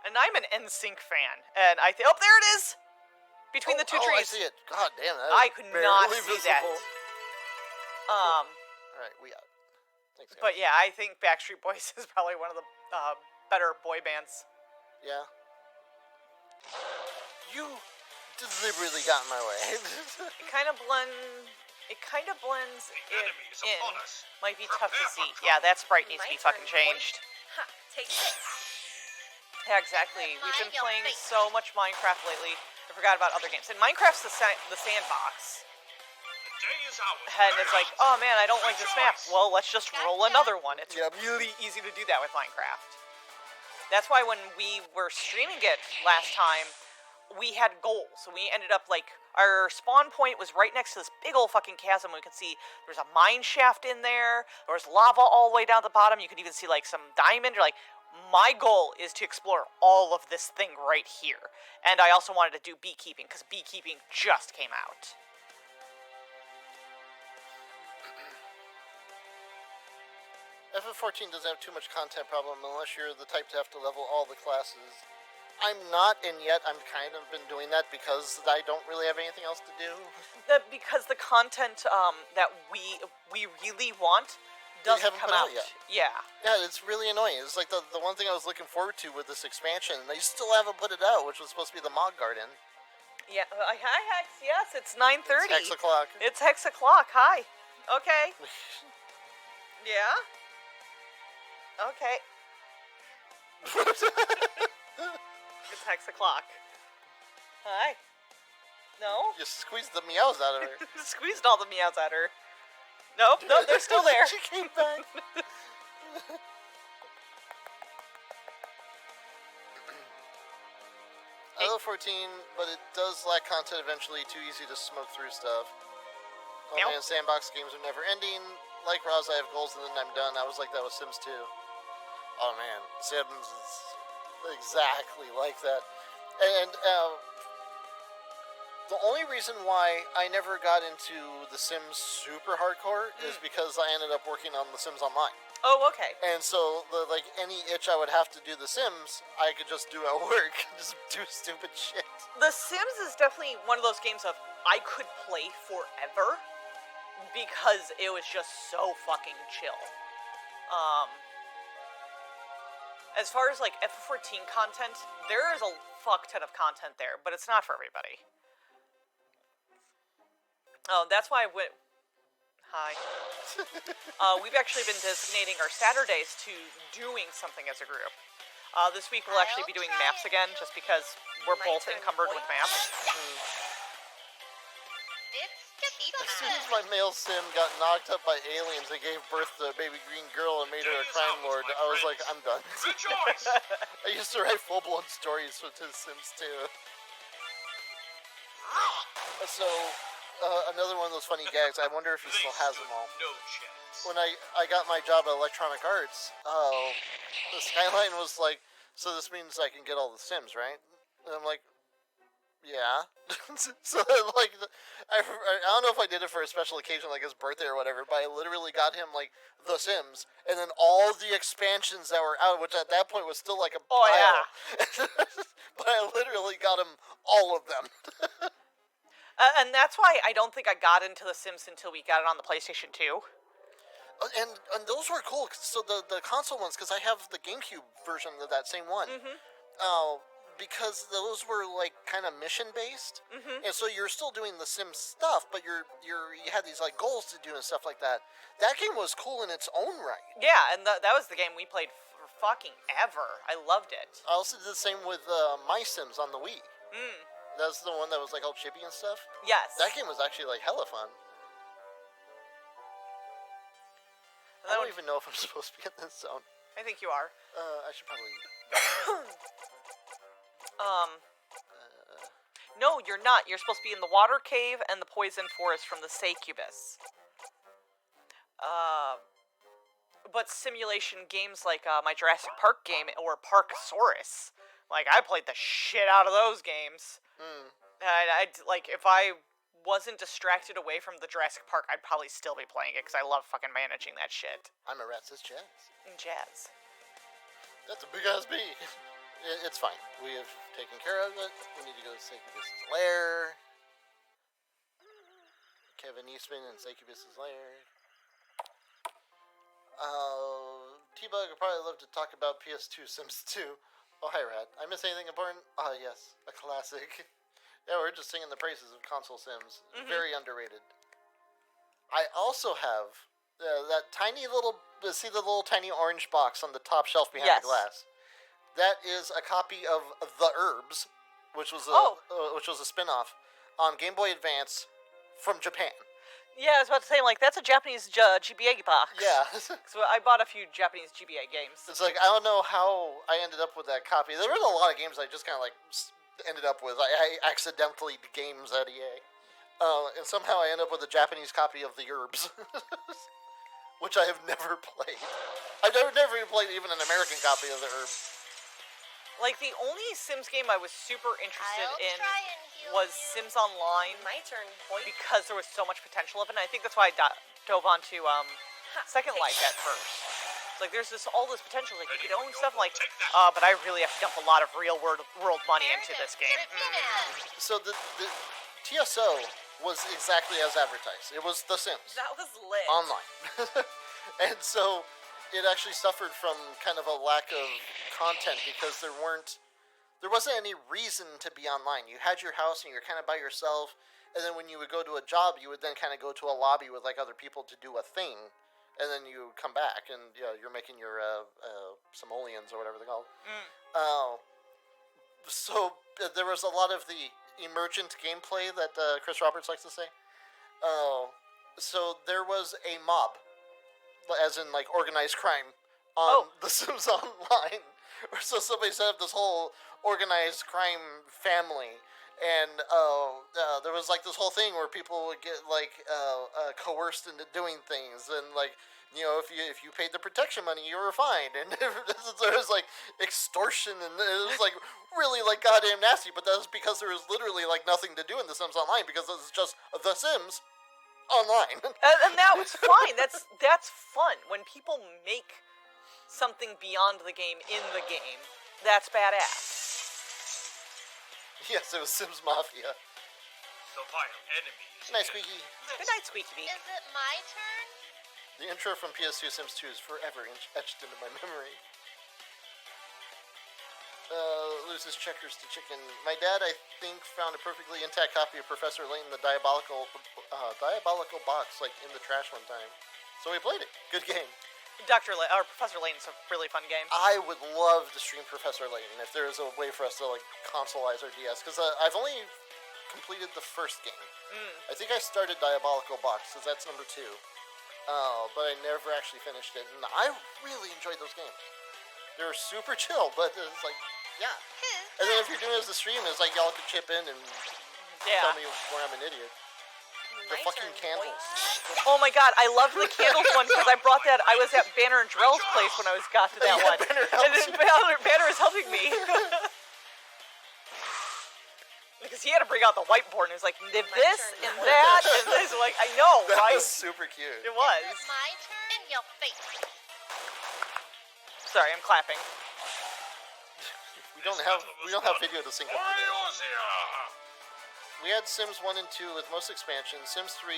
And I'm an NSYNC fan, and I think, oh, there it is! Between the two trees. I see it. God damn it. I could not barely see that. visible. Alright, we out. Thanks, guys. But yeah, I think Backstreet Boys is probably one of the better boy bands. Yeah. You deliberately got in my way. It kind of blends it in. Might be tough to see. Yeah, that sprite needs to be fucking changed. Ha, take this. Yeah, exactly. We've been playing so much Minecraft lately. I forgot about other games. And Minecraft's the sandbox. And it's like, oh man, I don't like this map. Well, let's just roll another one. It's really easy to do that with Minecraft. That's why when we were streaming it last time, we had goals. So we ended up like, our spawn point was right next to this big old fucking chasm. We could see there's a mine shaft in there. There was lava all the way down the bottom. You could even see like some diamond. You're like, my goal is to explore all of this thing right here. And I also wanted to do beekeeping, because beekeeping just came out. FF14 doesn't have too much content problem unless you're the type to have to level all the classes. I'm not, and yet I'm kind of been doing that because I don't really have anything else to do. Because the content that we really want doesn't come out yet. Yeah. Yeah, it's really annoying. It's like the one thing I was looking forward to with this expansion, and they still haven't put it out, which was supposed to be the Mog Garden. Yeah, hi Hex, yes, it's 9:30. It's Hex o'clock. It's Hex o'clock, hi. Okay. Yeah? Okay. It's Hex o'clock. Hi. No? You squeezed the meows out of her. Squeezed all the meows out of her. Nope, they're still there. She came back. I love 14, but it does lack content eventually, too easy to smoke through stuff. Oh man, sandbox games are never ending. Like Roz, I have goals and then I'm done. I was like that with Sims 2. Oh man, Sims is exactly like that. And the only reason why I never got into The Sims super hardcore is because I ended up working on The Sims Online. Oh, okay. And so, like, any itch I would have to do The Sims, I could just do at work. Just do stupid shit. The Sims is definitely one of those games of I could play forever because it was just so fucking chill. As far as, like, FF14 content, there is a fuck ton of content there, but it's not for everybody. Oh, that's why I went... Hi. We've actually been designating our Saturdays to doing something as a group. This week we'll actually be doing maps again, just because we're both encumbered with maps. As soon as my male sim got knocked up by aliens and gave birth to a baby green girl and made her a crime lord, I was like, I'm done. I used to write full-blown stories for The Sims 2. So, another one of those funny gags, I wonder if he still has them all. When I got my job at Electronic Arts, the Skyline was like, so this means I can get all the Sims, right? And I'm like, yeah. So, like, I don't know if I did it for a special occasion, like his birthday or whatever, but I literally got him, like, The Sims, and then all the expansions that were out, which at that point was still like a pile. Oh, yeah. But I literally got him all of them. And that's why I don't think I got into The Sims until we got it on the PlayStation 2. And those were cool. So the console ones, because I have the GameCube version of that same one. Because those were like kind of mission based, and so you're still doing the Sims stuff, but you had these like goals to do and stuff like that. That game was cool in its own right. Yeah, and that was the game we played for fucking ever. I loved it. I also did the same with My Sims on the Wii. That's the one that was like all chippy and stuff. Yes. That game was actually like hella fun. I don't even know if I'm supposed to be in this zone. I think you are. I should probably. No, you're not. You're supposed to be in the water cave and the poison forest from the Succubus. But simulation games like my Jurassic Park game or Parkosaurus, like I played the shit out of those games. I'd like if I wasn't distracted away from the Jurassic Park, I'd probably still be playing it because I love fucking managing that shit. I'm a rat, says Jazz. Jazz. That's a big ass bee. It's fine. We have taken care of it. We need to go to Succubus's lair. Kevin Eastman and Succubus's lair. T-Bug would probably love to talk about PS2 Sims 2. Oh, hi, Rat. I miss anything important? Ah, yes. A classic. Yeah, we're just singing the praises of console Sims. Very underrated. I also have that tiny little... See the little tiny orange box on the top shelf behind the glass? That is a copy of The Herbs, which was a spin-off on Game Boy Advance from Japan. Yeah, I was about to say, like, that's a Japanese GBA box. Yeah. So I bought a few Japanese GBA games. It's like, I don't know how I ended up with that copy. There was a lot of games I just kind of, like, ended up with. I accidentally the games at EA. And somehow I end up with a Japanese copy of The Herbs. Which I have never played. I've never even played even an American copy of The Herbs. Like, the only Sims game I was super interested in was Sims Online. My turn, boy. Because there was so much potential of it, and I think that's why I dove onto Second Life at first. Like, there's all this potential. Like, you could own stuff like, but I really have to dump a lot of real-world money into this game. So the TSO was exactly as advertised. It was The Sims. That was lit. Online. And so it actually suffered from kind of a lack of content because there wasn't any reason to be online. You had your house and you were kind of by yourself, and then when you would go to a job, you would then kind of go to a lobby with like other people to do a thing, and then you come back and you're making your simoleons or whatever they're called. So there was a lot of the emergent gameplay that Chris Roberts likes to say. So there was a mob, as in like organized crime, on The Sims Online. So somebody set up this whole organized crime family, and there was like this whole thing where people would get like coerced into doing things, and like, you know, if you paid the protection money, you were fined, and there was like extortion, and it was like really like goddamn nasty. But that was because there was literally like nothing to do in The Sims Online, because it was just The Sims Online. And that was fine. That's fun when people make something beyond the game in the game. That's badass. Yes, it was Sims Mafia. The vile enemies. Good night, Squeaky. Good night, Squeaky. Is it my turn? The intro from PS2 Sims 2 is forever etched into my memory. Loses checkers to chicken. My dad, I think, found a perfectly intact copy of Professor Layton, the diabolical box, like in the trash one time. So we played it. Good game. Professor Layton's a really fun game. I would love to stream Professor Layton if there is a way for us to like consoleize our DS, because I've only completed the first game. I think I started Diabolical Box, because that's number 2. But I never actually finished it, and I really enjoyed those games. They were super chill, but it's like, yeah. And then if you're doing it as a stream, it's like y'all could chip in and tell me where I'm an idiot. The fucking candles. Oh my god, I love the candles one because I brought that. I was at Banner and Drell's place when I got to that one. And then Banner is helping me. Because he had to bring out the whiteboard and he was like, this and that and this. Like, I know, that right? was super cute. It was. Is it my turn? In your face. Sorry, I'm clapping. We don't have video to sync up to this. We had Sims 1 and 2 with most expansions, Sims 3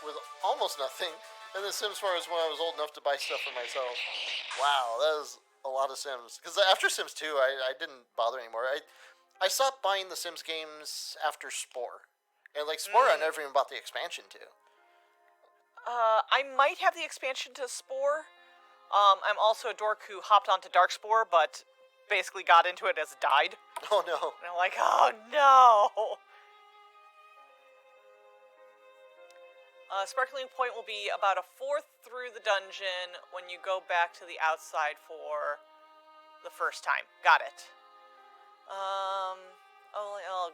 with almost nothing, and then Sims 4 is when I was old enough to buy stuff for myself. Wow, that was a lot of Sims. Because after Sims 2, I didn't bother anymore. I stopped buying the Sims games after Spore. And like Spore, I never even bought the expansion to. I might have the expansion to Spore. I'm also a dork who hopped onto Darkspore, but basically got into it as died. Oh no. And I'm like, oh no! Sparkling Point will be about a fourth through the dungeon when you go back to the outside for the first time. Got it.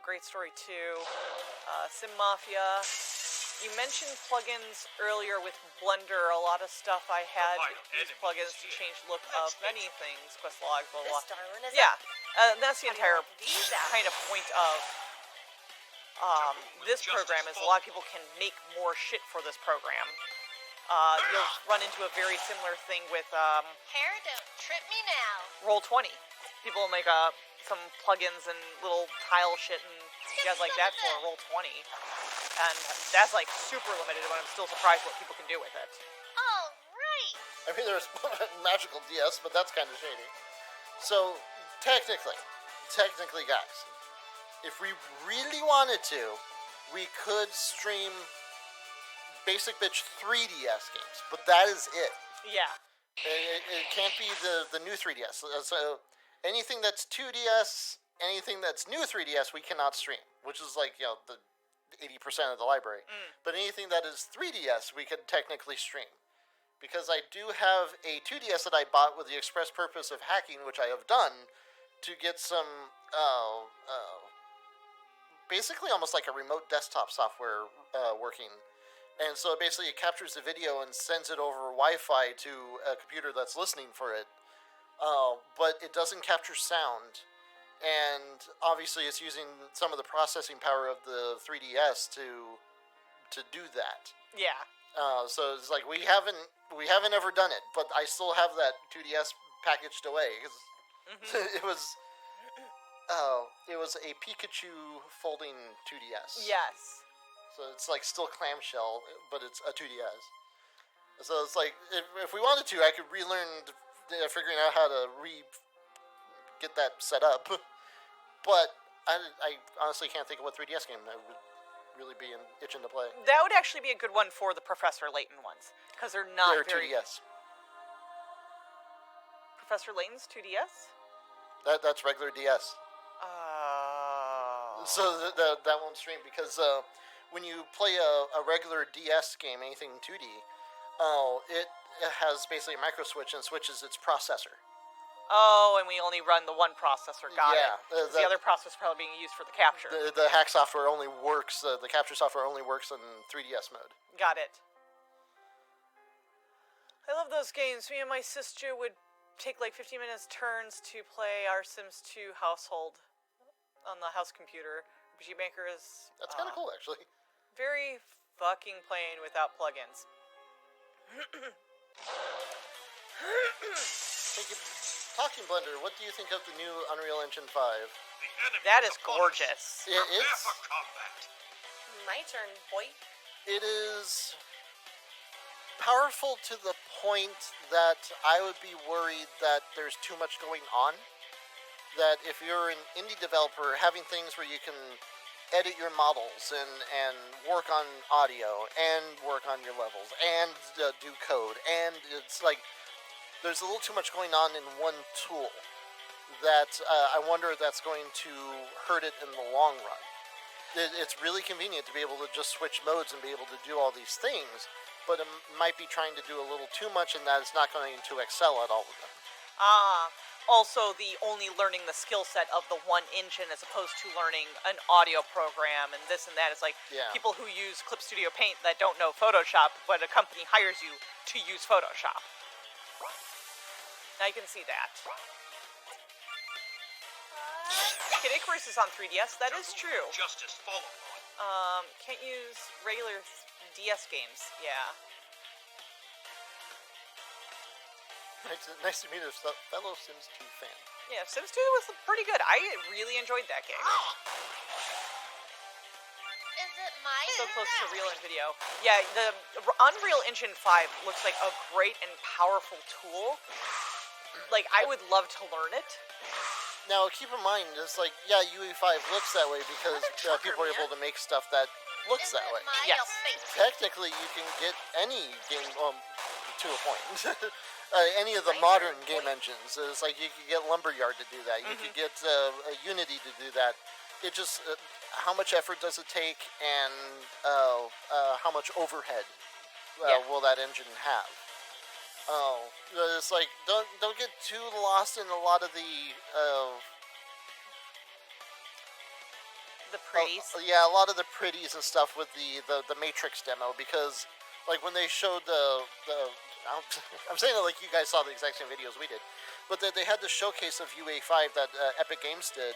Great story too. Sim Mafia. You mentioned plugins earlier with Blender. A lot of stuff I had used plugins to change the look of many things. Quest logs, blah blah. That's the entire kind of point of this program. Is a lot of people can make more shit for this program. You'll run into a very similar thing with Hair, don't trip me now. Roll20. People make some plugins and little tile shit and jazz like that for Roll20. And that's like super limited, but I'm still surprised what people can do with it. All right. I mean, there's Magical DS, but that's kind of shady. So, technically, guys, if we really wanted to, we could stream Basic Bitch 3DS games, but that is it. Yeah. It can't be the new 3DS. So anything that's 2DS, anything that's new 3DS, we cannot stream, which is like, the 80% of the library. But anything that is 3DS, we could technically stream. Because I do have a 2DS that I bought with the express purpose of hacking, which I have done, to get some, basically almost like a remote desktop software working. And so basically it captures the video and sends it over Wi-Fi to a computer that's listening for it. But it doesn't capture sound. And obviously it's using some of the processing power of the 3DS to do that. Yeah. So it's like we haven't ever done it, but I still have that 2DS packaged away because it was a Pikachu folding 2DS. Yes. So it's like still clamshell, but it's a 2DS. So it's like if we wanted to, I could relearn figuring out how to get that set up. But I honestly can't think of what 3DS game I would really be itching to play. That would actually be a good one for the Professor Layton ones, because they're not They're very... 2DS. Professor Layton's 2DS? That's regular DS. So that won't stream because when you play a regular DS game, anything 2D, it has basically a micro switch and switches its processor. Oh, and we only run the one processor. Got it. The other processor probably being used for the capture. The hack software only works. The capture software only works in 3DS mode. Got it. I love those games. Me and my sister would take like 15 minutes turns to play our Sims 2 household on the house computer. RPG Maker is... That's kind of cool, actually. Very fucking plain without plugins. Talking Blender, what do you think of the new Unreal Engine 5? That is gorgeous. It's My turn, boy. It is powerful to the point that I would be worried that there's too much going on. That if you're an indie developer, having things where you can edit your models and work on audio and work on your levels and do code, and it's like there's a little too much going on in one tool that I wonder if that's going to hurt it in the long run. It's really convenient to be able to just switch modes and be able to do all these things, but it might be trying to do a little too much, and that it's not going to excel at all of them. Also, the only learning the skill set of the one engine as opposed to learning an audio program and this and that. It's like people who use Clip Studio Paint that don't know Photoshop, but a company hires you to use Photoshop. Now you can see that. Kid Icarus is on 3DS, that is true. Justice, follow on. Can't use regular DS games, yeah. Nice to meet a fellow Sims 2 fan. Yeah, Sims 2 was pretty good. I really enjoyed that game. Is it my So close to real in video. Yeah, the Unreal Engine 5 looks like a great and powerful tool. Like, I would love to learn it. Now, keep in mind, it's like, yeah, UE5 looks that way because people are able to make stuff that looks that way. Yes. Technically, you can get any game, to a point. Any of the modern game engines. It's like you could get Lumberyard to do that. You could get Unity to do that. It just, how much effort does it take, and how much overhead will that engine have? It's like don't get too lost in a lot of the pretties. A lot of the pretties and stuff with the Matrix demo, because like when they showed the I'm saying it like you guys saw the exact same videos we did, but they had the showcase of UA5 that Epic Games did,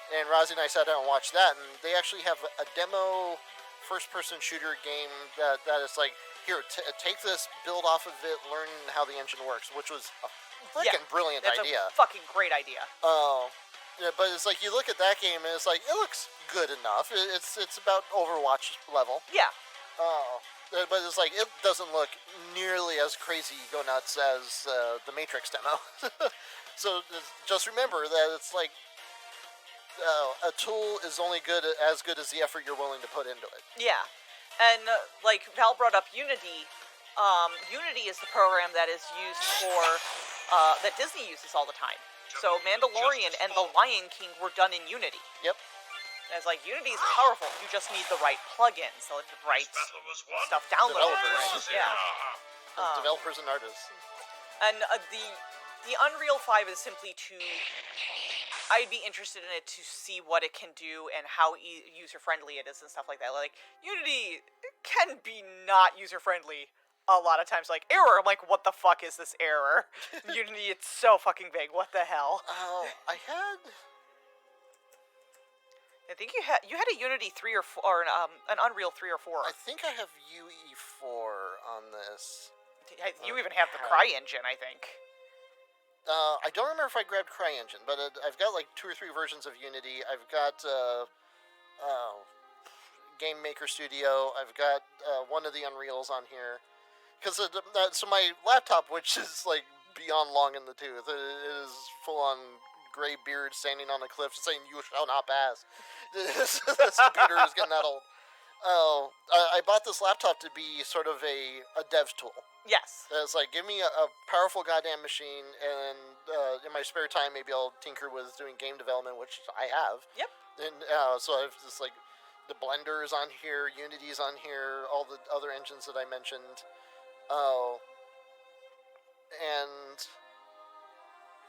and Rozzy and I sat down and watched that, and they actually have a demo first-person shooter game that is like, here, take this, build off of it, learn how the engine works, which was a freaking brilliant that's idea. a fucking great idea. Yeah, but it's like you look at that game and it's like it looks good enough. It's about Overwatch level. Yeah. But it's like it doesn't look nearly as crazy go nuts as the Matrix demo. So just remember that it's like a tool is only as good as the effort you're willing to put into it. Yeah, and like Val brought up Unity. Unity is the program that is used for that Disney uses all the time. So Mandalorian and The Lion King were done in Unity. Yep. And it's like Unity is powerful. You just need the right plugins, the right stuff downloaded. Developers. Yeah. Developers and artists. And the Unreal 5 is simply I'd be interested in it to see what it can do and how user-friendly it is and stuff like that. Like, Unity can be not user-friendly a lot of times. Like, error, I'm like, what the fuck is this error? Unity, it's so fucking big, what the hell? I think you had a Unity 3 or 4, or an Unreal 3 or 4. I think I have UE4 on this. You even have the CryEngine, I think. I don't remember if I grabbed CryEngine, but I've got like 2 or 3 versions of Unity. I've got Game Maker Studio. I've got one of the Unreals on here. Because so my laptop, which is like beyond long in the tooth, it is full on gray beard standing on a cliff saying, "You shall not pass." This computer is getting that old. I bought this laptop to be sort of a dev tool. Yes. It's like, give me a powerful goddamn machine, and in my spare time, maybe I'll tinker with doing game development, which I have. Yep. And so I've just like, the Blender is on here, Unity's on here, all the other engines that I mentioned. And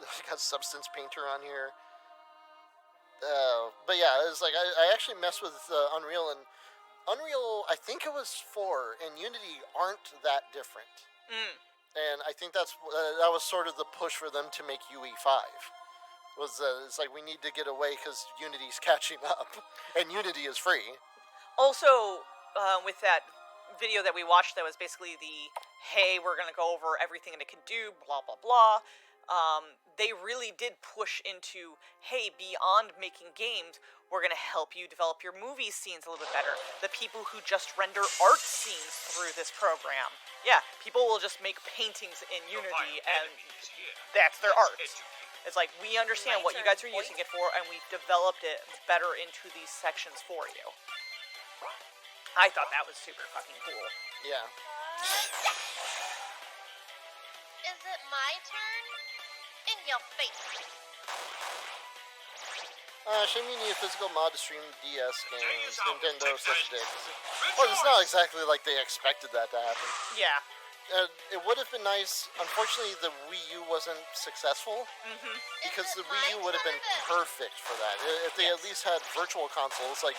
I got Substance Painter on here. But yeah, it's like, I actually messed with Unreal, and Unreal, I think it was 4, and Unity aren't that different. And I think that was sort of the push for them to make UE5. It's like, we need to get away because Unity's catching up, and Unity is free. Also, with that video that we watched that was basically hey, we're going to go over everything that it can do, blah, blah, blah. They really did push into, hey, beyond making games, we're going to help you develop your movie scenes a little bit better. The people who just render art scenes through this program. Yeah, people will just make paintings in Unity, and that's their art. It's like, we understand what you guys are using it for, and we've developed it better into these sections for you. I thought that was super fucking cool. Yeah. Is it my turn? In your face. Shame you need a physical mod to stream DS games. Nintendo such dicks. Well, it's not exactly like they expected that to happen. Yeah. It would have been nice. Unfortunately, the Wii U wasn't successful. Because the Wii U would have been perfect for that. If they at least had virtual consoles, like,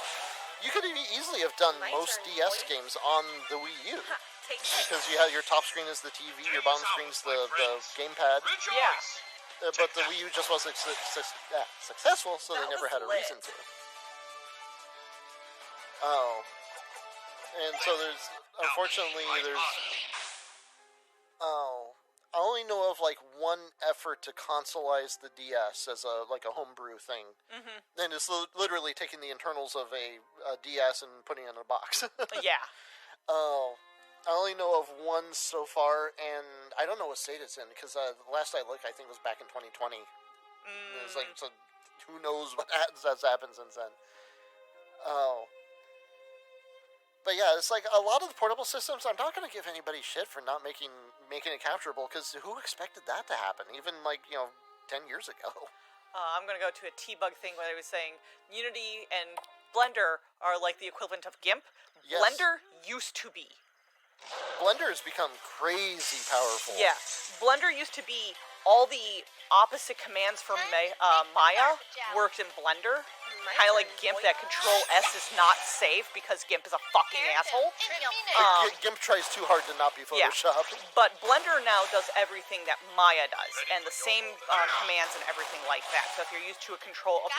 you could easily have done most DS games on the Wii U. Because you had your top screen is the TV, your bottom screen's the gamepad. Yeah. But the Wii U just wasn't successful, so they never had a reason to. And so unfortunately, I only know of like one effort to consolize the DS as a homebrew thing. And it's literally taking the internals of a DS and putting it in a box. Yeah. I only know of one so far, and I don't know what state it's in, because the last I looked, I think, was back in 2020. It's like, so who knows what has happened since then. But yeah, it's like, a lot of the portable systems, I'm not going to give anybody shit for not making it capturable, because who expected that to happen, even, 10 years ago? I'm going to go to a T-Bug thing where I was saying Unity and Blender are like the equivalent of GIMP. Yes. Blender used to be. Blender has become crazy powerful. Yeah. Blender used to be all the opposite commands for Maya worked in Blender. Kind of like GIMP, that Control-S is not safe because GIMP is a fucking asshole. GIMP tries too hard to not be Photoshop. Yeah. But Blender now does everything that Maya does, and the same commands and everything like that. So if you're used to a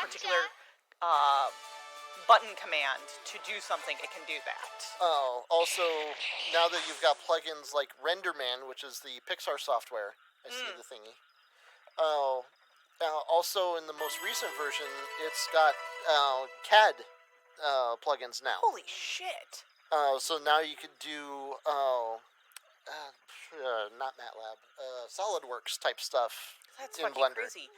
particular button command to do something, it can do that. Also, now that you've got plugins like RenderMan, which is the Pixar software, I see the thingy. Also, in the most recent version, it's got CAD plugins now. Holy shit! So now you could do not MATLAB, SolidWorks type stuff That's in fucking Blender. crazy.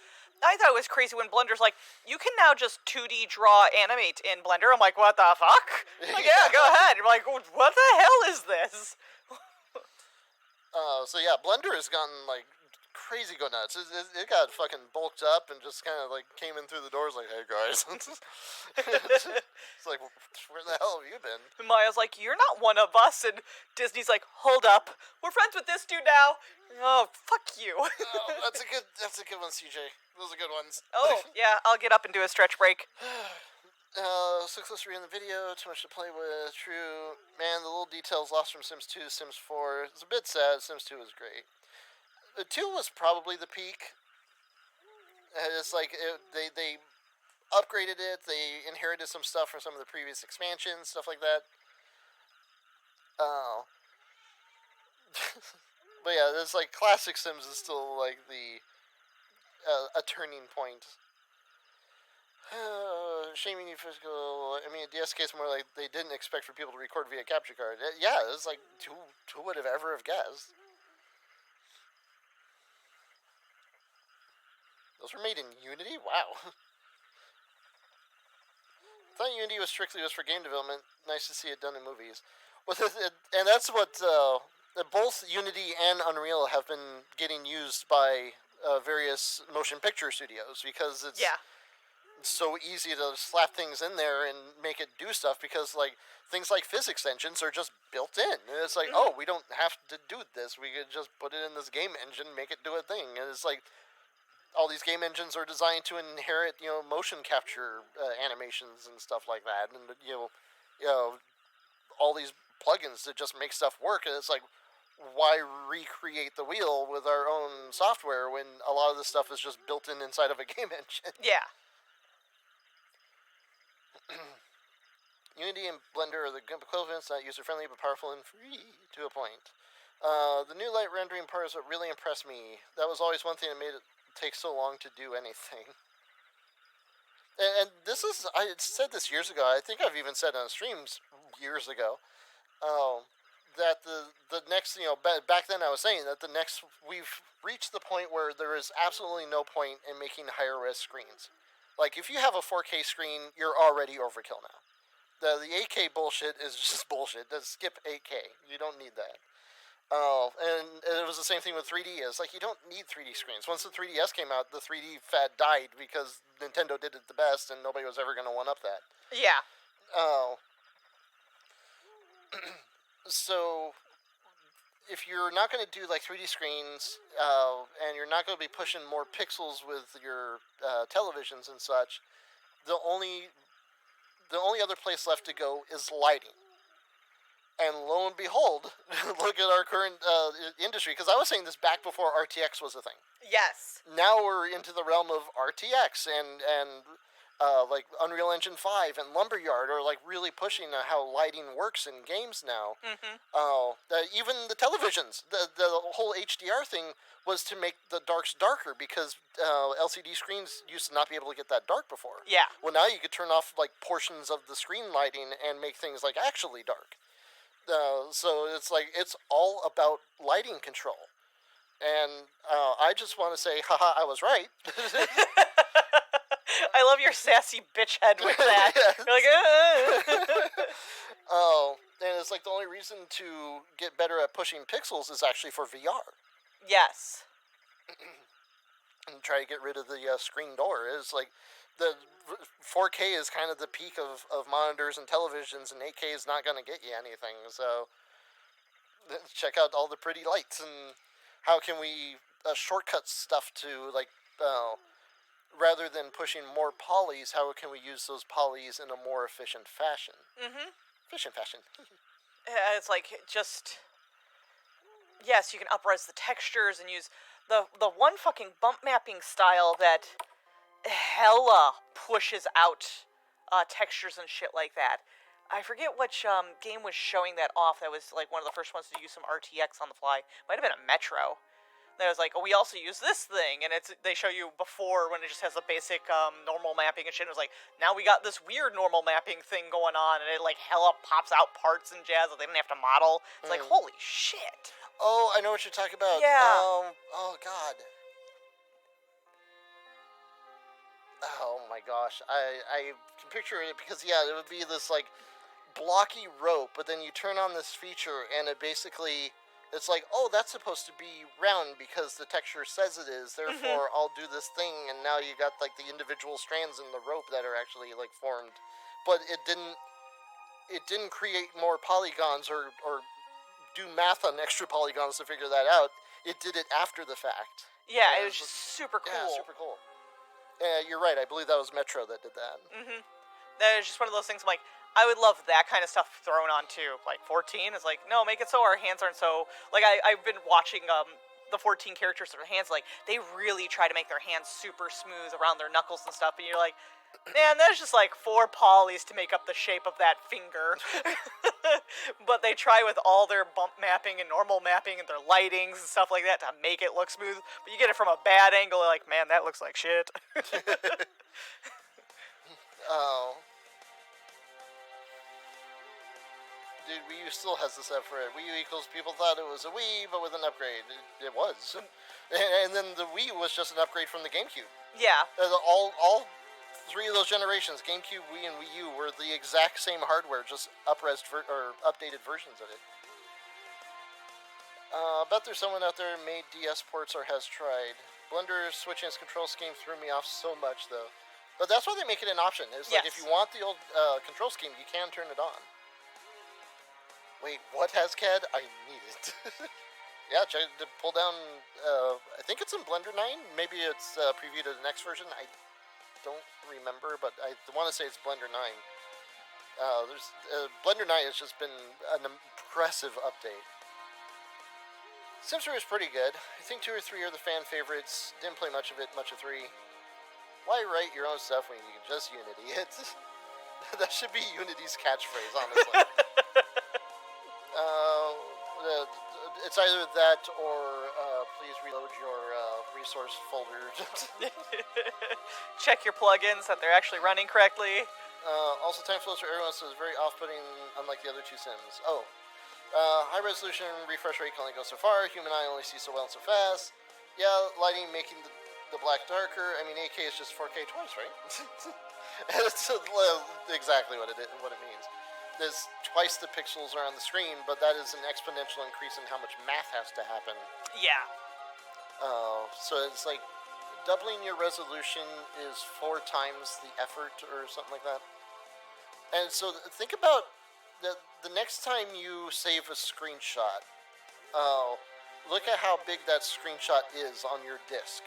I thought it was crazy when Blender's like, you can now just 2D draw animate in Blender. I'm like, what the fuck? Like, yeah, go ahead. You're like, what the hell is this? So yeah, Blender has gotten like crazy go nuts. It got fucking bulked up and just kind of like came in through the doors like, hey guys. It's like, where the hell have you been? And Maya's like, you're not one of us. And Disney's like, hold up. We're friends with this dude now. Oh, fuck you. Oh, that's a good one, CJ. Those are good ones. Oh, yeah, I'll get up and do a stretch break. Successfully in the video, too much to play with. True. Man, the little details lost from Sims 2 to Sims 4. It's a bit sad. Sims 2 was great. 2 was probably the peak. It's like they upgraded it. They inherited some stuff from some of the previous expansions, stuff like that. But yeah, it's like classic Sims is still like the a turning point. Shaming you physical. I mean, DS case more like they didn't expect for people to record via capture card. Yeah, it's like who would have ever have guessed? Those were made in Unity? Wow. I thought Unity was strictly for game development. Nice to see it done in movies. And that's what both Unity and Unreal have been getting used by various motion picture studios because it's so easy to slap things in there and make it do stuff because like things like physics engines are just built in. And it's like, oh, we don't have to do this. We could just put it in this game engine, make it do a thing. And it's like all these game engines are designed to inherit, motion capture animations and stuff like that. And all these plugins that just make stuff work. And it's like, why recreate the wheel with our own software when a lot of this stuff is just built in inside of a game engine? Yeah. Unity and Blender are the equivalents, not user-friendly, but powerful and free to a point. The new light rendering part is what really impressed me. That was always one thing that made it take so long to do anything. And this is, I said this years ago, I think I've even said on streams years ago, that the next, back then I was saying that we've reached the point where there is absolutely no point in making higher res screens. Like, if you have a 4K screen, you're already overkill now. The 8K bullshit is just bullshit. Just skip 8K. You don't need that. And it was the same thing with 3D. It's like, you don't need 3D screens. Once the 3DS came out, the 3D fad died because Nintendo did it the best and nobody was ever going to one-up that. Yeah. So if you're not going to do like 3D screens, and you're not going to be pushing more pixels with your televisions and such, the only other place left to go is lighting. And lo and behold, look at our current industry. Because I was saying this back before RTX was a thing. Yes. Now we're into the realm of RTX and like Unreal Engine 5 and Lumberyard are like really pushing how lighting works in games now. Mm-hmm. Even the televisions, the whole HDR thing was to make the darks darker because LCD screens used to not be able to get that dark before. Yeah. Well, now you could turn off like portions of the screen lighting and make things like actually dark. So it's like it's all about lighting control. And I just want to say, haha, I was right. I love your sassy bitch head with that. You're like, and it's like the only reason to get better at pushing pixels is actually for VR. Yes. And try to get rid of the screen door. It's like the 4K is kind of the peak of monitors and televisions, and 8K is not going to get you anything. So check out all the pretty lights and how can we shortcut stuff to like rather than pushing more polys, how can we use those polys in a more efficient fashion? Mm-hmm. Efficient fashion. It's like just yes, you can upres the textures and use the one fucking bump mapping style that hella pushes out textures and shit like that. I forget which game was showing that off. That was like one of the first ones to use some RTX on the fly. Might have been a Metro, There's like, oh, we also use this thing, and they show you before when it just has the basic normal mapping and shit. It was like, now we got this weird normal mapping thing going on, and it like hella pops out parts and jazz that they didn't have to model. It's like, holy shit. Oh, I know what you're talking about. Yeah. Oh god. Oh my gosh, I can picture it because it would be this like blocky rope, but then you turn on this feature and it basically, it's like, oh, that's supposed to be round because the texture says it is, therefore I'll do this thing, and now you got like the individual strands in the rope that are actually like formed, but it didn't create more polygons or do math on extra polygons to figure that out. It did it after the fact. Yeah, it was just super cool. Yeah, super cool. You're right. I believe that was Metro that did that. That is just one of those things. I'm like, I would love that kind of stuff thrown on too. Like 14 is like, no, make it so our hands aren't so. Like I've been watching the 14 characters, their hands, like they really try to make their hands super smooth around their knuckles and stuff, and you're like, man, that's just like 4 polys to make up the shape of that finger. But they try with all their bump mapping and normal mapping and their lightings and stuff like that to make it look smooth. But you get it from a bad angle, like, man, that looks like shit. Oh. Dude, Wii U still has this up for it. Wii U equals people thought it was a Wii, but with an upgrade. It was. And then the Wii was just an upgrade from the GameCube. Yeah. All 3 of those generations, GameCube, Wii, and Wii U, were the exact same hardware, just or updated versions of it. Bet there's someone out there made DS ports or has tried. Blender switching its control scheme threw me off so much, though. But that's why they make it an option. It's like, if you want the old control scheme, you can turn it on. Wait, what has CAD? I need it. Yeah, try to pull down, I think it's in Blender 9. Maybe it's previewed to the next version. I don't remember, but I want to say it's Blender 9. Blender 9 has just been an impressive update. Sims 3 is pretty good. I think 2 or 3 are the fan favorites. Didn't play much of it, much of 3. Why write your own stuff when you can just Unity? That should be Unity's catchphrase, honestly. It's either that or please reload your resource folder. Check your plugins that they're actually running correctly. Also, time flows for everyone, so it's very off-putting, unlike the other 2 Sims. Oh. High resolution refresh rate can only go so far. Human eye only sees so well and so fast. Yeah, lighting making the black darker. I mean, 8K is just 4K twice, right? It's exactly what it means. There's twice the pixels are on the screen, but that is an exponential increase in how much math has to happen. Yeah. So it's like doubling your resolution is 4 times the effort or something like that. And so think about the next time you save a screenshot, look at how big that screenshot is on your disk.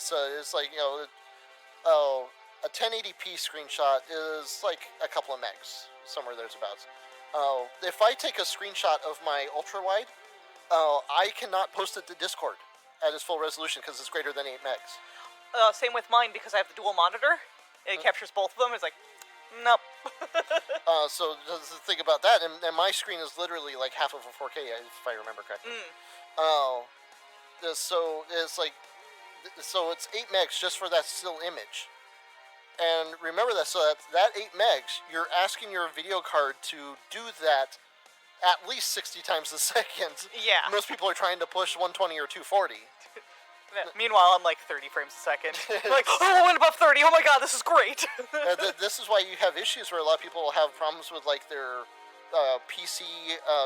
So it's like, a 1080p screenshot is like a couple of megs, somewhere thereabouts. If I take a screenshot of my ultra wide, I cannot post it to Discord at its full resolution because it's greater than 8 megs. Same with mine because I have the dual monitor. It captures both of them. It's like, nope. So just think about that, and my screen is literally like half of a 4K, if I remember correctly. So it's like, so it's 8 megs just for that still image. And remember that, so that 8 megs, you're asking your video card to do that at least 60 times a second. Yeah. Most people are trying to push 120 or 240. Meanwhile, I'm like 30 frames a second. I'm like, oh, I went above 30. Oh my god, this is great. This is why you have issues where a lot of people have problems with like their PC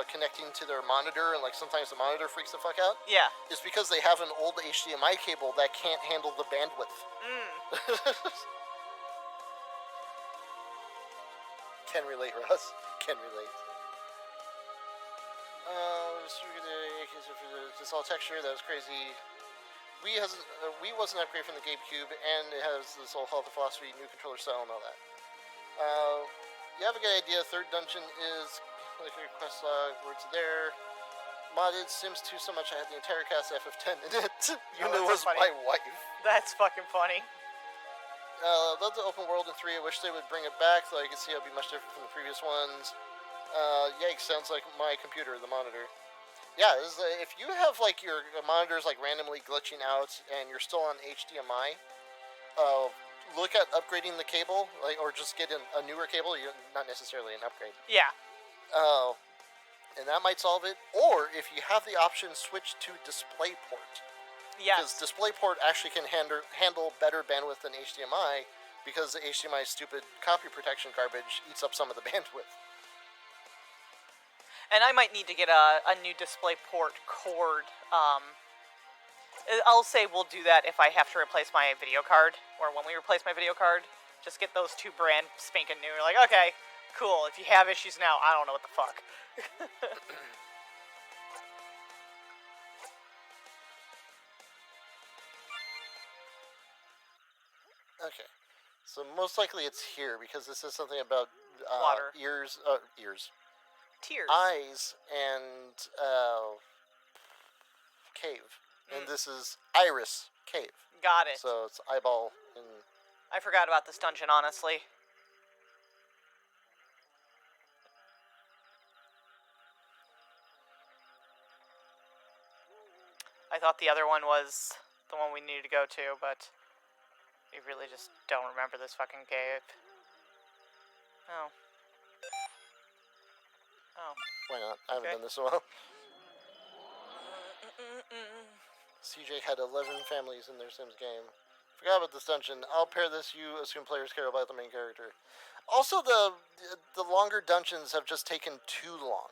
connecting to their monitor, and like sometimes the monitor freaks the fuck out. Yeah. It's because they have an old HDMI cable that can't handle the bandwidth. Can relate, Russ. Can relate. This all texture, that was crazy. Wii was an upgrade from the GameCube, and it has this whole health philosophy, new controller style, and all that. You have a good idea. 3rd dungeon is like your quest log. Words there. Modded Sims 2 so much I had the entire cast FF10 in it. It was funny. my wife. That's fucking funny. Love the open world in 3. I wish they would bring it back so I could see it would be much different from the previous ones. Yikes, sounds like my computer, the monitor. Yeah, if you have like your monitors like randomly glitching out and you're still on HDMI, look at upgrading the cable, like, or just get a newer cable. Not necessarily an upgrade. Yeah. And that might solve it. Or if you have the option, switch to DisplayPort. Because Yes. DisplayPort actually can handle better bandwidth than HDMI, because the HDMI stupid copy protection garbage eats up some of the bandwidth. And I might need to get a new DisplayPort cord. I'll say we'll do that if I have to replace my video card, or when we replace my video card. Just get those two brand spanking new. You're like, okay, cool. If you have issues now, I don't know what the fuck. Okay. So most likely it's here, because this is something about Water. ears. Tears. Eyes and cave. And this is Iris Cave. Got it. So it's eyeball and... I forgot about this dungeon, honestly. I thought the other one was the one we needed to go to, but I really just don't remember this fucking cave. Oh. Oh. Why not? I haven't Okay. done this in a while. CJ had 11 families in their Sims game. Forgot about this dungeon. I'll pair this. You assume players care about the main character. Also, the longer dungeons have just taken too long.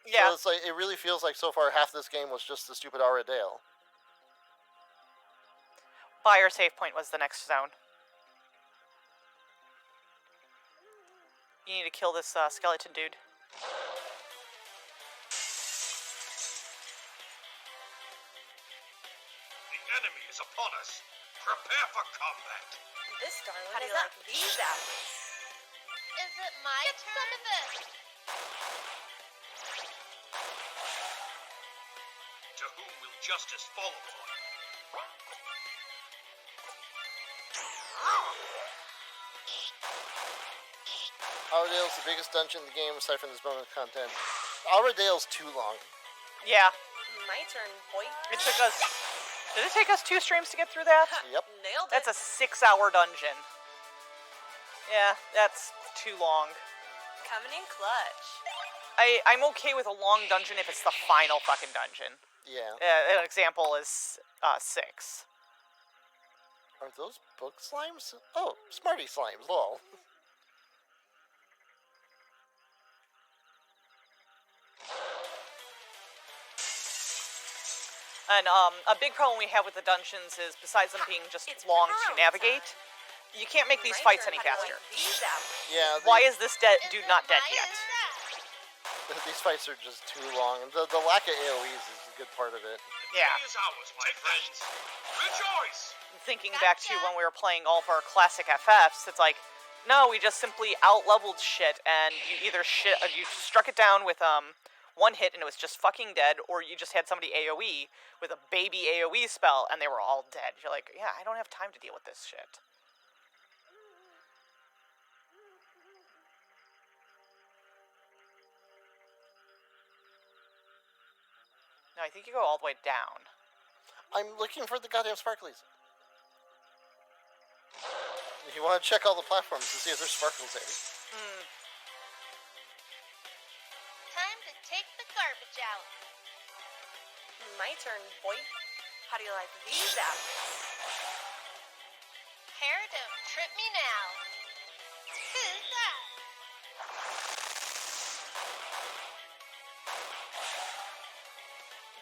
Yeah. So it's like, it really feels like so far half this game was just the stupid Aura Dale. Fire save point was the next zone. You need to kill this skeleton dude. The enemy is upon us. Prepare for combat. This darling How do is you like these apples. Is it my turn? Some of it. To whom will justice fall upon? Aura Dale's the biggest dungeon in the game aside from this bonus content. Aura Dale's too long. Yeah. My turn, boy. It took us... Did it take us 2 streams to get through that? Yep. Nailed it. That's a 6-hour dungeon. Yeah, that's too long. Coming in clutch. I'm okay with a long dungeon if it's the final fucking dungeon. Yeah. An example is 6. Are those book slimes? Oh, Smarty slimes, lol. And a big problem we have with the dungeons is, besides them being just long to navigate, you can't make these fights any faster. Yeah. Why is this dude not dead yet? These fights are just too long. The lack of AoEs is a good part of it. Yeah. It is ours, my friends. Rejoice! Thinking back to when we were playing all of our classic FFs, it's like, no, we just simply out-leveled shit, and you either you struck it down with one hit and it was just fucking dead, or you just had somebody AoE with a baby AoE spell and they were all dead. You're like, yeah, I don't have time to deal with this shit. No, I think you go all the way down. I'm looking for the goddamn sparklies. If you want to check all the platforms to see if there's sparkles there. Time to take the garbage out. My turn, boy. How do you like these apples? Hair, don't trip me now. Who's that?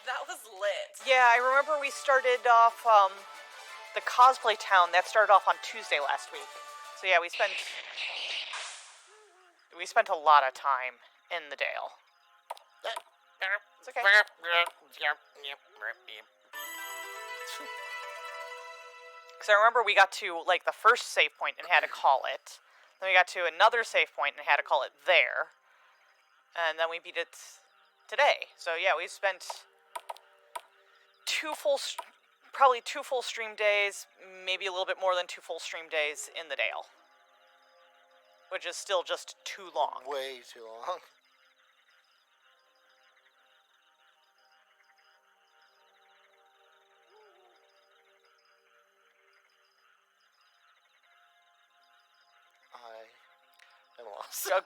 That was lit. Yeah, I remember we started off the cosplay town. That started off on Tuesday last week. So yeah, we spent a lot of time in the Dale. It's okay. Because I remember we got to like the first save point and had to call it. Then we got to another save point and had to call it there. And then we beat it today. So yeah, we spent probably 2 full stream days, maybe a little bit more than 2 full stream days in the Dale. Which is still just too long. Way too long.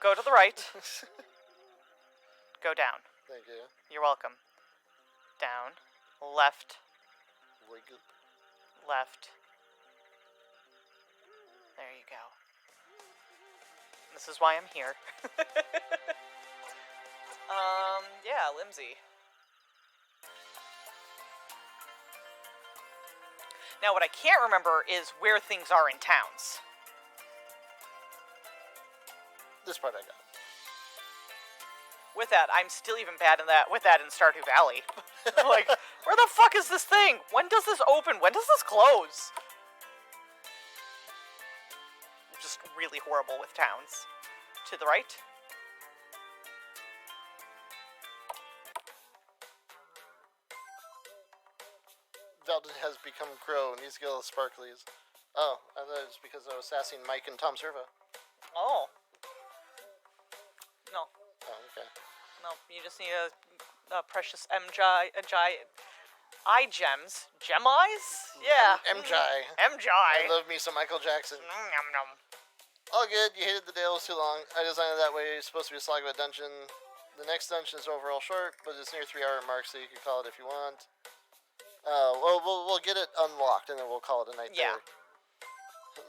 Go to the right. Go down. Thank you. You're welcome. Down. Left. Wake up. Left. There you go. This is why I'm here. Yeah, Limsey. Now, what I can't remember is where things are in towns. This part I got. With that, I'm still even bad with that in Stardew Valley. Like, where the fuck is this thing? When does this open? When does this close? Just really horrible with towns. To the right. Velda has become Crow, needs to get all the sparklies. Oh, I thought it was because I was sassing Mike and Tom Servo. Oh. No. Oh, okay. No, you just need a precious eye gems. Gem eyes? Yeah. MJ. MJ. I love me some Michael Jackson. Nom nom. All good, you hated the day, it was too long. I designed it that way, it's supposed to be a slog of a dungeon. The next dungeon is overall short, but it's near 3-hour mark, so you can call it if you want. Well, we'll get it unlocked, and then we'll call it a night there.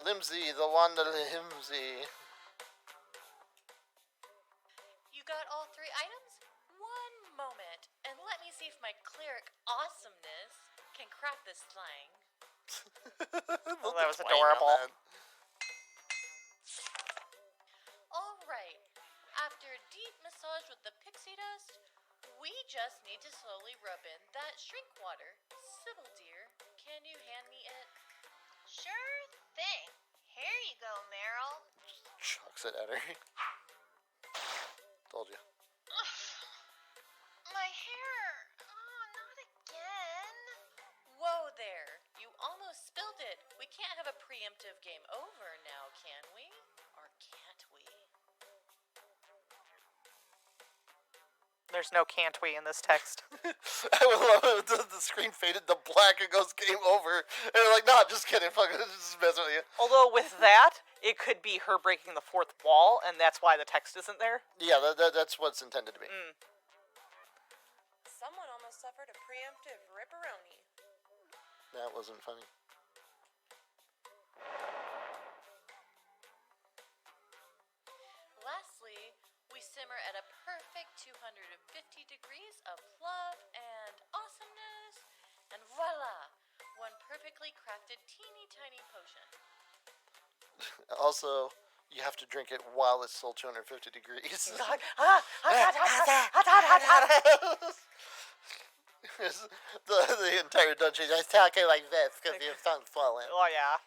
Limsey, the Wanda Limsey. You got all 3 items? One moment, and let me see if my cleric awesomeness can crack this slang. Oh, that was adorable. Alright, after a deep massage with the pixie dust, we just need to slowly rub in that shrink water. Sybil dear, can you hand me it? Sure thing. Here you go, Meryl. Chucks it at her. Told you. My hair. Oh, not again. Whoa there, you almost spilled it. We can't have a preemptive game over now, can we? Or can't we? There's no can't we in this text. I would love it if the screen faded to black and goes game over. And they're like, nah, just kidding. Fuck it, just messing with you. Although with that, it could be her breaking the 4th wall, and that's why the text isn't there. Yeah, that's what it's intended to be. Someone almost suffered a preemptive ripperoni. That wasn't funny. Lastly, we simmer at a perfect 250 degrees of love and awesomeness, and voila, one perfectly crafted teeny tiny potion. Also, you have to drink it while it's still 250 degrees. the entire dungeon is talking like this because your tongue's swollen. Oh, yeah.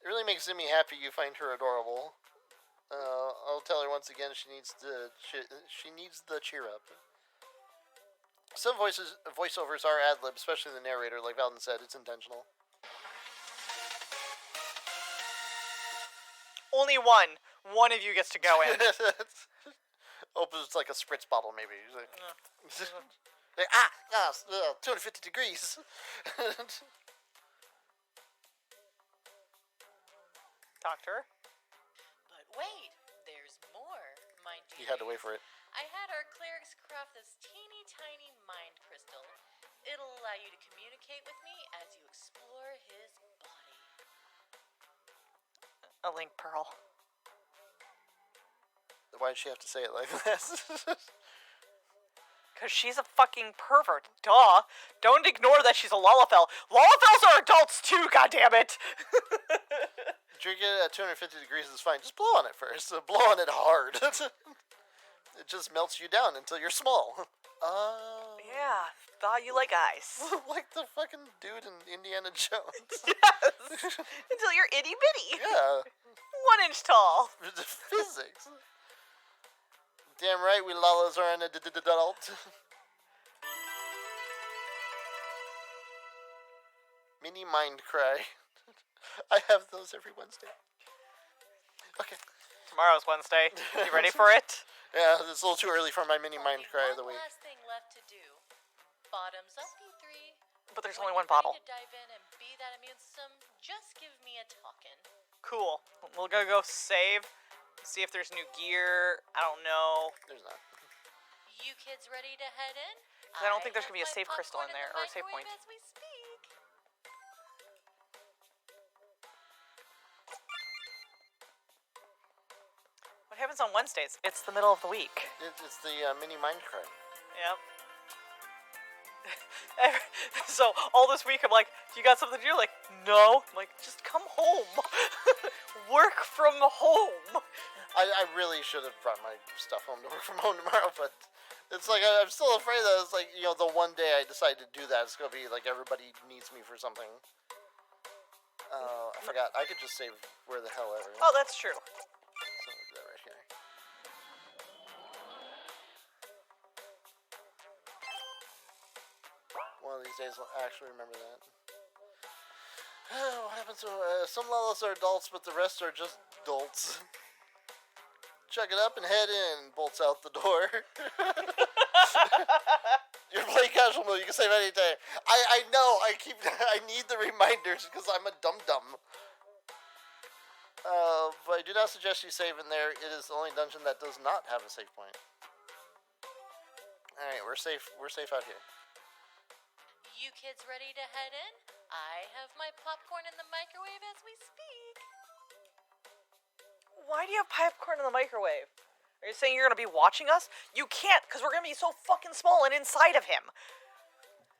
It really makes me happy you find her adorable. I'll tell her once again she needs the cheer up. Some voiceovers are ad-lib, especially the narrator, like Valdon said, it's intentional. Only one. One of you gets to go in. Opens it's like a spritz bottle, maybe. He's like, like, 250 degrees. Doctor? But wait, there's more, mind you. He had to wait for it. I had our clerics craft this teeny tiny mind crystal. It'll allow you to communicate with me as you explore his body. A link pearl. Why did she have to say it like this? Because she's a fucking pervert. Duh. Don't ignore that she's a Lalafell. Lalafels are adults too, goddammit! Drinking it at 250 degrees is fine. Just blow on it first. Blow on it hard. It just melts you down until you're small. Oh. Yeah, thought you like ice. Like the fucking dude in Indiana Jones. Yes. Until you're itty bitty. Yeah. 1 inch tall. Physics. Damn right we Lalas are an adult. Mini mind cry. I have those every Wednesday. Okay. Tomorrow's Wednesday. You ready for it? Yeah, it's a little too early for my mini mind cry of the week. One last thing left to do. Bottoms up, you 3. But there's When only one you're ready bottle. to dive in and be that immune system, just give me a talkin'. Cool. We're gonna go save See if there's new gear. I don't know. There's not. You kids ready to head in? 'Cause I don't think there's have gonna be a my save crystal in popcorn there, the or a save microwave point. As we speak. What happens on Wednesdays? It's the middle of the week. It's the mini Minecraft. Yep. So all this week I'm like, you got something to do? Like, no. I'm like, just come home. Work from home. I really should have brought my stuff home to work from home tomorrow, but it's like I'm still afraid that it's like, you know, the one day I decide to do that, it's gonna be like everybody needs me for something. I forgot. I could just save where the hell ever. Oh, that's true. So I'll do that right here. One of these days I'll actually remember that. What happens to some Lalas are adults, but the rest are just dolts. Check it up and head in. Bolts out the door. You're playing casual mode. You can save anytime. I know. I need the reminders because I'm a dum-dum. But I do not suggest you save in there. It is the only dungeon that does not have a save point. Alright, we're safe. We're safe out here. You kids ready to head in? I have my popcorn in the microwave as we speak. Why do you have popcorn in the microwave? Are you saying you're going to be watching us? You can't, because we're going to be so fucking small and inside of him.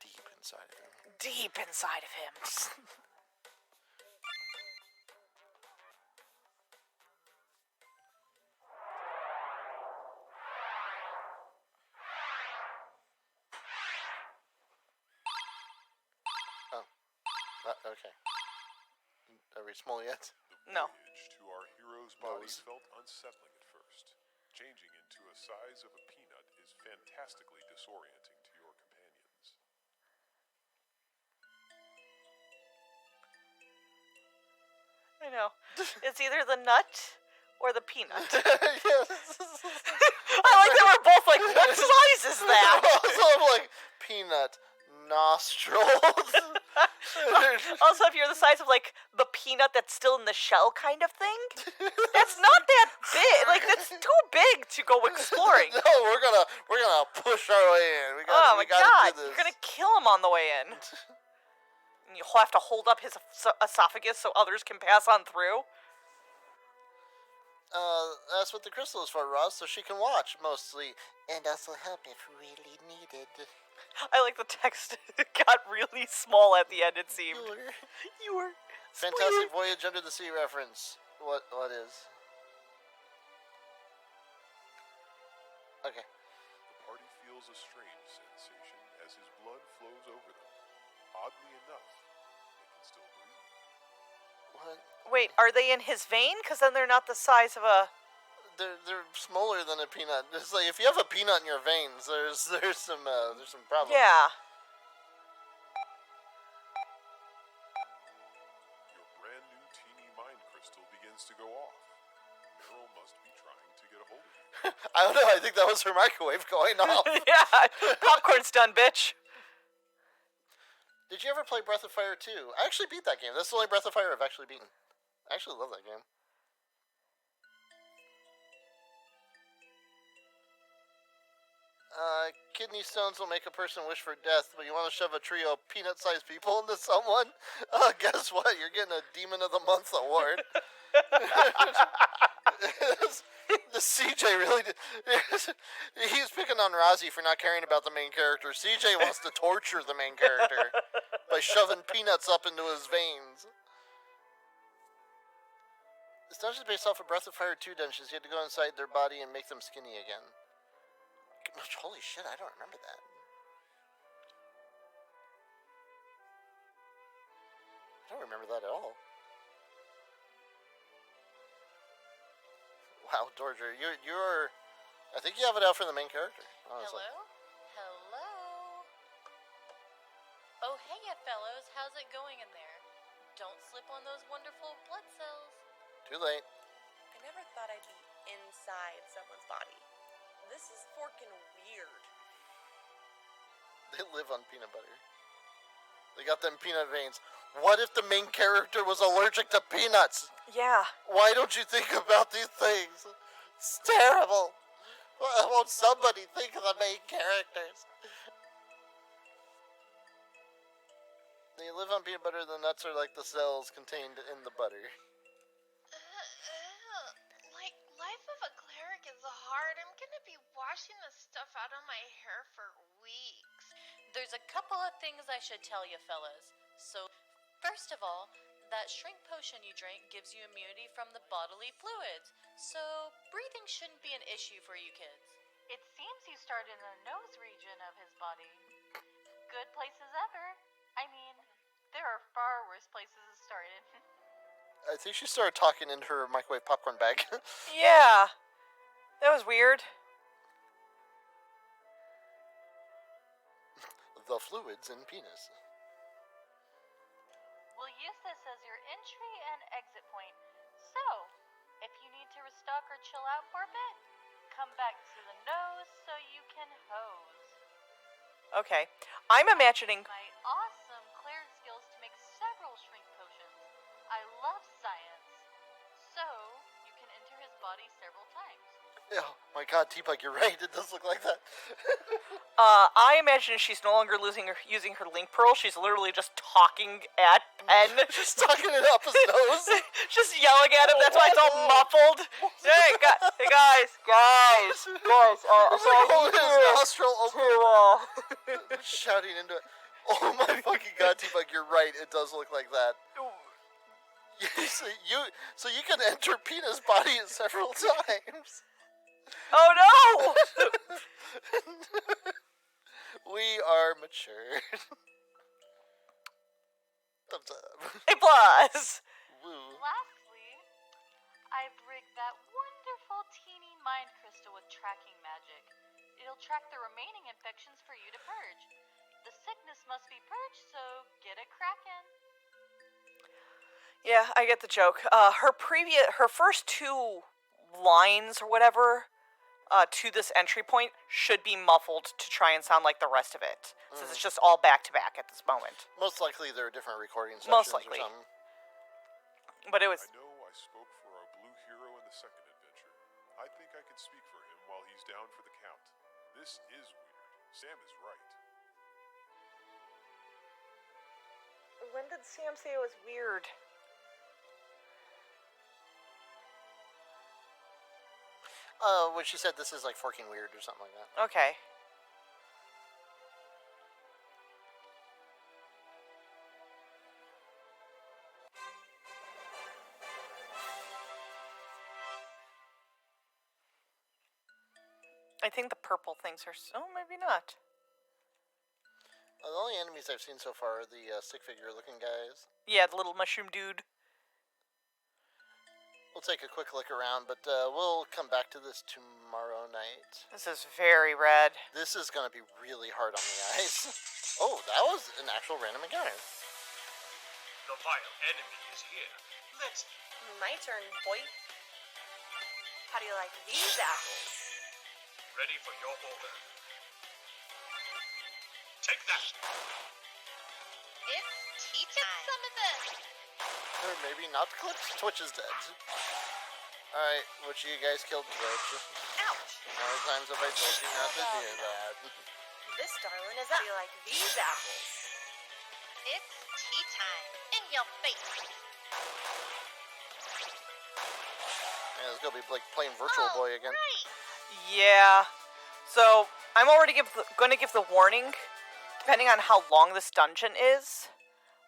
Deep inside of him. Deep inside of him. Okay. Are we small yet? No. The voyage to our hero's body felt unsettling at first. Changing into a size of a peanut is fantastically disorienting to your companions. I know. It's either the nut or the peanut. Yes. I like that we're both like, what size is that? So I'm like, peanut nostrils. Also, if you're the size of like the peanut that's still in the shell kind of thing, that's not that big. Like, that's too big to go exploring. No, we're gonna push our way in. We gotta, Oh my we gotta god, do this. you're gonna kill him on the way in. And you'll have to hold up his esophagus so others can pass on through. That's what the crystal is for, Ross, so she can watch, mostly. And also help if really needed. I like the text. It got really small at the end, it seemed. You were Fantastic Voyage Under the Sea reference. What is? Okay. The party feels a strange sensation as his blood flows over them. Oddly enough, they can still breathe. What? Wait, are they in his vein? Because then they're not the size of a... They're smaller than a peanut. It's like if you have a peanut in your veins, there's some problems. Yeah. Your brand new teeny mind crystal begins to go off. Meryl must be trying to get a hold of you. I don't know. I think that was her microwave going off. Yeah, popcorn's done, bitch. Did you ever play Breath of Fire 2? I actually beat that game. That's the only Breath of Fire I've actually beaten. I actually love that game. Kidney stones will make a person wish for death, but you want to shove a trio of peanut-sized people into someone? Guess what? You're getting a Demon of the Month award. The CJ really did. He's picking on Rozzy for not caring about the main character. CJ wants to torture the main character by shoving peanuts up into his veins. This dungeon is based off of Breath of Fire 2 dungeons. You had to go inside their body and make them skinny again. Holy shit, I don't remember that. I don't remember that at all. Wow, Dorger, you're... I think you have it out for the main character, honestly. Hello? Oh, hey, ya fellows. How's it going in there? Don't slip on those wonderful blood cells. Too late. I never thought I'd be inside someone's body. This is forkin' weird. They live on peanut butter. They got them peanut veins. What if the main character was allergic to peanuts? Yeah. Why don't you think about these things? It's terrible. Why won't somebody think of the main characters? They live on peanut butter. The nuts are like the cells contained in the butter. Like, life of a cleric is hard. I'm gonna be washing this stuff out of my hair for weeks. There's a couple of things I should tell you fellas. So, first of all, that shrink potion you drank gives you immunity from the bodily fluids. So, breathing shouldn't be an issue for you kids. It seems you started in the nose region of his body. Good places ever. I mean, there are far worse places to start in. I think she started talking in her microwave popcorn bag. Yeah. That was weird. The fluids in penis. We'll use this as your entry and exit point. So, if you need to restock or chill out for a bit, come back to the nose so you can hose. Okay. I'm imagining... My awesome cleric skills to make several shrink potions. I love science. So, you can enter his body several times. Oh my god, T-Bug, you're right. It does look like that. I imagine she's no longer using her link pearl. She's literally just talking at Penn. Just talking it up his nose. Just yelling at him. That's why it's all muffled. Hey, guys. So I Holding need his nostril open. to, Shouting into it. Oh my fucking god, T-Bug, you're right. It does look like that. So you can enter Pena's body several times. Oh no! We are mature. Thumbs up. A plus. Woo. Lastly, I've rigged that wonderful teeny mind crystal with tracking magic. It'll track the remaining infections for you to purge. The sickness must be purged, so get a crackin'. Yeah, I get the joke. Her first two lines or whatever to this entry point should be muffled to try and sound like the rest of it, since it's just all back to back at this moment. Most likely there are different recording sessions. Most likely. Or something. But it was... I know I spoke for our blue hero in the second adventure. I think I can speak for him while he's down for the count. This is weird. Sam is right. When did Sam say it was weird? When she said this is like forking weird or something like that. Okay. I think the purple things are... Oh, maybe not. The only enemies I've seen so far are the stick figure looking guys. Yeah, the little mushroom dude. We'll take a quick look around, but we'll come back to this tomorrow night. This is very red. This is going to be really hard on the eyes. Oh, that was an actual random encounter. The vile enemy is here. Let's... My turn, boy. How do you like these apples? Ready for your order. Take that! It's tea time. Some of this. Or maybe not Clips. Twitch is dead. Alright, which of you guys killed Twitch? Ouch! How many times have I told you not to do that? This darling is... How do you like these apples? It's tea time. In your face. Yeah, it's gonna be like playing Virtual Boy again. Right. Yeah. So, I'm already going to give the warning. Depending on how long this dungeon is,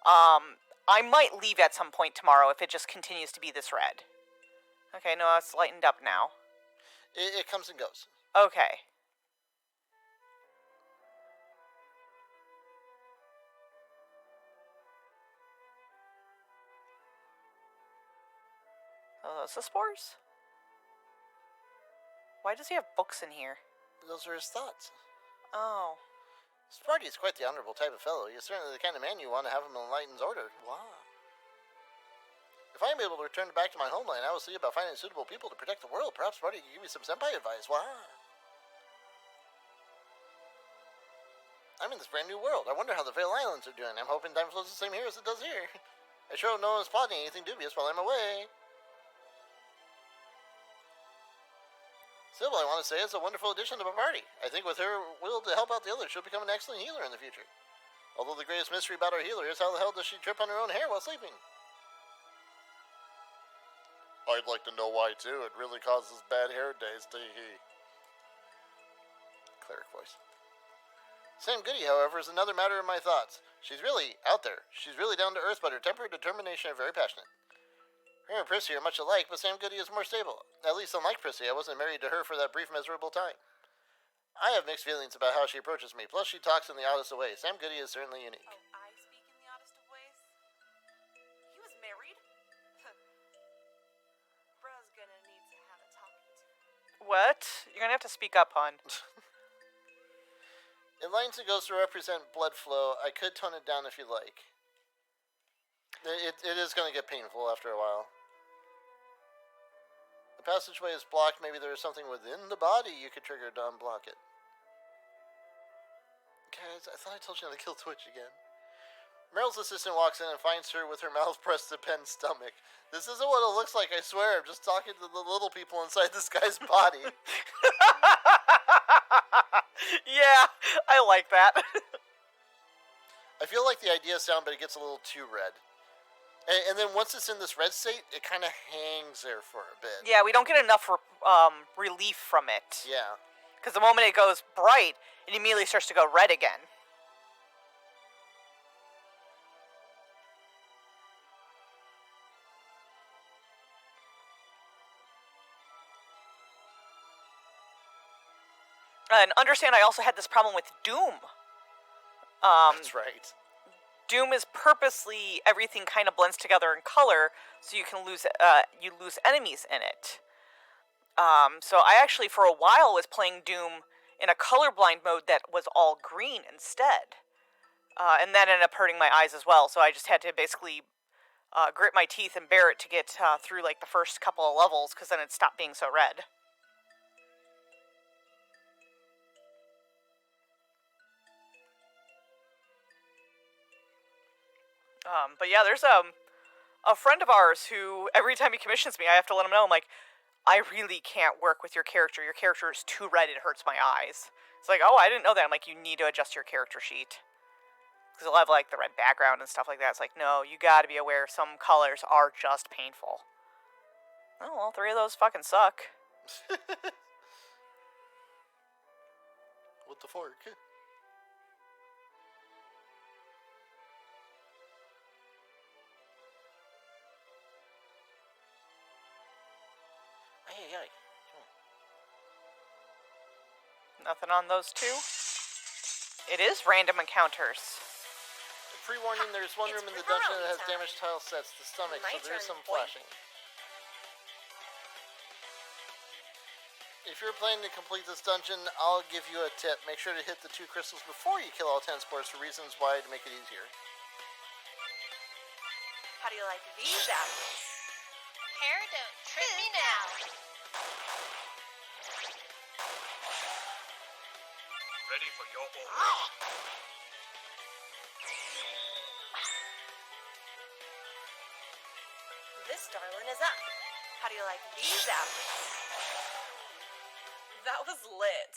I might leave at some point tomorrow if it just continues to be this red. Okay, no, it's lightened up now. It comes and goes. Okay. Oh, those the spores? Why does he have books in here? Those are his thoughts. Oh. Sparty is quite the honorable type of fellow. He is certainly the kind of man you want to have him in Enlighten's order. Wow. If I am able to return back to my homeland, I will see about finding suitable people to protect the world. Perhaps Sparty can give me some senpai advice. Wow. I'm in this brand new world. I wonder how the Veil Islands are doing. I'm hoping time flows the same here as it does here. I sure hope no one's plotting anything dubious while I'm away. Sybil, I want to say, is a wonderful addition to my party. I think with her will to help out the others, she'll become an excellent healer in the future. Although the greatest mystery about our healer is how the hell does she trip on her own hair while sleeping? I'd like to know why, too. It really causes bad hair days, tee-hee. Cleric voice. Sam Goody, however, is another matter of my thoughts. She's really out there. She's really down to earth, but her temper and determination are very passionate. Her and Prissy are much alike, but Sam Goody is more stable. At least unlike Prissy, I wasn't married to her for that brief, miserable time. I have mixed feelings about how she approaches me, plus she talks in the oddest of ways. Sam Goody is certainly unique. Oh, I speak in the oddest of ways? He was married? Bro's gonna need to have a talking to. What? You're gonna have to speak up, hon. In lines it goes to represent blood flow. I could tone it down if you like. It is going to get painful after a while. The passageway is blocked. Maybe there is something within the body you could trigger to unblock it. Guys, I thought I told you not to kill Twitch again. Meryl's assistant walks in and finds her with her mouth pressed to Pen's stomach. This isn't what it looks like, I swear. I'm just talking to the little people inside this guy's body. Yeah, I like that. I feel like the idea is sound, but it gets a little too red. And then once it's in this red state, it kind of hangs there for a bit. Yeah, we don't get enough relief from it. Yeah. Because the moment it goes bright, it immediately starts to go red again. And understand, I also had this problem with Doom. That's right. Doom is purposely, everything kind of blends together in color, so you can lose enemies in it. So I actually, for a while, was playing Doom in a colorblind mode that was all green instead. And that ended up hurting my eyes as well, so I just had to basically grit my teeth and bear it to get through like the first couple of levels, because then it stopped being so red. But yeah, there's a friend of ours who, every time he commissions me, I have to let him know, I'm like, I really can't work with your character. Your character is too red, it hurts my eyes. It's like, oh, I didn't know that. I'm like, you need to adjust your character sheet. Because it'll have, like, the red background and stuff like that. It's like, no, you gotta be aware some colors are just painful. Oh, all three of those fucking suck. What the fork? Hey. Nothing on those two? It is random encounters. Pre-warning, there's one room in the dungeon that has damaged tile sets to stomach, so there is some flashing. If you're planning to complete this dungeon, I'll give you a tip. Make sure to hit the 2 crystals before you kill all 10 spores for reasons why to make it easier. How do you like these apples? Hair don't trip me now. Ready for your order. This darling is up. How do you like these apples? That was lit.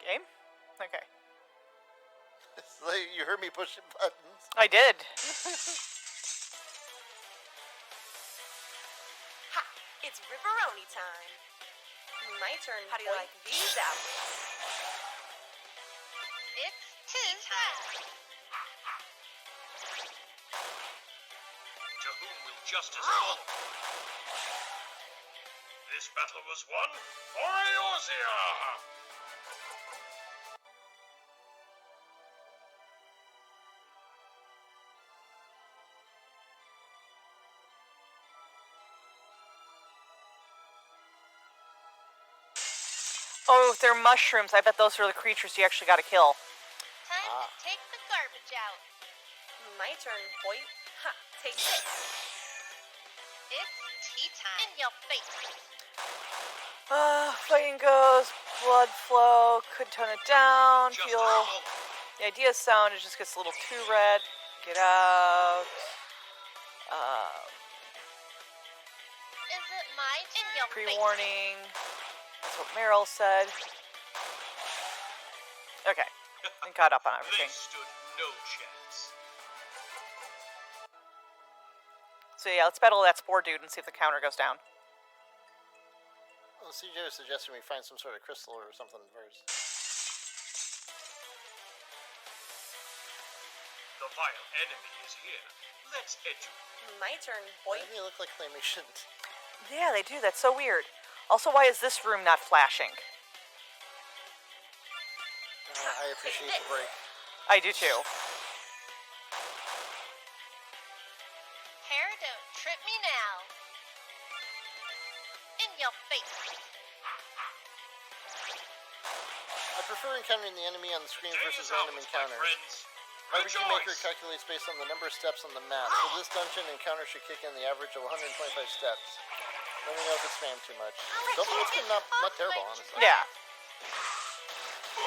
Game? Okay. So you heard me pushing buttons. I did. Ha! It's Ripperoni time. My turn. How do you like these apples? It's Tues-Thurs. To whom will justice follow? This battle was won for Eorzea! Oh, they're mushrooms. I bet those are the creatures you actually gotta kill. Time to take the garbage out. My turn, boy. Ha! Take this. It's tea time. In your face. Fighting goes, blood flow, could tone it down, feel... The idea of sound, it just gets a little too red. Get out. Is it my turn? In your Pre-warning. That's what Meryl said. Okay. I caught up on everything. They stood no chance. So yeah, let's battle that spore dude and see if the counter goes down. Well, CJ was suggesting we find some sort of crystal or something first. The vile enemy is here. Let's edu. My turn, boy. Why do they look like claymation? Yeah, they do. That's so weird. Also, why is this room not flashing? I appreciate the break. I do too. hair, don't trip me now. In your face. I prefer encountering the enemy on the screen versus random encounters. RPG Maker calculates based on the number of steps on the map. For this dungeon, encounter should kick in the average of 125 steps. Let me know if it's spammed too much. So far, it's been not terrible, honestly. Yeah.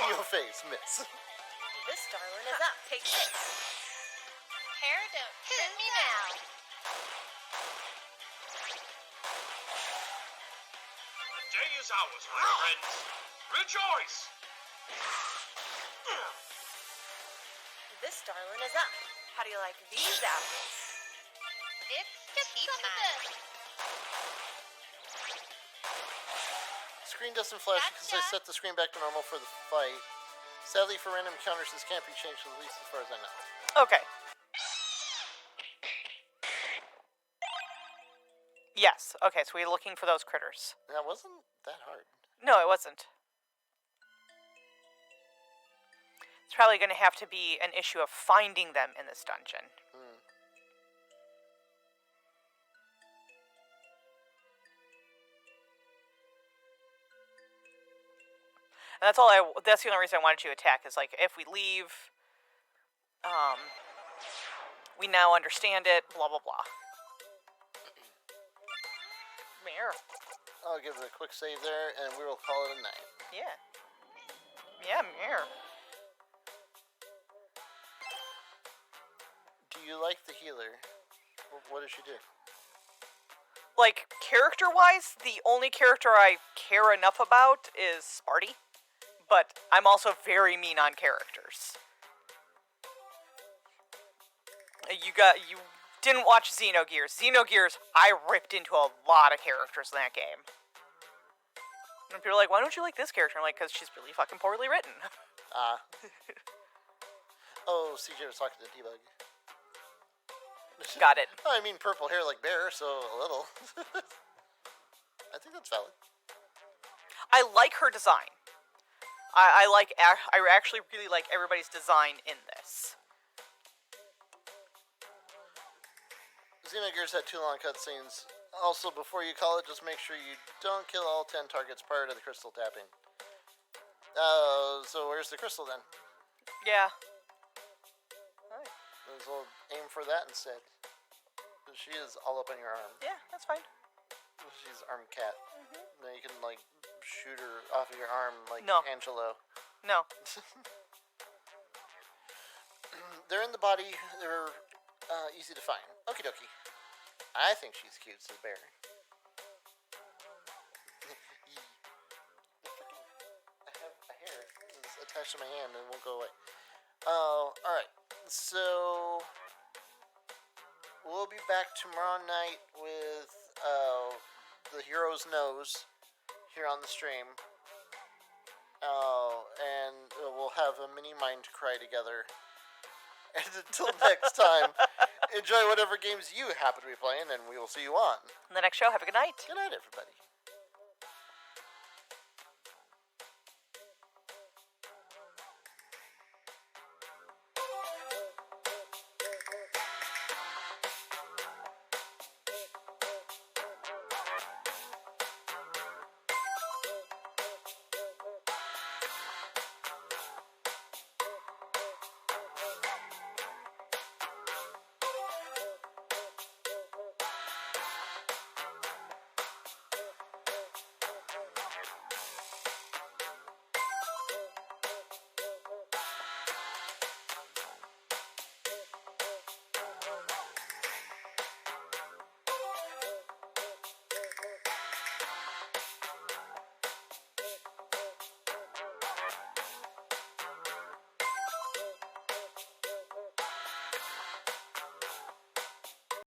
In your face, miss. This darling is up. Take 6. Hair, don't trip me now. The day is ours, my friends. Rejoice! This darling is up. How do you like these apples? It's tea time. Screen doesn't flash because I set the screen back to normal for the fight. Sadly, for random encounters, this can't be changed, at least as far as I know. Okay. Yes. Okay, so we're looking for those critters. That wasn't that hard. No, it wasn't. It's probably going to have to be an issue of finding them in this dungeon. And that's the only reason I wanted to attack, is like, if we leave, we now understand it, blah, blah, blah. Mirror. I'll give it a quick save there, and we will call it a night. Yeah. Yeah, mirror. Do you like the healer? What does she do? Like, character-wise, the only character I care enough about is Sparty. But I'm also very mean on characters. You didn't watch Xenogears. Xenogears, I ripped into a lot of characters in that game. And people are like, why don't you like this character? I'm like, because she's really fucking poorly written. Oh, CJ was talking to Debug. Got it. I mean, purple hair like Bear, so a little. I think that's valid. I like her design. I actually really like everybody's design in this. Xenogears had 2 long cutscenes. Also, before you call it, just make sure you don't kill all 10 targets prior to the crystal tapping. So where's the crystal then? Yeah. So aim for that instead. She is all up on your arm. Yeah, that's fine. She's arm cat. Then you can like shoot her off of your arm like No. Angelo. No. They're in the body. They're easy to find. Okie dokie. I think she's cute, says Bear. I have a hair it's attached to my hand and it won't go away. Alright. So we'll be back tomorrow night with the Hero's Nose here on the stream. And we'll have a mini mind cry together. And until next time, enjoy whatever games you happen to be playing, and we will see you on In the next show, have a good night. Good night, everybody.